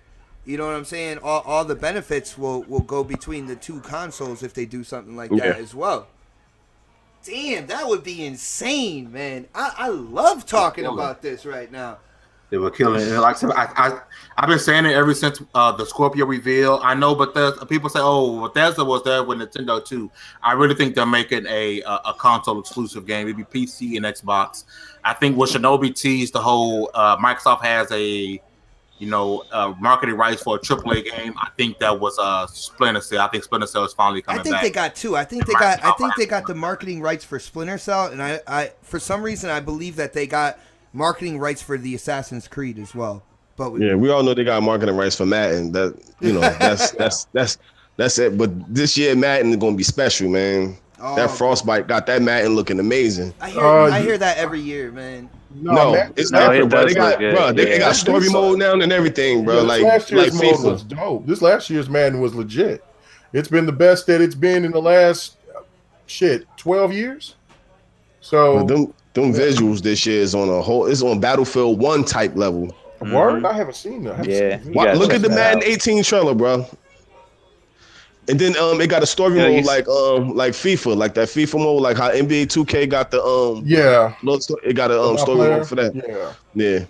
you know what I'm saying? All the benefits will go between the two consoles if they do something like that as well. Damn, that would be insane, man. I love talking about this right now. They were killing it. Like I said, I've been saying it ever since the Scorpio reveal. I know, but people say, "Oh, Bethesda was there with Nintendo too." I really think they're making a console exclusive game. It'd be PC and Xbox. I think what Shinobi teased, the whole Microsoft has a marketing rights for a AAA game. I think that was Splinter Cell. I think Splinter Cell is finally coming back. I think they got two. I think they got the marketing rights for Splinter Cell, and I for some reason I believe that they got marketing rights for the Assassin's Creed as well. But we all know they got marketing rights for Madden. That's it. But this year Madden is gonna be special, man. That Frostbite got that Madden looking amazing. I hear that every year, man. No, it's different, bro. They got story mode now and everything, bro. This last year's mode was dope. This last year's Madden was legit. It's been the best that it's been in the last 12 years. So But them visuals this year is on a whole. It's on Battlefield 1 type level. word, I haven't seen that. Yeah, Seen you the gotta video. Look check at the that Madden out. 18 trailer, bro. And then it got a story You know, mode like FIFA, like that FIFA mode, like how NBA 2K got the Yeah, it got a my story player. mode for that. Yeah, Yeah.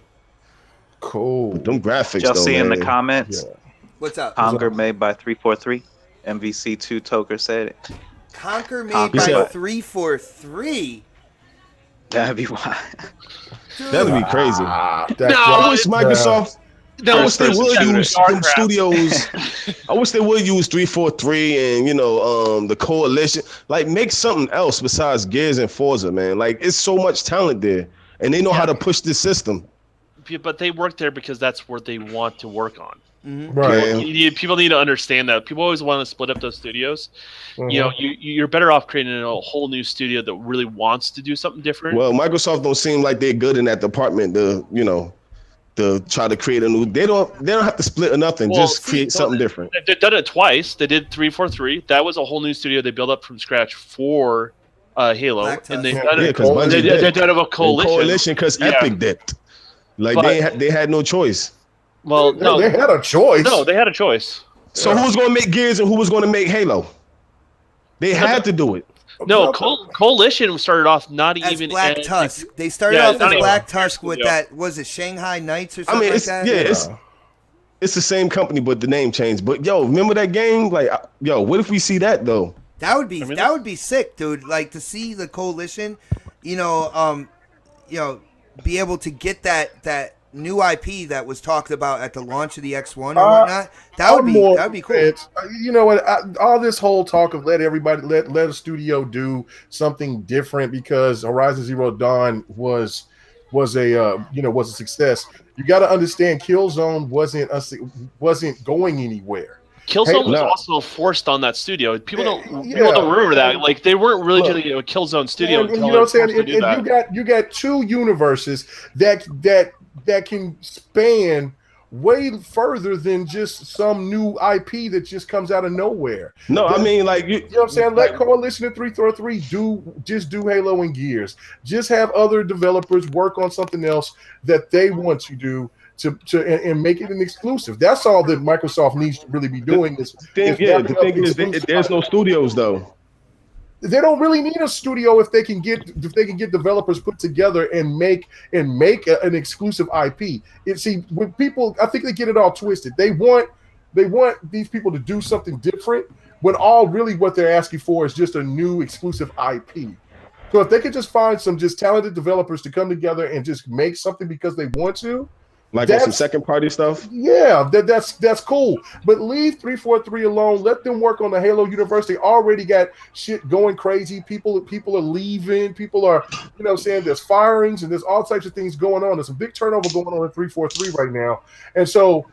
cool. But them Did graphics y'all though, see in the man. comments? Yeah. What's up? What's Conquer up? made by 343. MVC2 Toker said it. Conquer made Conquer by what? 343. That'd be wild. That'd be crazy. That's No, I wish Microsoft. I wish they First-person would shooter, use them StarCraft. studios. I wish they would use 343 and the coalition. Like make something else besides Gears and Forza, man. Like it's so much talent there, and they know how to push this system. But they work there because that's where they want to work on. right. People need to understand that. People always want to split up those studios. Mhm. You know, you're better off creating a whole new studio that really wants to do something different. Well, Microsoft don't seem like they're good in that department. To try to create a new. They don't have to split or nothing. Just create something different. They've done it twice. They did 343. That was a whole new studio they built up from scratch for Halo, Black Tusk. and they've Yeah, done it. because Bungie They've did. done it with Coalition. Because Yeah. Epic dipped. Like But- they had no choice. Well, They had a choice. no, they had a choice. So who was going to make Gears and who was going to make Halo? They had to do it. No, Coalition started off not As even Black as- Tusk. They started Yeah, off not as even- Black Tusk with Yeah. that, was it Shanghai Knights or I something mean, like it's that? it's the same company, but the name changed. But yo, remember that game? Like, what if we see that though? That would be I mean, that would be sick, dude. Like to see the coalition, be able to get that new IP that was talked about at the launch of the X1 or whatnot. That would be cool. You know what? All this whole talk of let a studio do something different because Horizon Zero Dawn was a success. You got to understand, Killzone wasn't going anywhere. Killzone was no. also forced on that studio. People don't Yeah. remember that. Like they weren't really Look, doing a Killzone studio and until you know what they I'm were saying? forced to do that. You got two universes that can span way further than just some new IP that just comes out of nowhere. No, I mean like You know what I'm saying? Let Coalition of 343 do Halo and Gears. Just have other developers work on something else that they want to do and make it an exclusive. That's all that Microsoft needs to really be doing. the thing is there's no studios though. They don't really need a studio if they can get developers put together and make an exclusive IP. When people, I think they get it all twisted. They want these people to do something different, when all really what they're asking for is just a new exclusive IP. So if they could just find some just talented developers to come together and just make something because they want to, Like on some second party stuff. yeah, that's cool. But leave 343 alone. Let them work on the Halo universe. They already got shit going crazy. People are leaving. People are, saying there's firings and there's all types of things going on. There's a big turnover going on in 343 right now. And so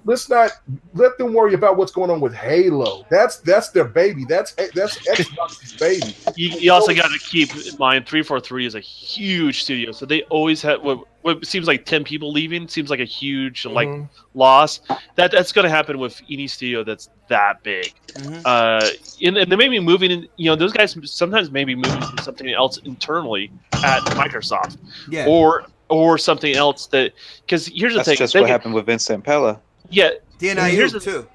let's not let them worry about what's going on with Halo. That's their baby. That's Xbox's baby. You also got to keep in mind 343 is a huge studio, so they always have what seems like 10 people leaving. Seems like a huge loss. That's going to happen with any studio that's that big. And they may be moving in. Those guys sometimes may be moving to something else internally at Microsoft, or something else that, because here's the That's thing. just what happened with Vincent Pella. Yeah, DNIU too.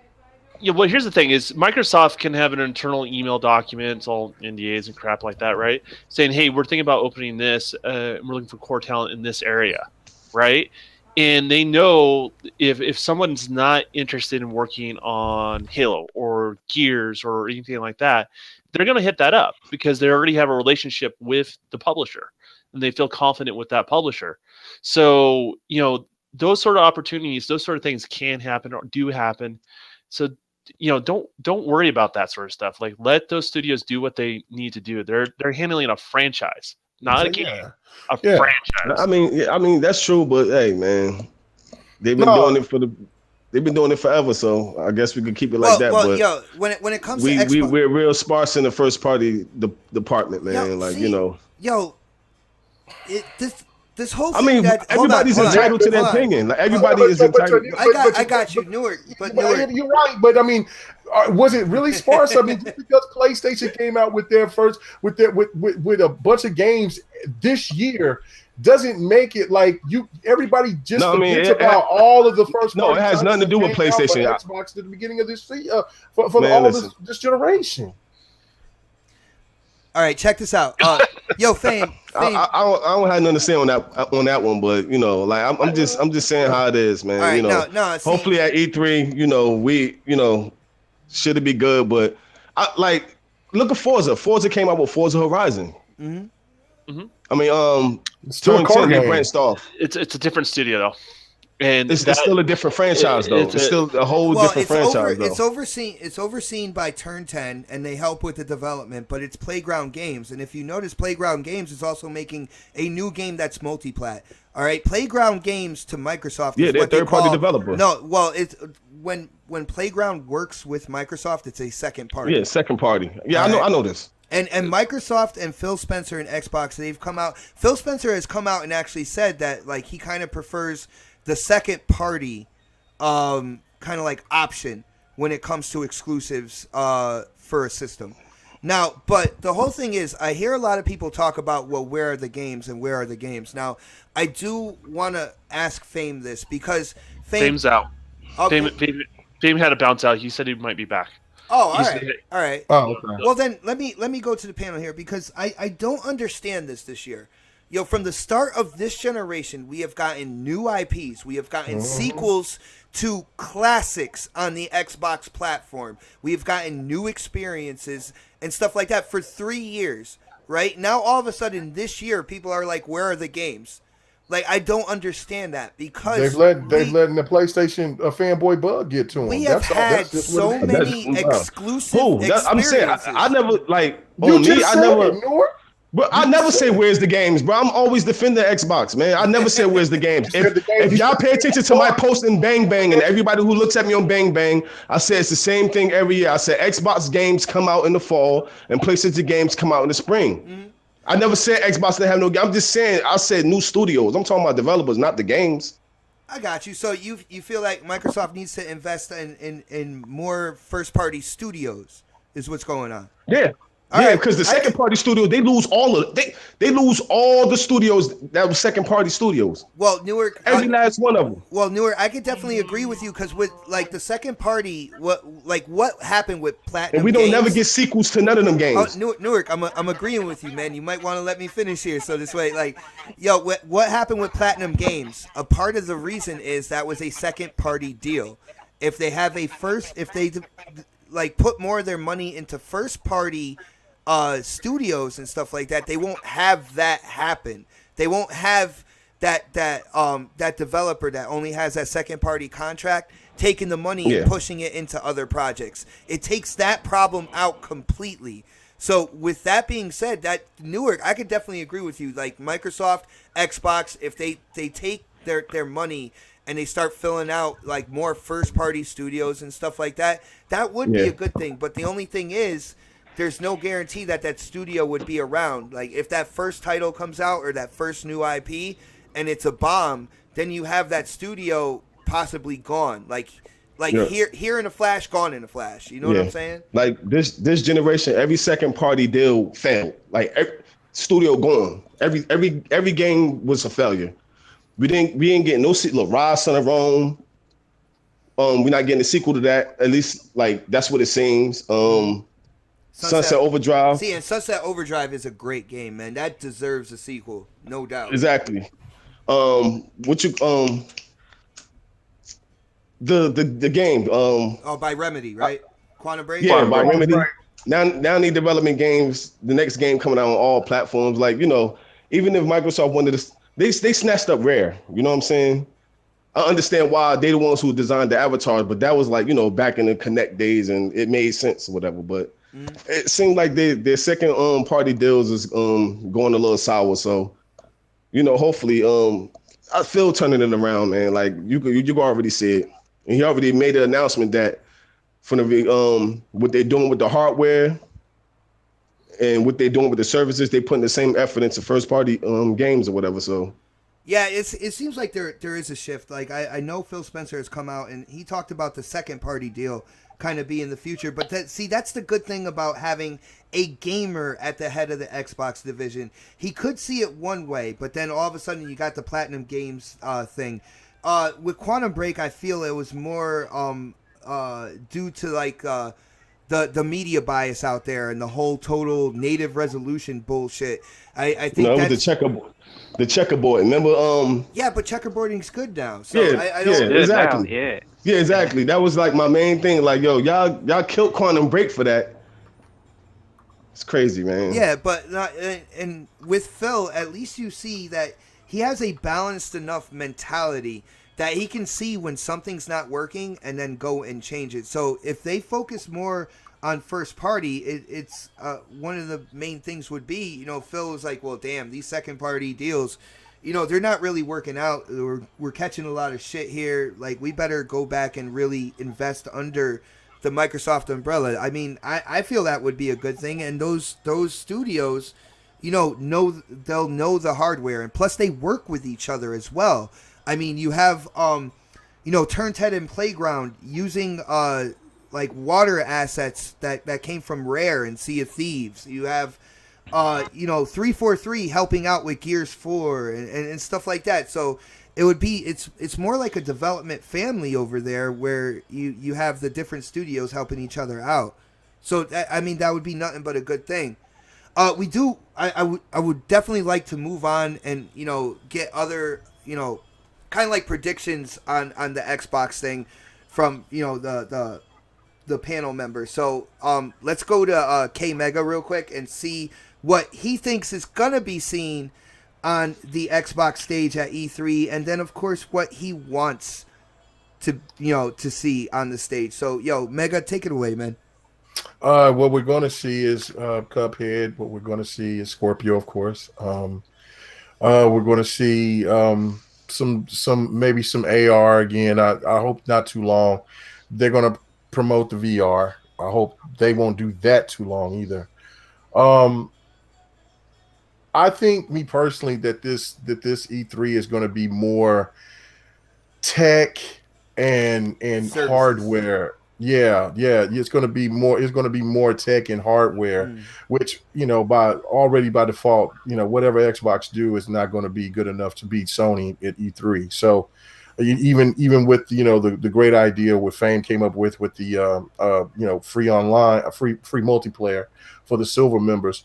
Yeah, well, here's the thing: is Microsoft can have an internal email document, all NDAs and crap like that, right? Saying, "Hey, we're thinking about opening this. We're looking for core talent in this area," right? And they know if someone's not interested in working on Halo or Gears or anything like that, they're going to hit that up because they already have a relationship with the publisher and they feel confident with that publisher. So those sort of opportunities, those sort of things can happen or do happen. So, don't worry about that sort of stuff. Like, let those studios do what they need to do. They're handling a franchise, not a game, a franchise. I mean that's true, but hey, man, they've been doing it forever. So I guess we could keep it like that. Well, but when it comes to Xbox, we're real sparse in the first party department, man. this whole I thing mean, that everybody's entitled to their opinion. Like everybody is entitled. I got you, Newark, but Newark. You're right. But I mean, was it really sparse? I mean, just because PlayStation came out with their first with a bunch of games this year doesn't make it like you. Everybody just forgets about all of the first. No, it has nothing to do with PlayStation. Xbox at the beginning of this for all this generation. All right, check this out. Yo, Fame. I don't have nothing to say on that one, but you know, like I'm just saying how it is, man. Right, you know, hopefully at E3, you know, we, you know, should it be good, but I like look at Forza. Forza came out with Forza Horizon. Mm-hmm. Mm-hmm. I mean, it's still a car game. branched off. It's a different studio though. And it's still a different franchise, though. It's still a whole different franchise, though. It's overseen by Turn 10, and they help with the development, but it's Playground Games. And if you notice, Playground Games is also making a new game that's multi-plat. All right, Playground Games to Microsoft. Yeah, they're third-party developer. No, well, it's when Playground works with Microsoft, it's a second party. Yeah, second party. Yeah, I know this. And Microsoft and Phil Spencer and Xbox, they've come out. Phil Spencer has come out and actually said that like he kind of prefers the second party kind of like option when it comes to exclusives for a system. Now, but the whole thing is, I hear a lot of people talk about, well, where are the games and where are the games? Now, I do want to ask Fame this because Fame's out. Okay. Fame had to bounce out. He said he might be back. Oh, all right. Oh, okay. Well, then let me go to the panel here because I don't understand this year. Yo, from the start of this generation, we have gotten new IPs. We have gotten sequels to classics on the Xbox platform. We have gotten new experiences and stuff like that for 3 years, right? Now, all of a sudden, this year, people are like, where are the games? Like, I don't understand that because they've let the PlayStation fanboy bug get to them. We have had so many exclusive experiences. I'm saying, I never, like, on me, I never... But I never say where's the games, bro. I'm always defending Xbox, man. I never say where's the games. If y'all pay attention to my post in Bang Bang and everybody who looks at me on Bang Bang, I say it's the same thing every year. I said Xbox games come out in the fall and PlayStation games come out in the spring. Mm-hmm. I never said Xbox didn't have no game. I'm just saying I said new studios. I'm talking about developers, not the games. I got you. So you feel like Microsoft needs to invest in more first party studios is what's going on. Yeah. Yeah, because the second party studio, they lose all the studios that were second party studios. Well, Newark, every last one of them. Well, Newark, I could definitely agree with you because with like the second party, what happened with Platinum? And we don't never get sequels to none of them games. Newark, I'm agreeing with you, man. You might want to let me finish here, so this way, like, yo, what happened with Platinum Games? A part of the reason is that was a second party deal. If they have if they like put more of their money into first party studios and stuff like that, they won't have that happen. They won't have that developer that only has that second party contract taking the money and pushing it into other projects. It takes that problem out completely. So with that being said, that Newark, I could definitely agree with you. Like Microsoft, Xbox, if they take their money and they start filling out like more first party studios and stuff like that, that would be a good thing. But the only thing is, there's no guarantee that studio would be around. Like, if that first title comes out or that first new IP and it's a bomb, then you have that studio possibly gone. Like here in a flash, gone in a flash. You know what I'm saying? Like, this generation, every second party deal failed. Like, every studio gone. Every game was a failure. We ain't getting no sequel. Rise, Son of Rome. We're not getting a sequel to that. At least, like, that's what it seems. Sunset Overdrive. See, and Sunset Overdrive is a great game, man. That deserves a sequel, no doubt. Exactly. The game. By Remedy, right? Quantum Break. Yeah, by Remedy. Now need development games. The next game coming out on all platforms. Like, you know, even if Microsoft wanted to, they snatched up Rare. You know what I'm saying? I understand why they the ones who designed the avatars, but that was like, you know, back in the Connect days, and it made sense or whatever. But it seemed like their second party deals is going a little sour. So, you know, hopefully I feel turning it around, man. Like you already see it, and he already made an announcement that from the what they're doing with the hardware and what they're doing with the services, they putting the same effort into first party games or whatever. So Yeah, it seems like there is a shift. Like I know Phil Spencer has come out and he talked about the second party deal kind of be in the future. But that's the good thing about having a gamer at the head of the Xbox division. He could see it one way, but then all of a sudden you got the Platinum Games thing. With Quantum Break, I feel it was more due to like the media bias out there and the whole total native resolution bullshit. I You think know, with that's the checkerboard. Remember, yeah, but checkerboarding's good now. So yeah, I yeah, don't. Good now, exactly. yeah. Yeah, exactly. That was like my main thing. Like, yo, y'all killed Quantum Break for that. It's crazy, man. Yeah, but not, and with Phil, at least you see that he has a balanced enough mentality that he can see when something's not working and then go and change it. So if they focus more on first party, it's one of the main things would be, Phil was like, well, damn, these second party deals, they're not really working out. We're catching a lot of shit here. Like, we better go back and really invest under the Microsoft umbrella. I mean, I feel that would be a good thing, and those studios, they'll know the hardware, and plus they work with each other as well. I mean, you have Turned Head and Playground using like water assets that came from Rare and Sea of Thieves. You have 343 helping out with Gears 4 and stuff like that. So it would be it's more like a development family over there where you have the different studios helping each other out. So I mean that would be nothing but a good thing. We do I would definitely like to move on and get other kind of like predictions on the Xbox thing from the panel members. So let's go to K Mega real quick and see what he thinks is gonna be seen on the Xbox stage at E3, and then of course what he wants to see on the stage. So Mega, take it away, man. What we're going to see is Cuphead. What we're going to see is Scorpio, of course. We're going to see some maybe some AR again. I hope not too long. They're going to promote the VR. I hope they won't do that too long either. I think, me personally, that this E3 is going to be more tech and Services. hardware. Yeah, it's going to be more. It's going to be more tech and hardware, which by default, whatever Xbox do is not going to be good enough to beat Sony at E3. So even with the great idea what Fame came up with the free online, free multiplayer for the silver members,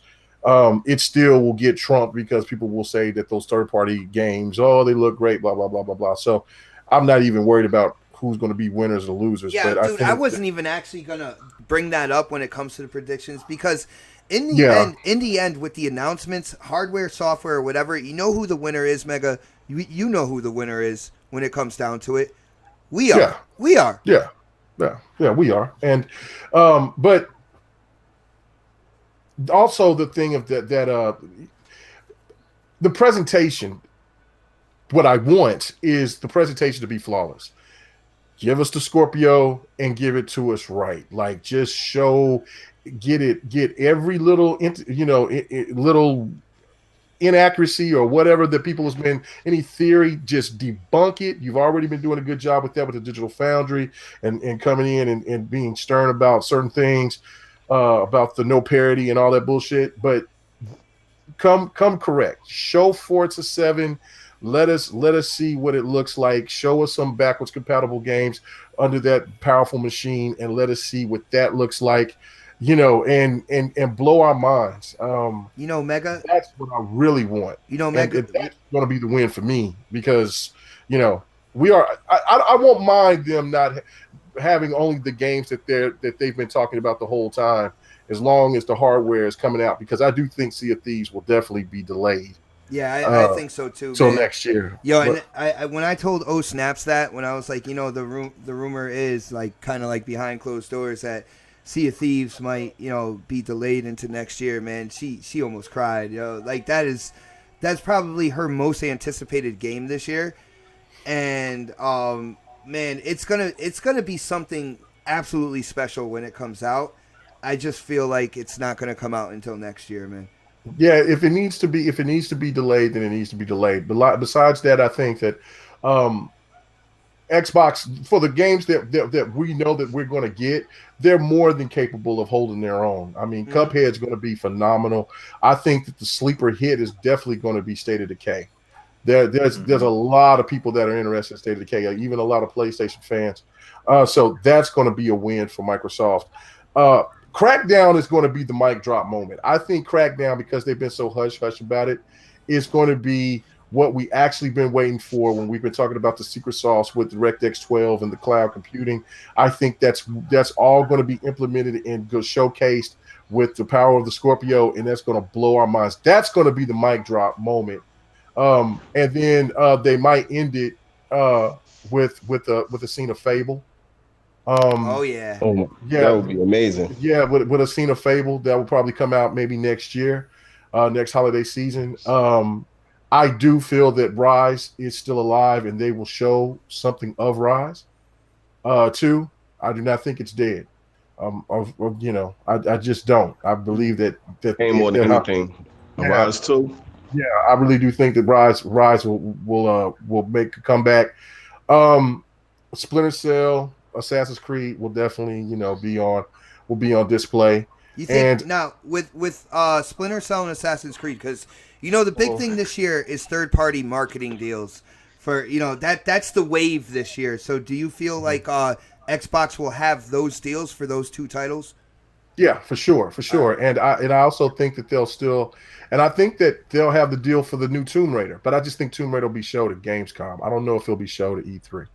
it still will get trumped because people will say that those third party games, oh, they look great, blah blah blah blah blah. So I'm not even worried about who's going to be winners or losers. Yeah, but dude, I wasn't even actually gonna bring that up when it comes to the predictions because in the end, with the announcements, hardware, software, or whatever, you know who the winner is, Mega. You know who the winner is when it comes down to it. We are. Yeah. We are. Yeah, we are. And but also the thing of that the presentation. What I want is the presentation to be flawless. Give us the Scorpio and give it to us right. Like, just get every little little inaccuracy or whatever that people has been, any theory, just debunk it. You've already been doing a good job with that with the Digital Foundry and coming in and being stern about certain things, about the no parity and all that bullshit. But come correct. Show Forza 7. Let us see what it looks like. Show us some backwards compatible games under that powerful machine, and let us see what that looks like. And blow our minds. Mega. That's what I really want. Mega. And that's going to be the win for me because we are. I won't mind them not having only the games that they've been talking about the whole time, as long as the hardware is coming out. Because I do think Sea of Thieves will definitely be delayed. Yeah, I think so too. Till next year. And I when I told O Snaps that, when I was like, the rumor is like kind of like behind closed doors that Sea of Thieves might be delayed into next year, man. She almost cried. Like that's probably her most anticipated game this year, and man, it's gonna be something absolutely special when it comes out. I just feel like it's not gonna come out until next year, man. Yeah, if it needs to be delayed, then it needs to be delayed. But besides that, I think that um, Xbox, for the games that we know that we're going to get, they're more than capable of holding their own. I mean, Mhm. Cuphead's going to be phenomenal. I think that the sleeper hit is definitely going to be State of Decay. There's a lot of people that are interested in State of Decay, even a lot of PlayStation fans. So that's going to be a win for Microsoft. Uh, Crackdown is going to be the mic drop moment. I think Crackdown, because they've been so hush hush about it, is going to be what we actually been waiting for when we've been talking about the secret sauce with DirectX 12 and the cloud computing. I think that's all going to be implemented and showcased with the power of the Scorpio, and that's going to blow our minds. That's going to be the mic drop moment. And then they might end it with a scene of Fable. Oh Um, yeah. Oh, that yeah, would be amazing. yeah, with a scene of Fable that will probably come out maybe next year, next holiday season. I do feel that Rise is still alive, and they will show something of Rise. Too, I do not think it's dead. I just don't. I believe Ain't more than anything. yeah, Arise too. yeah, I really do think that Rise will make a comeback. Um, Splinter Cell, Assassin's Creed will definitely be on display. You think And now with Splinter Cell and Assassin's Creed, because the big Oh. thing this year is third party marketing deals for that's the wave this year. So do you feel like Xbox will have those deals for those two titles? Yeah, for sure, for sure. And I also think that I think that they'll have the deal for the new Tomb Raider, but I just think Tomb Raider will be showed at Gamescom. I don't know if it'll be showed at E3.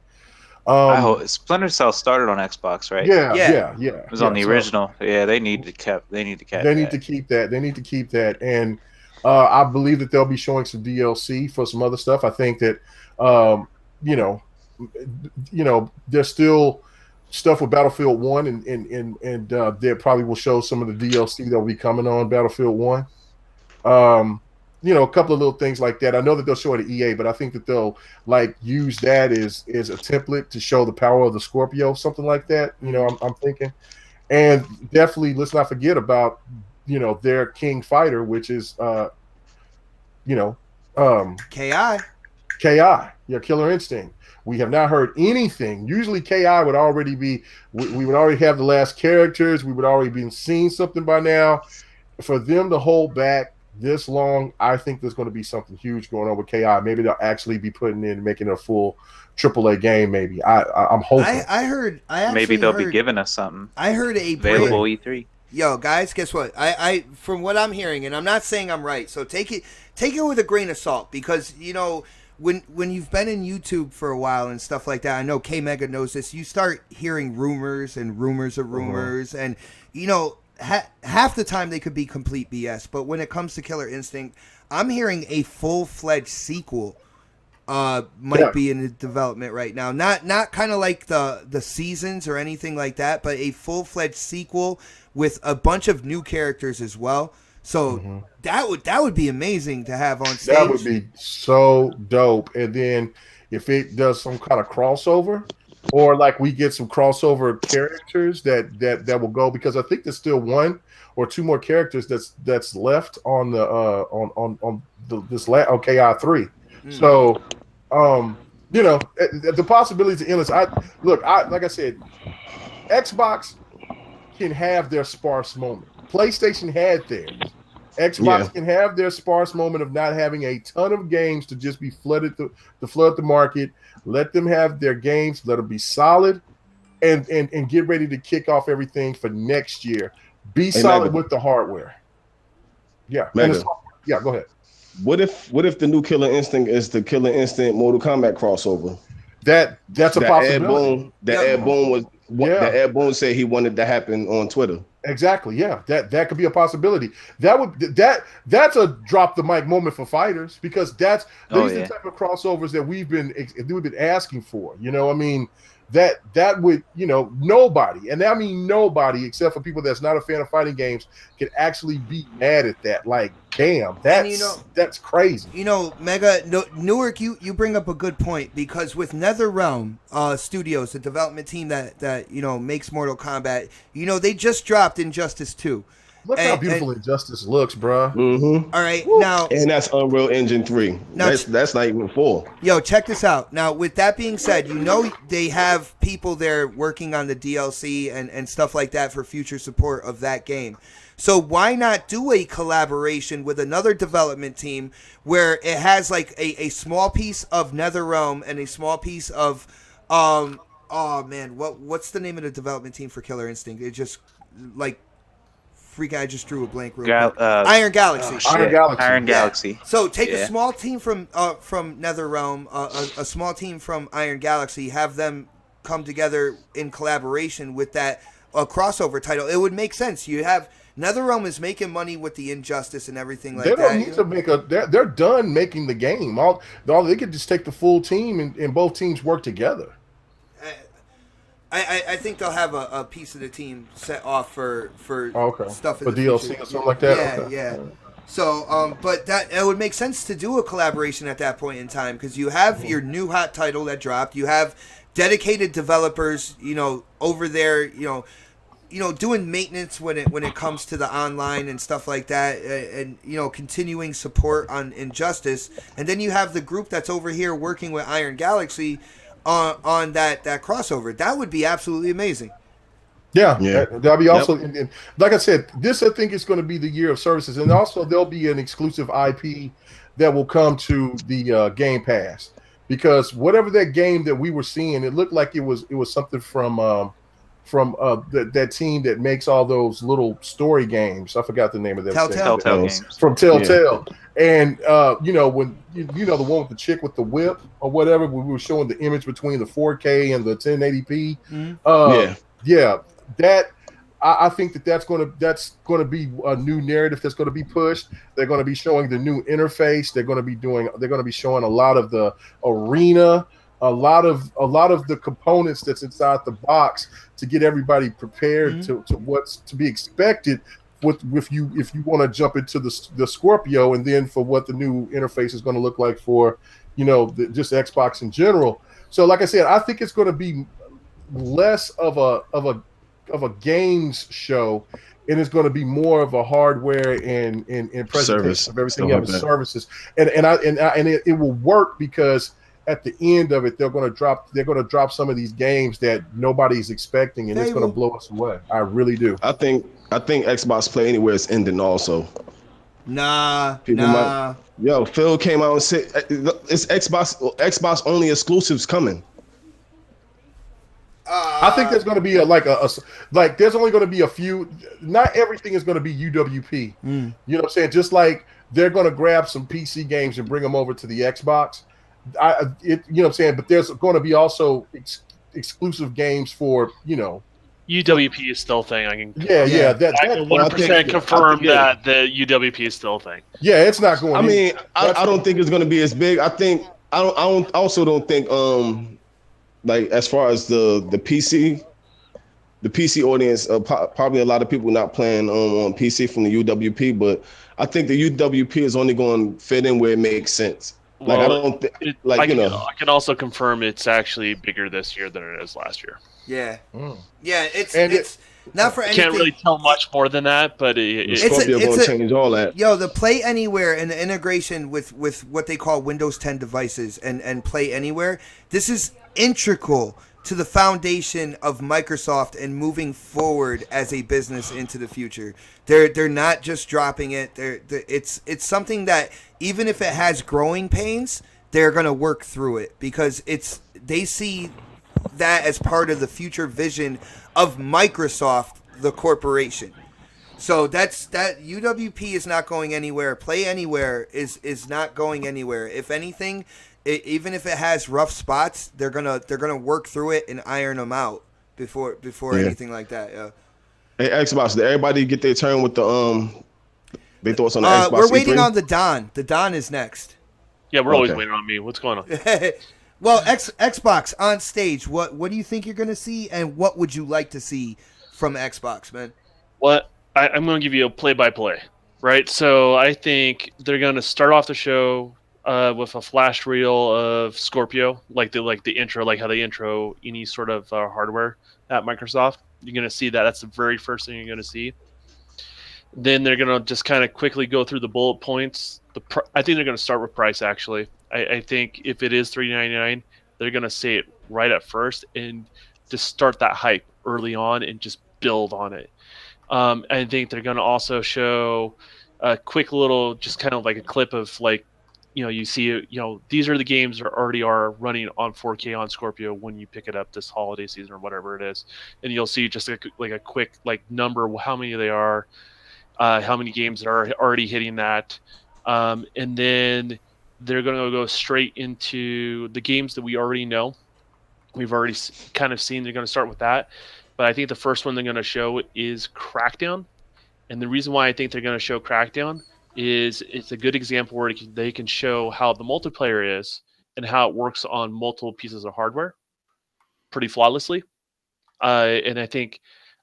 I Um, hope Splinter Cell started on Xbox, right? yeah, Yeah. yeah, yeah. It was on the So original. Yeah, they need to keep. They need to keep they need to that. keep that. They need to keep that. And I believe that they'll be showing some DLC for some other stuff. I think that um, you know, there's still stuff with Battlefield One, and they probably will show some of the DLC that will be coming on Battlefield One. Um, a couple of little things like that. I know that they'll show it at EA, but I think that they'll like use that as a template to show the power of the Scorpio, something like that. I'm thinking, and definitely let's not forget about their King Fighter, which is you know KI. KI, yeah, Killer Instinct. We have not heard anything. Usually, KI would already be. We would already have the last characters. We would already been seeing something by now. For them to hold back this long, I think there's going to be something huge going on with KI. Maybe they'll actually be putting in making it a full AAA game. Maybe I'm hoping. I heard. I actually Maybe they'll heard, be giving us something I heard a available break. E3. Yo, guys, guess what? I from what I'm hearing, and I'm not saying I'm right, so take it with a grain of salt, because when you've been in YouTube for a while and stuff like that, I know K Mega knows this. You start hearing rumors and rumors of rumors, and half the time they could be complete BS. But when it comes to Killer Instinct, I'm hearing a full-fledged sequel might be in development right now. Not kind of like the seasons or anything like that, but a full-fledged sequel with a bunch of new characters as well. So that would be amazing to have on stage. That would be so dope. And then if it does some kind of crossover, or like we get some crossover characters that will go, because I think there's still one or two more characters that's left on the on KI3. So the possibilities are endless. Like I said, Xbox can have their sparse moment. PlayStation had theirs. Xbox can have their sparse moment of not having a ton of games to just be flooded to flood the market. Let them have their games, let them be solid, and get ready to kick off everything for next year. Be solid Mega. with the hardware. Yeah. Mega. Yeah, go ahead. What if the new Killer Instinct is the Killer Instinct Mortal Kombat crossover? That's a possibility. Ed Boon said he wanted to happen on Twitter. Exactly. Yeah, that could be a possibility. That's a drop the mic moment for fighters, because these are the type of crossovers that we've been asking for. I mean, that would nobody, and I mean nobody except for people that's not a fan of fighting games, can actually be mad at that. Like, damn, that's crazy. Mega Newark, you bring up a good point, because with NetherRealm Studios, the development team that makes Mortal Kombat, they just dropped Injustice 2. Look how beautiful Injustice looks, bruh. Mm-hmm. All right, Woo. now And that's Unreal Engine 3. Now, That's not even 4. yo, check this out. Now, with that being said, you know they have people there working on the DLC and stuff like that for future support of that game. So why not do a collaboration with another development team where it has like a small piece of NetherRealm and a small piece of oh man, what's the name of the development team for Killer Instinct? It just like freak, I just drew a blank real quick. Iron Galaxy. Iron Galaxy. So take a small team from NetherRealm, a small team from Iron Galaxy, have them come together in collaboration with that crossover title. It would make sense. You have NetherRealm is making money with the Injustice and everything like that. They don't need to make they're done making the game. All they could just take the full team and both teams work together. I think they'll have a piece of the team set off for stuff in for the DLC future. or something like that. Yeah, okay. yeah. So, but that it would make sense to do a collaboration at that point in time because you have your new hot title that dropped. You have dedicated developers, over there, doing maintenance when it comes to the online and stuff like that, and continuing support on Injustice, and then you have the group that's over here working with Iron Galaxy on that crossover. That would be absolutely amazing. Yeah. That'll be also, and like I said, this I think is going to be the year of services, and also there'll be an exclusive IP that will come to the Game Pass, because whatever that game that we were seeing, it looked like it was something from that team that makes all those little story games. I forgot the name of that. Telltale Games. From Telltale. Yeah. And when the one with the chick with the whip or whatever, we were showing the image between the 4K and the 1080p. Mm-hmm. That I think that's going to be a new narrative that's going to be pushed. They're going to be showing the new interface. They're going to be showing a lot of the arena, a lot of the components that's inside the box to get everybody prepared to what's to be expected if you want to jump into the Scorpio, and then for what the new interface is going to look like for just Xbox in general. So like I said, I think it's going to be less of a games show, and it's going to be more of a hardware and presentation of everything else, services, and it will work because at the end of it, they're going to drop some of these games that nobody's expecting, and it's going to blow us away. I really do. I think Xbox Play Anywhere is ending also. Nah. Yo, Phil came out and said it's Xbox only exclusives coming. I think there's going to be there's only going to be a few. Not everything is going to be UWP. You know what I'm saying? Just like they're going to grab some PC games and bring them over to the Xbox. You know what I'm saying? But there's going to be also exclusive games for UWP is still a thing. I can that I can 100% confirm that the UWP is still a thing. Yeah, it's not going. I mean, I don't think it's going to be as big. I also don't think like as far as the PC audience, probably a lot of people not playing on PC from the UWP, but I think the UWP is only going to fit in where it makes sense. Like I don't think, I can also confirm it's actually bigger this year than it is last year. Yeah, yeah. It's not for anything. Can't really tell much more than that, but it's going to change all that. Yo, the Play Anywhere and the integration with what they call Windows 10 devices and Play Anywhere. This is integral to the foundation of Microsoft and moving forward as a business into the future. They're not just dropping it. It's something that even if it has growing pains, they're gonna work through it because they see that as part of the future vision of Microsoft, the corporation. So that UWP is not going anywhere. Play Anywhere is not going anywhere. If anything, even if it has rough spots, they're gonna work through it and iron them out before anything like that. Yeah. Hey, Xbox, did everybody get their turn with their thoughts on the Xbox? We're waiting on the Don. The Don is next. Yeah, we're always waiting on me. What's going on? Well, Xbox on stage. What do you think you're gonna see, and what would you like to see from Xbox, man? What I'm going to give you a play-by-play, right? So I think they're going to start off the show with a flash reel of Scorpio, like the intro, like how they intro any sort of hardware at Microsoft. You're going to see that. That's the very first thing you're going to see. Then they're gonna just kind of quickly go through the bullet points. I think they're gonna start with price. Actually, I think if it is $3.99, they're gonna say it right at first and just start that hype early on and just build on it. I think they're gonna also show a quick little, just kind of like a clip of like, you see, these are the games that already are running on 4K on Scorpio when you pick it up this holiday season or whatever it is, and you'll see just like a quick like number, how many they are, how many games are already hitting that, and then they're going to go straight into the games that we already know. We've already kind of seen they're going to start with that, but I think the first one they're going to show is Crackdown, and the reason why I think they're going to show Crackdown is it's a good example where they can show how the multiplayer is and how it works on multiple pieces of hardware pretty flawlessly. And I think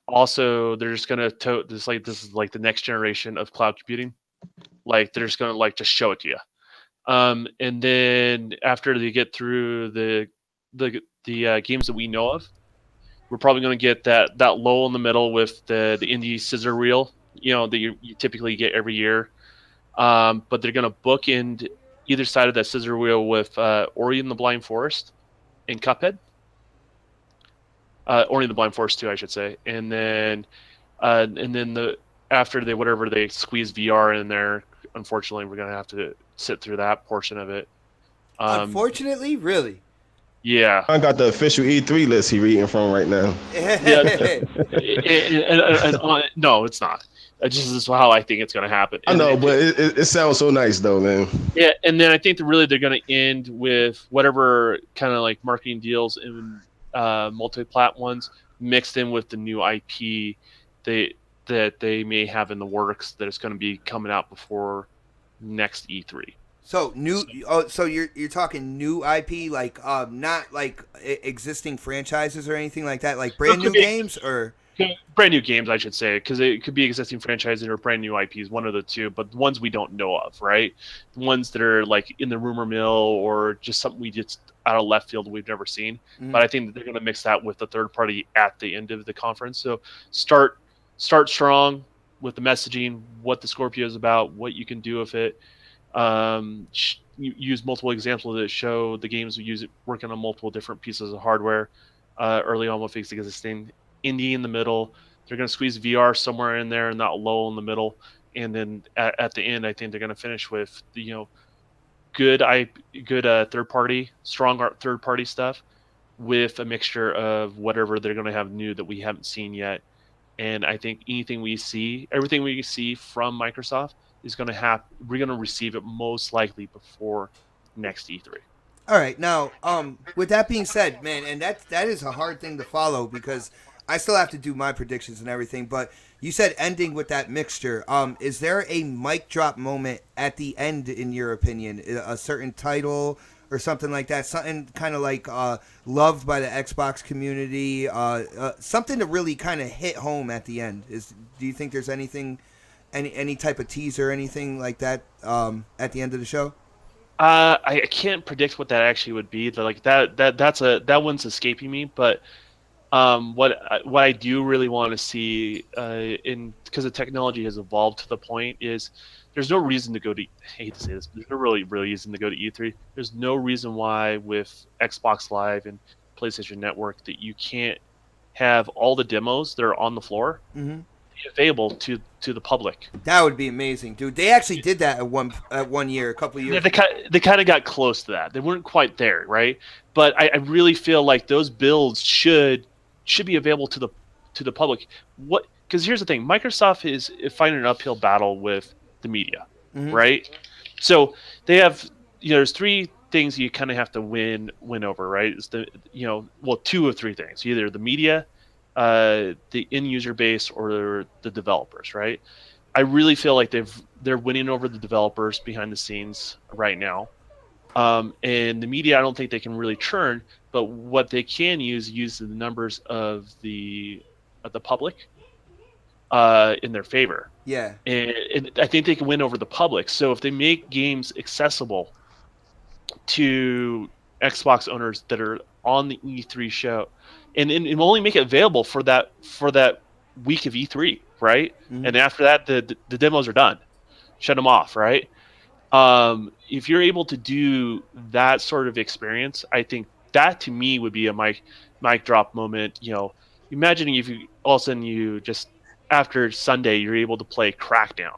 also they're just gonna this is like the next generation of cloud computing. Like they're just gonna like just show it to you. And then after they get through the games that we know of, we're probably gonna get that lull in the middle with the indie scissor reel, that you typically get every year. But they're gonna bookend either side of that scissor wheel with Ori and the Blind Forest and Cuphead. Ori and the Blind Forest 2, I should say, and then after whatever they squeeze VR in there, unfortunately, we're gonna have to sit through that portion of it. Unfortunately, really. Yeah. I got the official E3 list he reading from right now. Yeah. No, it's not. This is how I think it's gonna happen. I know, but it sounds so nice though, man. Yeah, and then I think they're gonna end with whatever kind of like marketing deals and multi-plat ones mixed in with the new IP that they may have in the works that is going to be coming out before next E3. So so you're talking new IP, like not like existing franchises or anything like that, like brand new games or brand new games, I should say, because it could be existing franchises or brand new IPs, one of the two, but the ones we don't know of, right? The ones that are like in the rumor mill or just something we just out of left field we've never seen. Mm-hmm. But I think that they're going to mix that with the third party at the end of the conference. So start strong with the messaging, what the Scorpio is about, what you can do with it. Use multiple examples that show the games we use it working on multiple different pieces of hardware early on with existing indie in the middle. They're going to squeeze VR somewhere in there and not lull in the middle, and then at the end I think they're going to finish with good third party, strong third party stuff with a mixture of whatever they're going to have new that we haven't seen yet. And I think everything we see from Microsoft is going to have, we're going to receive it most likely before next E3. All right, now, with that being said, man, and that is a hard thing to follow because I still have to do my predictions and everything. But you said ending with that mixture. Is there a mic drop moment at the end, in your opinion? A certain title or something like that? Something kind of like loved by the Xbox community? Something to really kind of hit home at the end. Do you think there's anything, any type of teaser or anything like that at the end of the show? I can't predict what that actually would be. Like that one's escaping me. But what I do really want to see, because the technology has evolved to the point, is there's no reason to go to. I hate to say this, but there's no really reason to go to E3. There's no reason why with Xbox Live and PlayStation Network that you can't have all the demos that are on the floor available to the public. That would be amazing, dude. They actually did that at one year, a couple of years. Yeah, they kind of got close to that. They weren't quite there, right? But I really feel like those builds should be available to the public. Because here's the thing, Microsoft is fighting an uphill battle with the media, right? So they have, there's three things you kind of have to win over, right? It's two of three things: either the media, the end user base, or the developers, right? I really feel like they're winning over the developers behind the scenes right now. And the media, I don't think they can really churn, but what they can use the numbers of the public in their favor. Yeah. And I think they can win over the public. So if they make games accessible to Xbox owners that are on the E3 show, and only make it available for that week of E3, right? Mhm. And after that, the demos are done. Shut them off, right? If you're able to do that sort of experience, I think that to me would be a mic drop moment. Imagining if you all of a sudden you just after Sunday you're able to play Crackdown,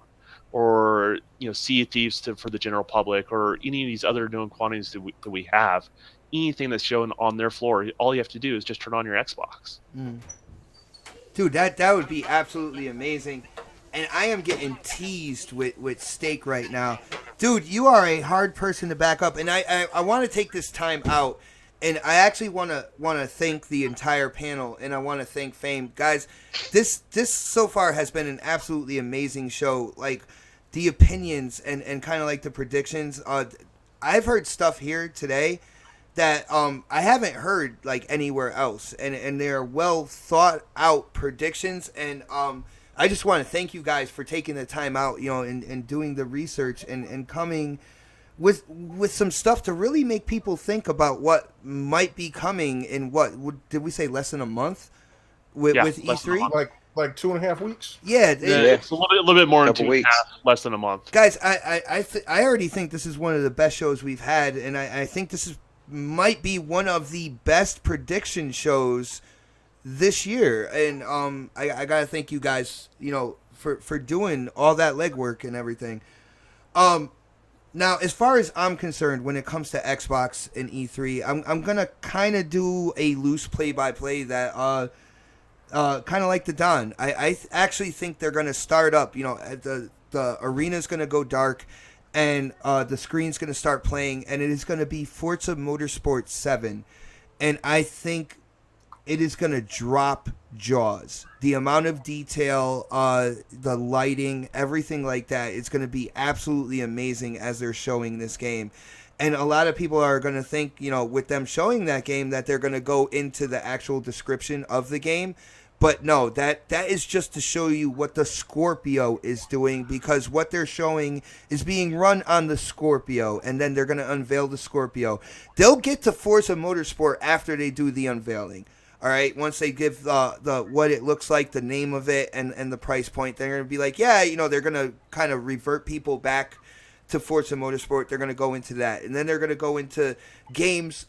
or Sea of Thieves for the general public, or any of these other known quantities that we have. Anything that's shown on their floor, all you have to do is just turn on your Xbox. Dude, that would be absolutely amazing. And I am getting teased with steak right now. Dude, you are a hard person to back up. And I want to take this time out. And I actually want to thank the entire panel. And I want to thank Fame. Guys, this so far has been an absolutely amazing show. Like, the opinions and kind of like the predictions. I've heard stuff here today that I haven't heard like anywhere else, and they're well thought out predictions, and I just want to thank you guys for taking the time out, and doing the research and coming with some stuff to really make people think about what might be coming in did we say less than a month with Less than a E3? month. Like 2.5 weeks. Yeah, It's a little bit more than Couple 2.5, weeks. less than a month. guys, I already think this is one of the best shows we've had, and I think this might be one of the best prediction shows this year. And I gotta thank you guys, for doing all that legwork and everything. Now, as far as I'm concerned, when it comes to Xbox and E3, I'm gonna kind of do a loose play-by-play that kind of like the Don. I actually think they're gonna start up. The arena's gonna go dark, and the screen's gonna start playing, and it is gonna be Forza Motorsport 7, and I think it is going to drop jaws. The amount of detail, the lighting, everything like that, it's going to be absolutely amazing as they're showing this game. And a lot of people are going to think, with them showing that game, that they're going to go into the actual description of the game. But no, that is just to show you what the Scorpio is doing, because what they're showing is being run on the Scorpio, and then they're going to unveil the Scorpio. They'll get to Forza Motorsport after they do the unveiling. All right, once they give the what it looks like, the name of it, and the price point, they're going to be like, yeah, they're going to kind of revert people back to Forza Motorsport. They're going to go into that, and then they're going to go into games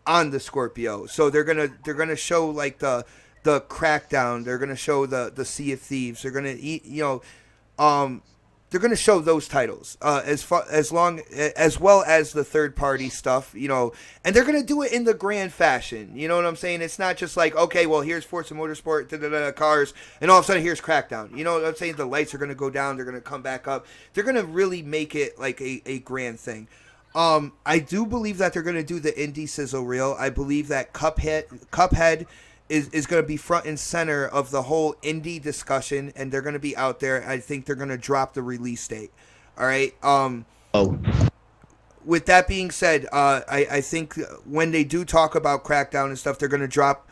on the Scorpio. So they're gonna show like the Crackdown. They're gonna show the Sea of Thieves. They're gonna they're going to show those titles as well as the third party stuff, and they're going to do it in the grand fashion. You know what I'm saying? It's not just like, okay, well, here's Forza Motorsport, cars, and all of a sudden here's Crackdown. You know what I'm saying? The lights are going to go down. They're going to come back up. They're going to really make it like a grand thing. I do believe that they're going to do the indie sizzle reel. I believe that Cuphead is going to be front and center of the whole indie discussion, and they're going to be out there. I think they're going to drop the release date. All right. With that being said, I think when they do talk about Crackdown and stuff, they're going to drop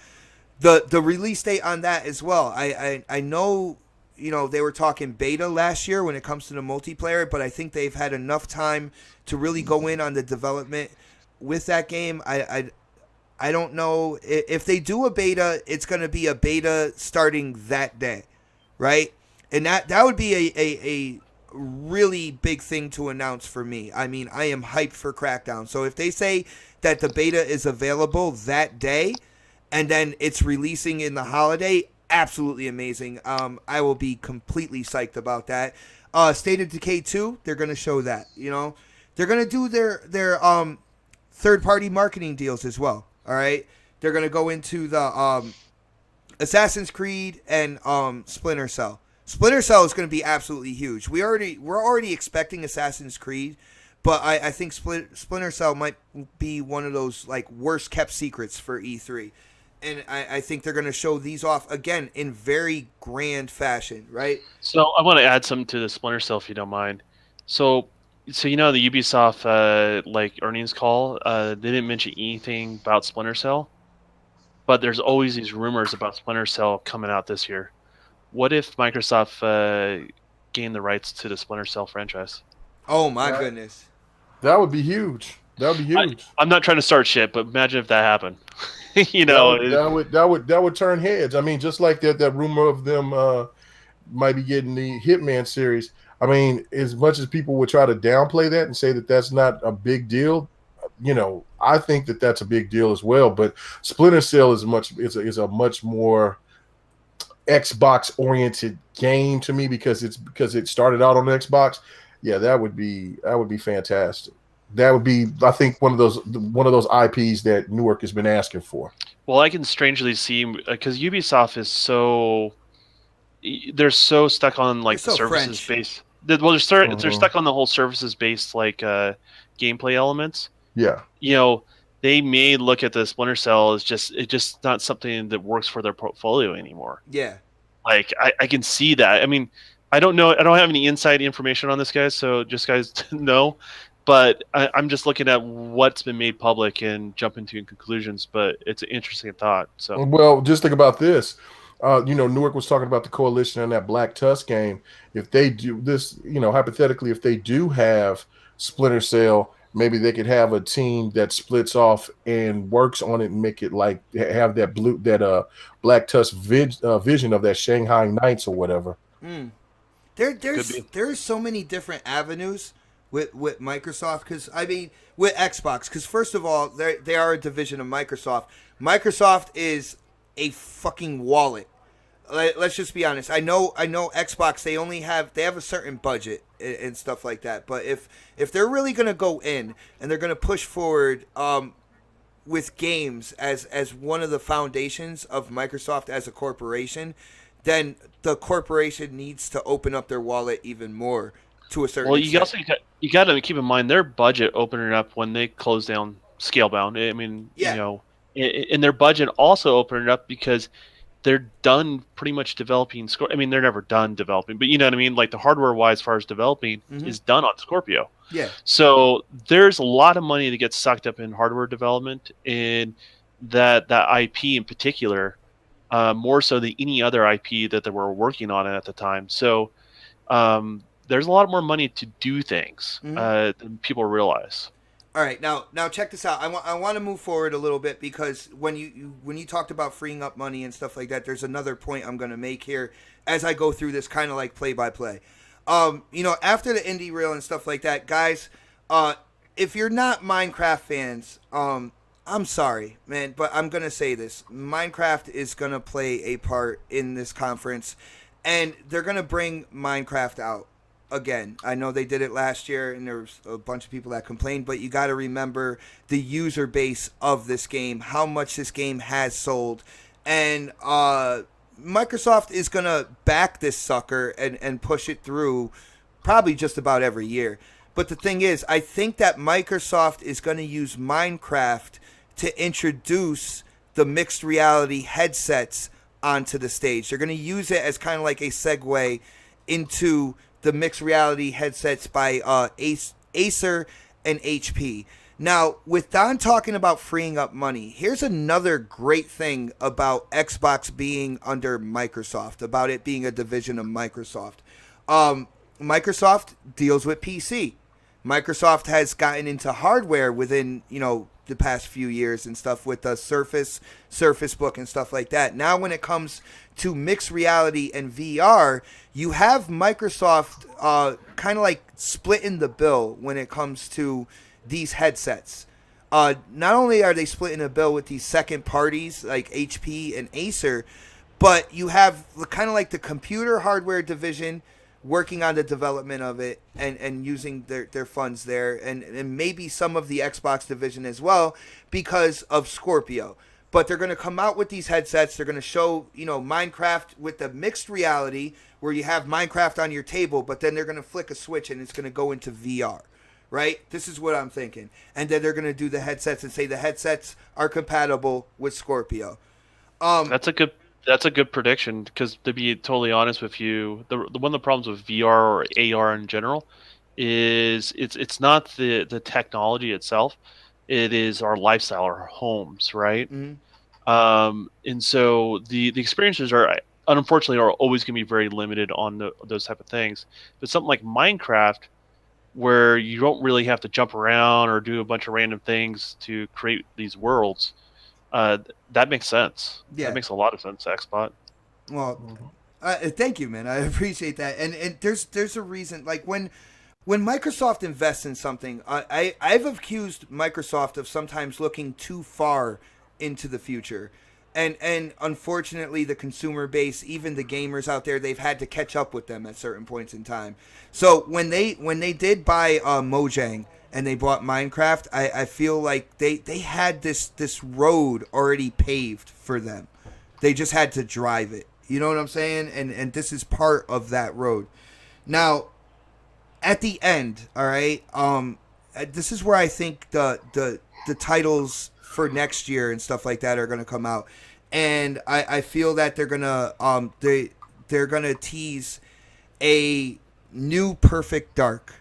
the release date on that as well. I know, they were talking beta last year when it comes to the multiplayer, but I think they've had enough time to really go in on the development with that game. I don't know if they do a beta, it's going to be a beta starting that day, right? And that would be a really big thing to announce for me. I mean, I am hyped for Crackdown. So if they say that the beta is available that day and then it's releasing in the holiday, absolutely amazing. I will be completely psyched about that. State of Decay 2, they're going to show that, They're going to do their third-party marketing deals as well. All right, they're gonna go into the Assassin's Creed and Splinter Cell. Splinter Cell is gonna be absolutely huge. We're already expecting Assassin's Creed, but I think Splinter Cell might be one of those like worst kept secrets for E3, and I think they're gonna show these off again in very grand fashion, right? So I want to add something to the Splinter Cell, if you don't mind. So the Ubisoft earnings call, they didn't mention anything about Splinter Cell, but there's always these rumors about Splinter Cell coming out this year. What if Microsoft gained the rights to the Splinter Cell franchise? Oh my goodness, that would be huge. That would be huge. I'm not trying to start shit, but imagine if that happened. You know, That would turn heads. I mean, just like that rumor of them might be getting the Hitman series. I mean, as much as people would try to downplay that and say that that's not a big deal, you know, I think that that's a big deal as well. But Splinter Cell is a much more Xbox oriented game to me because it started out on Xbox. Yeah, that would be fantastic. That would be, I think, one of those IPs that Newark has been asking for. well, I can strangely see because Ubisoft is they're so stuck on like They're the so services French. based. Well, they're stuck on the whole services based like gameplay elements. Yeah. You know, they may look at the Splinter Cell as just not something that works for their portfolio anymore. Yeah. Like I can see that. I mean, I don't know. I don't have any inside information on this, guys. So just guys know. But I'm just looking at what's been made public and jumping to conclusions. But it's an interesting thought. So Well, just think about this. You know, Newark was talking about the coalition and that Black Tusk game. If they do this, you know, hypothetically, if they do have Splinter Cell, maybe they could have a team that splits off and works on it and make it like have that Black Tusk vision of that Shanghai Knights or whatever. There's so many different avenues with Microsoft, because I mean with Xbox, because first of all they are a division of Microsoft. Microsoft is a fucking wallet. Let's just be honest. I know Xbox, they have a certain budget and stuff like that, but if they're really gonna go in and they're gonna push forward with games as one of the foundations of Microsoft as a corporation, then the corporation needs to open up their wallet even more to a certain well, extent. you got to keep in mind their budget opening up when they closed down Scalebound. I mean, Yeah. you know, in their budget also opening up because they're done pretty much developing. I mean, they're never done developing, but you know what I mean. Like the hardware wise, as far as developing, is done on Scorpio. Yeah. So there's a lot of money that gets sucked up in hardware development, and that IP in particular, more so than any other IP that they were working on at the time. So there's a lot more money to do things than people realize. All right, now check this out. I want to move forward a little bit, because when you talked about freeing up money and stuff like that, there's another point I'm going to make here as I go through this kind of like play by play. You know, after the indie reel and stuff like that, guys, if you're not Minecraft fans, I'm sorry, man, but I'm going to say this. Minecraft is going to play a part in this conference, and they're going to bring Minecraft out again. I know they did it last year and there was a bunch of people that complained, but you got to remember the user base of this game, how much this game has sold, and Microsoft is going to back this sucker and push it through probably just about every year. But the thing is, I think that Microsoft is going to use Minecraft to introduce the mixed reality headsets onto the stage. They're going to use it as kind of like a segue into the mixed reality headsets by Acer and HP. Now, with Don talking about freeing up money, here's another great thing about Xbox being under Microsoft, about it being a division of Microsoft. Microsoft deals with PC. Microsoft has gotten into hardware within, you know, the past few years and stuff with the Surface Book and stuff like that. Now when it comes to mixed reality and VR, you have Microsoft kind of like splitting the bill when it comes to these headsets. Not only are they splitting the bill with these second parties like HP and Acer, but you have kind of like the computer hardware division working on the development of it and using their funds there, and maybe some of the Xbox division as well because of Scorpio. But they're going to come out with these headsets. They're going to show, you know, Minecraft with the mixed reality where you have Minecraft on your table, but then they're going to flick a switch and it's going to go into VR, right? This is what I'm thinking. And then they're going to do the headsets and say the headsets are compatible with Scorpio. That's a good prediction, because to be totally honest with you, the one of the problems with VR or AR in general is it's not the technology itself, it is our lifestyle, our homes, right? And so the experiences are unfortunately are always going to be very limited on those type of things. But something like Minecraft, where you don't really have to jump around or do a bunch of random things to create these worlds. That makes sense. Yeah. That makes a lot of sense, Xbot. Well, thank you, man. I appreciate that. And there's a reason. Like when Microsoft invests in something, I've accused Microsoft of sometimes looking too far into the future. And unfortunately, the consumer base, even the gamers out there, they've had to catch up with them at certain points in time. So when they did buy Mojang and they bought Minecraft, I feel like they had this road already paved for them. They just had to drive it. You know what I'm saying? And this is part of that road. Now, at the end, all right. This is where I think the titles for next year and stuff like that are going to come out, and I feel that they're gonna tease a new Perfect Dark.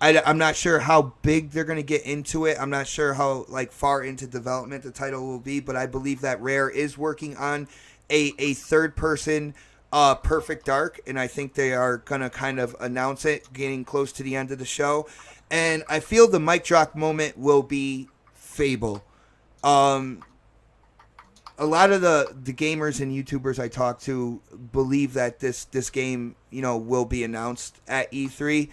I'm not sure how big they're going to get into it. I'm not sure how like far into development the title will be, but I believe that Rare is working on a third person Perfect Dark, and I think they are going to kind of announce it getting close to the end of the show. And I feel the mic drop moment will be Fable. A lot of the gamers and YouTubers I talk to believe that this game, will be announced at E3.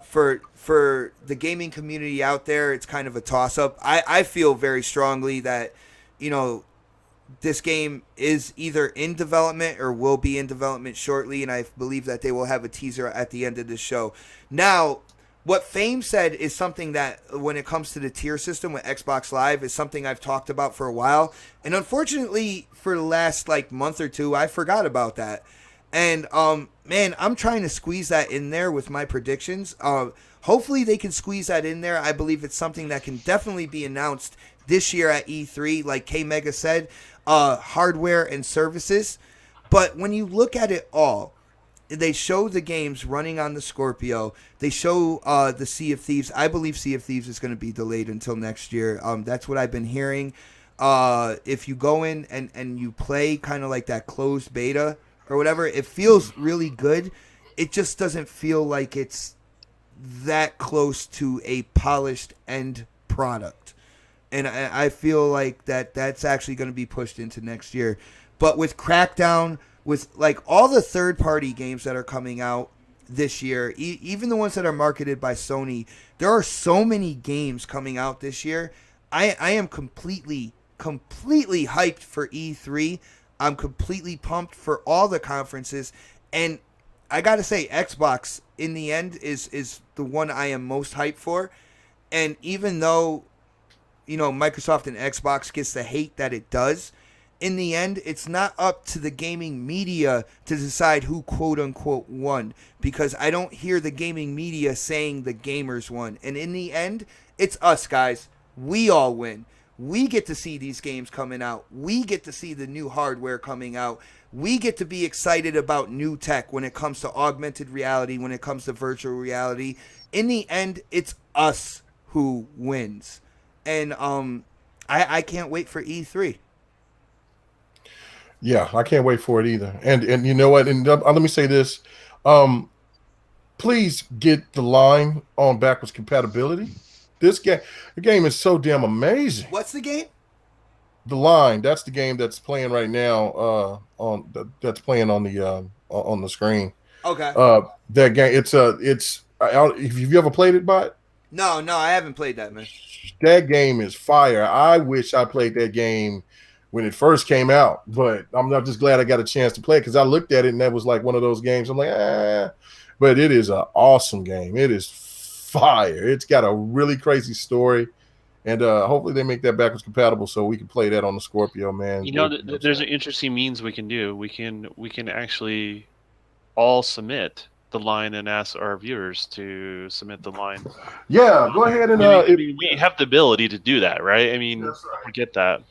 For the gaming community out there, it's kind of a toss up. I feel very strongly that, this game is either in development or will be in development shortly, and I believe that they will have a teaser at the end of the show. Now, what Fame said is something that, when it comes to the tier system with Xbox Live, is something I've talked about for a while, and unfortunately, for the last month or two, I forgot about that. And man, I'm trying to squeeze that in there with my predictions. Hopefully, they can squeeze that in there. I believe it's something that can definitely be announced this year at E3, like K Mega said, hardware and services. But when you look at it all, they show the games running on the Scorpio. They show the Sea of Thieves. I believe Sea of Thieves is going to be delayed until next year. That's what I've been hearing. If you go in and you play kind of like that closed beta or whatever, it feels really good. It just doesn't feel like it's that close to a polished end product. And I feel like that's actually going to be pushed into next year. But with Crackdown, with all the third-party games that are coming out this year, even the ones that are marketed by Sony, there are so many games coming out this year. I am completely hyped for E3. I'm completely pumped for all the conferences. And I got to say, Xbox, in the end, is the one I am most hyped for. And even though, Microsoft and Xbox gets the hate that it does, in the end, it's not up to the gaming media to decide who quote-unquote won, because I don't hear the gaming media saying the gamers won. And in the end, it's us, guys. We all win. We get to see these games coming out. We get to see the new hardware coming out. We get to be excited about new tech when it comes to augmented reality, when it comes to virtual reality. In the end, it's us who wins. And I can't wait for E3. Yeah, I can't wait for it either. And you know what? And let me say this. Please get the line on backwards compatibility. The game is so damn amazing. What's the game? The Line. That's the game that's playing right now. That's playing on the screen. Okay. That game. Have you ever played it, Bot? No, I haven't played that, man. That game is fire. I wish I played that game when it first came out, but I'm just glad I got a chance to play it, because I looked at it and that was like one of those games. I'm like, but it is an awesome game. It is fire. It's got a really crazy story, and hopefully they make that backwards compatible so we can play that on the Scorpio, man. There's an interesting means we can do. We can actually all submit the line and ask our viewers to submit the line. Yeah, go ahead and we have the ability to do that, right? I mean, That's right. forget that.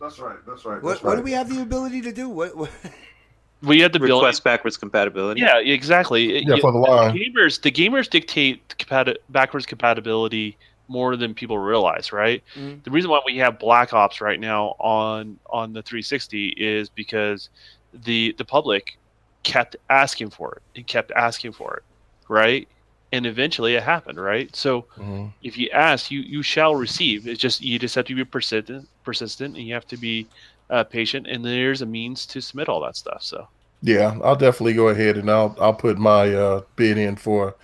That's right. What do we have the ability to do? What? We have the ability. Request backwards compatibility. Yeah, exactly. Yeah, for the line. The gamers dictate backwards compatibility more than people realize, right? Mm-hmm. The reason why we have Black Ops right now on the 360 is because the public kept asking for it. It kept asking for it, right? and eventually it happened, right? So if you ask, you shall receive. It's just you just have to be persistent, and you have to be patient. And there's a means to submit all that stuff. So Yeah, I'll definitely go ahead and I'll put my bid in for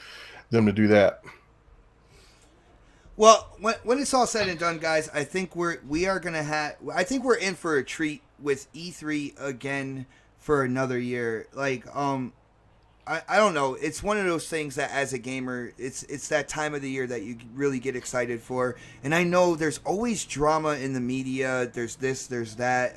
them to do that. Well, when it's all said and done, guys, I think we are gonna have. I think we're in for a treat with E3 again for another year. Like, I don't know. It's one of those things that as a gamer, it's that time of the year that you really get excited for. And I know there's always drama in the media. There's this, there's that.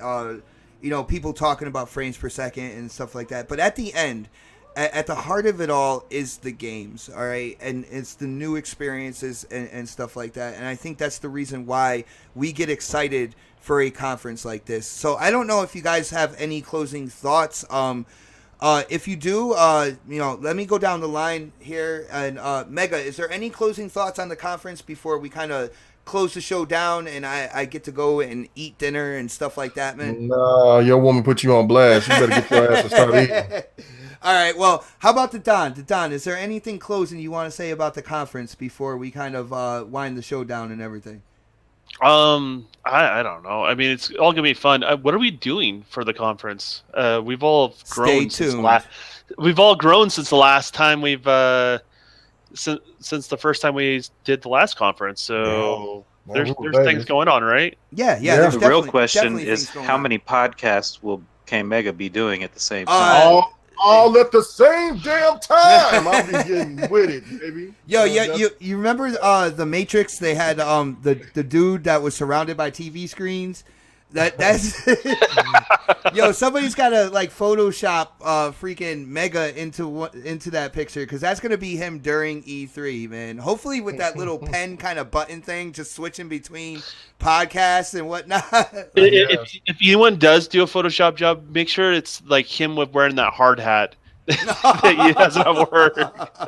People talking about frames per second and stuff like that. But at the end, at the heart of it all is the games, all right? And it's the new experiences and stuff like that. And I think that's the reason why we get excited for a conference like this. So I don't know if you guys have any closing thoughts. If you do, let me go down the line here. And Mega, is there any closing thoughts on the conference before we kind of close the show down and I get to go and eat dinner and stuff like that, man? No, your woman put you on blast. You better get your ass and start eating. All right. Well, how about the Don? The Don, is there anything closing you want to say about the conference before we kind of wind the show down and everything? I don't know. I mean, it's all gonna be fun. What are we doing for the conference? We've all grown. We've all grown since the last time we've since the first time we did the last conference. So there's things going on, right? Yeah. The real question is how many podcasts will K-Mega be doing at the same time? All at the same damn time. I'll be getting with it, baby. Yo, you remember the Matrix? They had the dude that was surrounded by TV screens. That's yo. Somebody's got to like Photoshop freaking Mega into that picture because that's gonna be him during E3, man. Hopefully with that little pen kind of button thing, just switching between podcasts and whatnot. If anyone does do a Photoshop job, make sure it's like him with wearing that hard hat that he doesn't have word.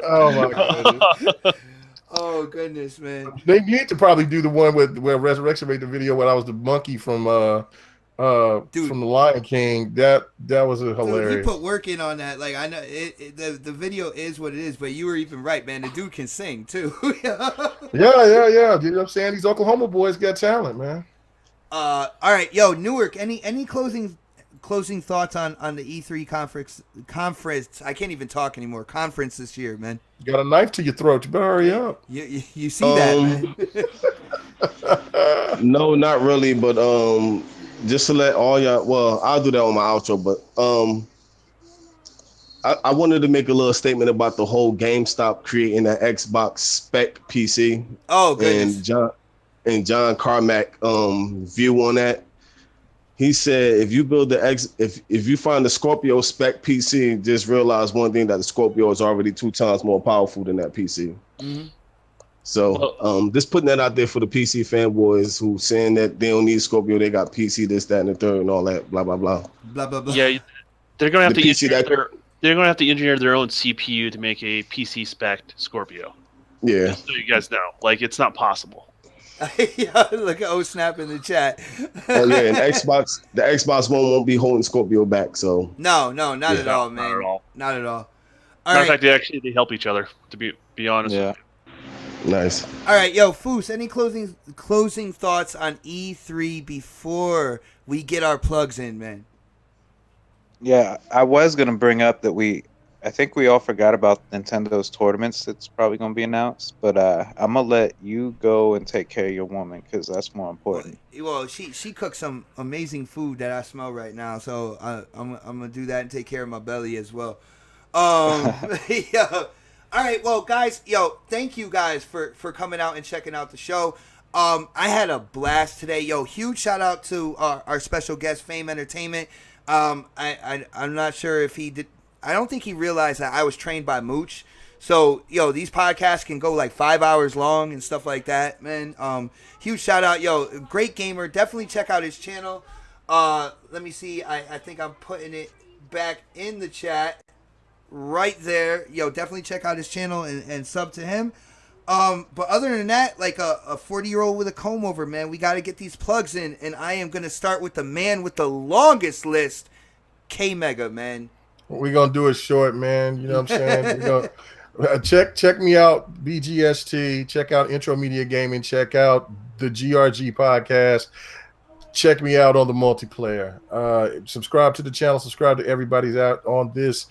Oh my goodness. Oh goodness, man! They need to probably do the one where Resurrection made the video when I was the monkey from the Lion King. That was hilarious. Dude, he put work in on that. Like I know the video is what it is, but you were even right, man. The dude can sing too. yeah. You know what I'm saying? These Oklahoma boys got talent, man. All right, yo, Newark. Any closing thoughts on the E3 conference? I can't even talk anymore. Conference this year, man. You got a knife to your throat. You better hurry up. You see that, man? No, not really. But just to let all y'all. Well, I'll do that on my outro. But I wanted to make a little statement about the whole GameStop creating an Xbox spec PC. Oh, goodness. And John Carmack view on that. He said, if you build if you find the Scorpio spec PC, just realize one thing, that the Scorpio is already 2 times more powerful than that PC. Mm-hmm. So just putting that out there for the PC fanboys who saying that they don't need Scorpio, they got PC, this, that, and the third, and all that, blah, blah, blah. Blah, blah, blah. Yeah, they're going to have they're going to have to engineer their own CPU to make a PC spec Scorpio. Yeah. Just so you guys know, like, it's not possible. Yeah, look at Snap in the chat. Oh yeah, and the Xbox One won't be holding Scorpio back. So no, not at all, man. Not at all. Matter of fact, they help each other. To be honest. Yeah. Nice. All right, yo, Foos, any closing thoughts on E3 before we get our plugs in, man? Yeah, I was gonna bring up that I think we all forgot about Nintendo's tournaments that's probably going to be announced, but I'm going to let you go and take care of your woman because that's more important. Well, she cooks some amazing food that I smell right now, so I'm going to do that and take care of my belly as well. Yeah. All right, well, guys, thank you guys for coming out and checking out the show. I had a blast today. Yo, huge shout out to our special guest, Fame Entertainment. I'm not sure if he did. I don't think he realized that I was trained by Mooch. So, these podcasts can go like 5 hours long and stuff like that, man. Huge shout out. Great gamer. Definitely check out his channel. Let me see. I think I'm putting it back in the chat right there. Definitely check out his channel and sub to him. But other than that, like a 40-year-old with a comb over, man, we got to get these plugs in. And I am going to start with the man with the longest list, K-Mega, man. What we're going to do is short, man. You know what I'm saying? Check me out, BGST. Check out Intro Media Gaming. Check out the GRG podcast. Check me out on the multiplayer. Subscribe to the channel. Subscribe to everybody's out on this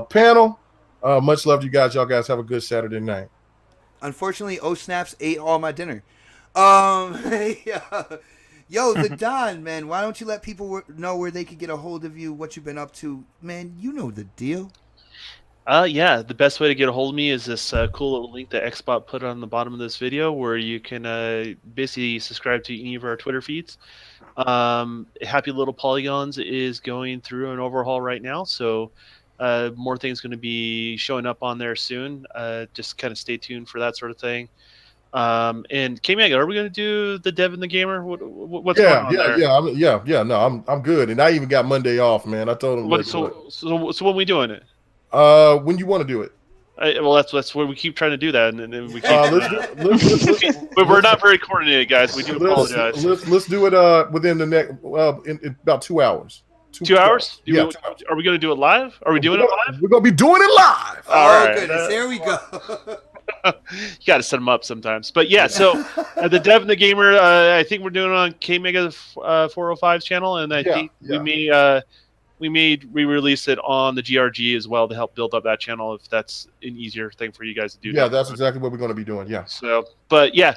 panel. Much love to you guys. Y'all guys have a good Saturday night. Unfortunately, Snaps ate all my dinner. Yeah. Yo, the Don, man, why don't you let people know where they could get a hold of you, what you've been up to? Man, you know the deal. Yeah, the best way to get a hold of me is this cool little link that Xbot put on the bottom of this video, where you can basically subscribe to any of our Twitter feeds. Happy Little Polygons is going through an overhaul right now, so more things going to be showing up on there soon. Just kind of stay tuned for that sort of thing. And K-Mega, are we going to do the Dev and the Gamer? What's going on there? No, I'm good, and I even got Monday off, man. I told him. So when we doing it? When you want to do it. Well, that's where we keep trying to do that, and then we keep. But we're not very coordinated, guys. We do apologize. Let's do it within the next in about 2 hours. 2 hours? Yeah. Are we going to do it live? Are we doing it live? We're going to be doing it live. All right. Goodness. There we go. You got to set them up sometimes. But yeah, so the Dev and the Gamer, I think we're doing it on K-Mega 405's channel, and I think we may re-release it on the GRG as well to help build up that channel if that's an easier thing for you guys to do. Yeah, that's exactly what we're going to be doing. Yeah. So, but yeah,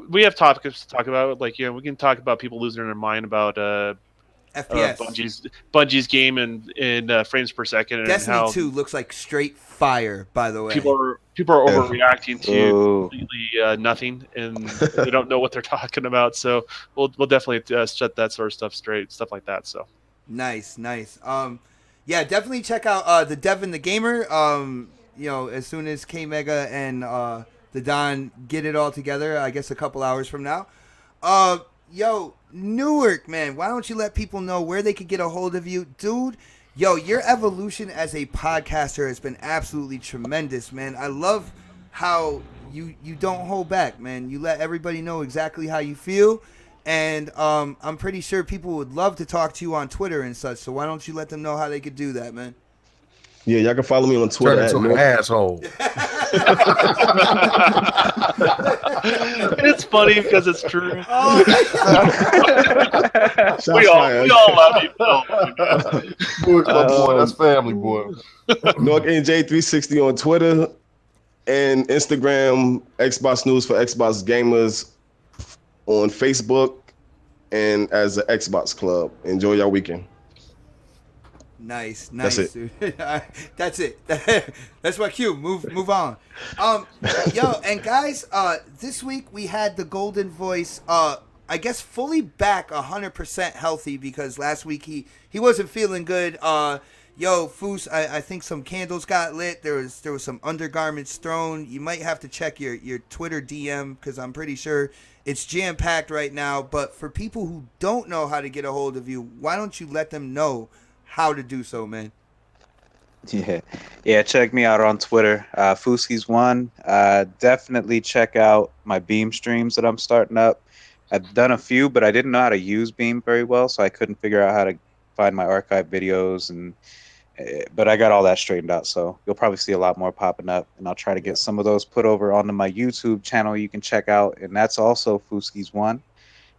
we have topics to talk about. Like, we can talk about people losing their mind about FPS. Bungie's game and frames per second, and Destiny how 2 looks like straight fire. By the way, people are overreacting to completely nothing, and they don't know what they're talking about. So we'll definitely set that sort of stuff straight, stuff like that. So. Nice. Yeah, definitely check out the Dev and the Gamer. As soon as K Mega and the Don get it all together, I guess a couple hours from now. Newark, man, why don't you let people know where they could get a hold of you, dude? Your evolution as a podcaster has been absolutely tremendous, man. I love how you don't hold back, man. You let everybody know exactly how you feel. And I'm pretty sure people would love to talk to you on Twitter and such. So why don't you let them know how they could do that, man? Yeah, y'all can follow me on Twitter. Turn into an asshole. It's funny because it's true. We all love you. Boy, my boy, that's family, boy. Nork NJ360 on Twitter and Instagram. Xbox News for Xbox Gamers on Facebook and as the Xbox Club. Enjoy your weekend. Nice, That's it. dude. That's it. That's my cue. Move on. And guys, this week we had the Golden Voice. I guess fully back 100% healthy because last week he wasn't feeling good. Foos, I think some candles got lit. There was some undergarments thrown. You might have to check your Twitter DM because I'm pretty sure it's jam-packed right now. But for people who don't know how to get a hold of you, why don't you let them know how to do so, man? Yeah. Check me out on Twitter, Fooskies1. Definitely check out my Beam streams that I'm starting up. I've done a few, but I didn't know how to use Beam very well, so I couldn't figure out how to find my archive videos, but I got all that straightened out. So you'll probably see a lot more popping up, and I'll try to get some of those put over onto my YouTube channel. You can check out, and that's also Fooskies1.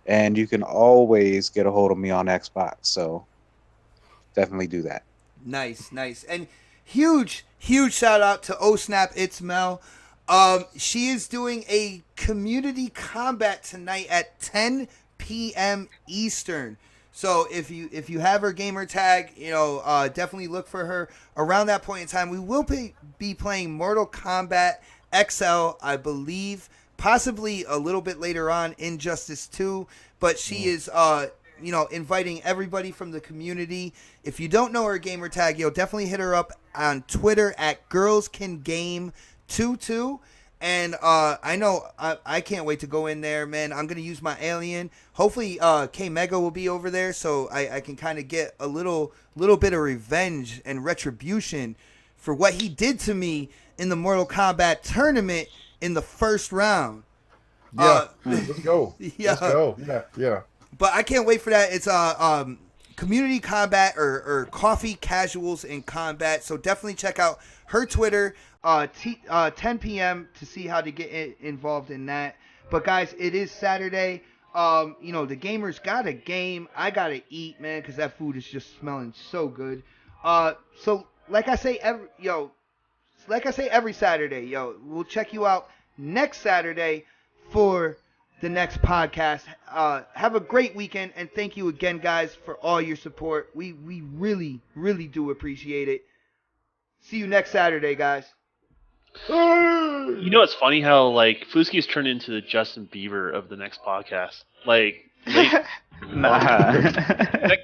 And you can always get a hold of me on Xbox. So definitely do that. Nice. And huge shout out to Snap It's Mel. She is doing a community combat tonight at 10 p.m. Eastern. So if you have her gamer tag, definitely look for her around that point in time. We will be playing Mortal Kombat XL, I believe, possibly a little bit later on, Injustice 2. But she is inviting everybody from the community. If you don't know her gamer tag, definitely hit her up on Twitter at girlscangame22. And I know I can't wait to go in there, man. I'm going to use my alien. Hopefully K-Mega will be over there so I can kind of get a little bit of revenge and retribution for what he did to me in the Mortal Kombat tournament in the first round. Yeah, let's go. Yeah. Let's go. Yeah. But I can't wait for that. It's community combat or coffee casuals in combat. So definitely check out her Twitter, 10 p.m. to see how to get involved in that. But guys, it is Saturday. You know, the gamers got a game. I gotta eat, man, because that food is just smelling so good. So like I say every Saturday, we'll check you out next Saturday for the next podcast. Have a great weekend, and thank you again, guys, for all your support. We really, really do appreciate it. See you next Saturday, guys. You know, it's funny how like Fuski's turned into the Justin Bieber of the next podcast. Like, Nah. next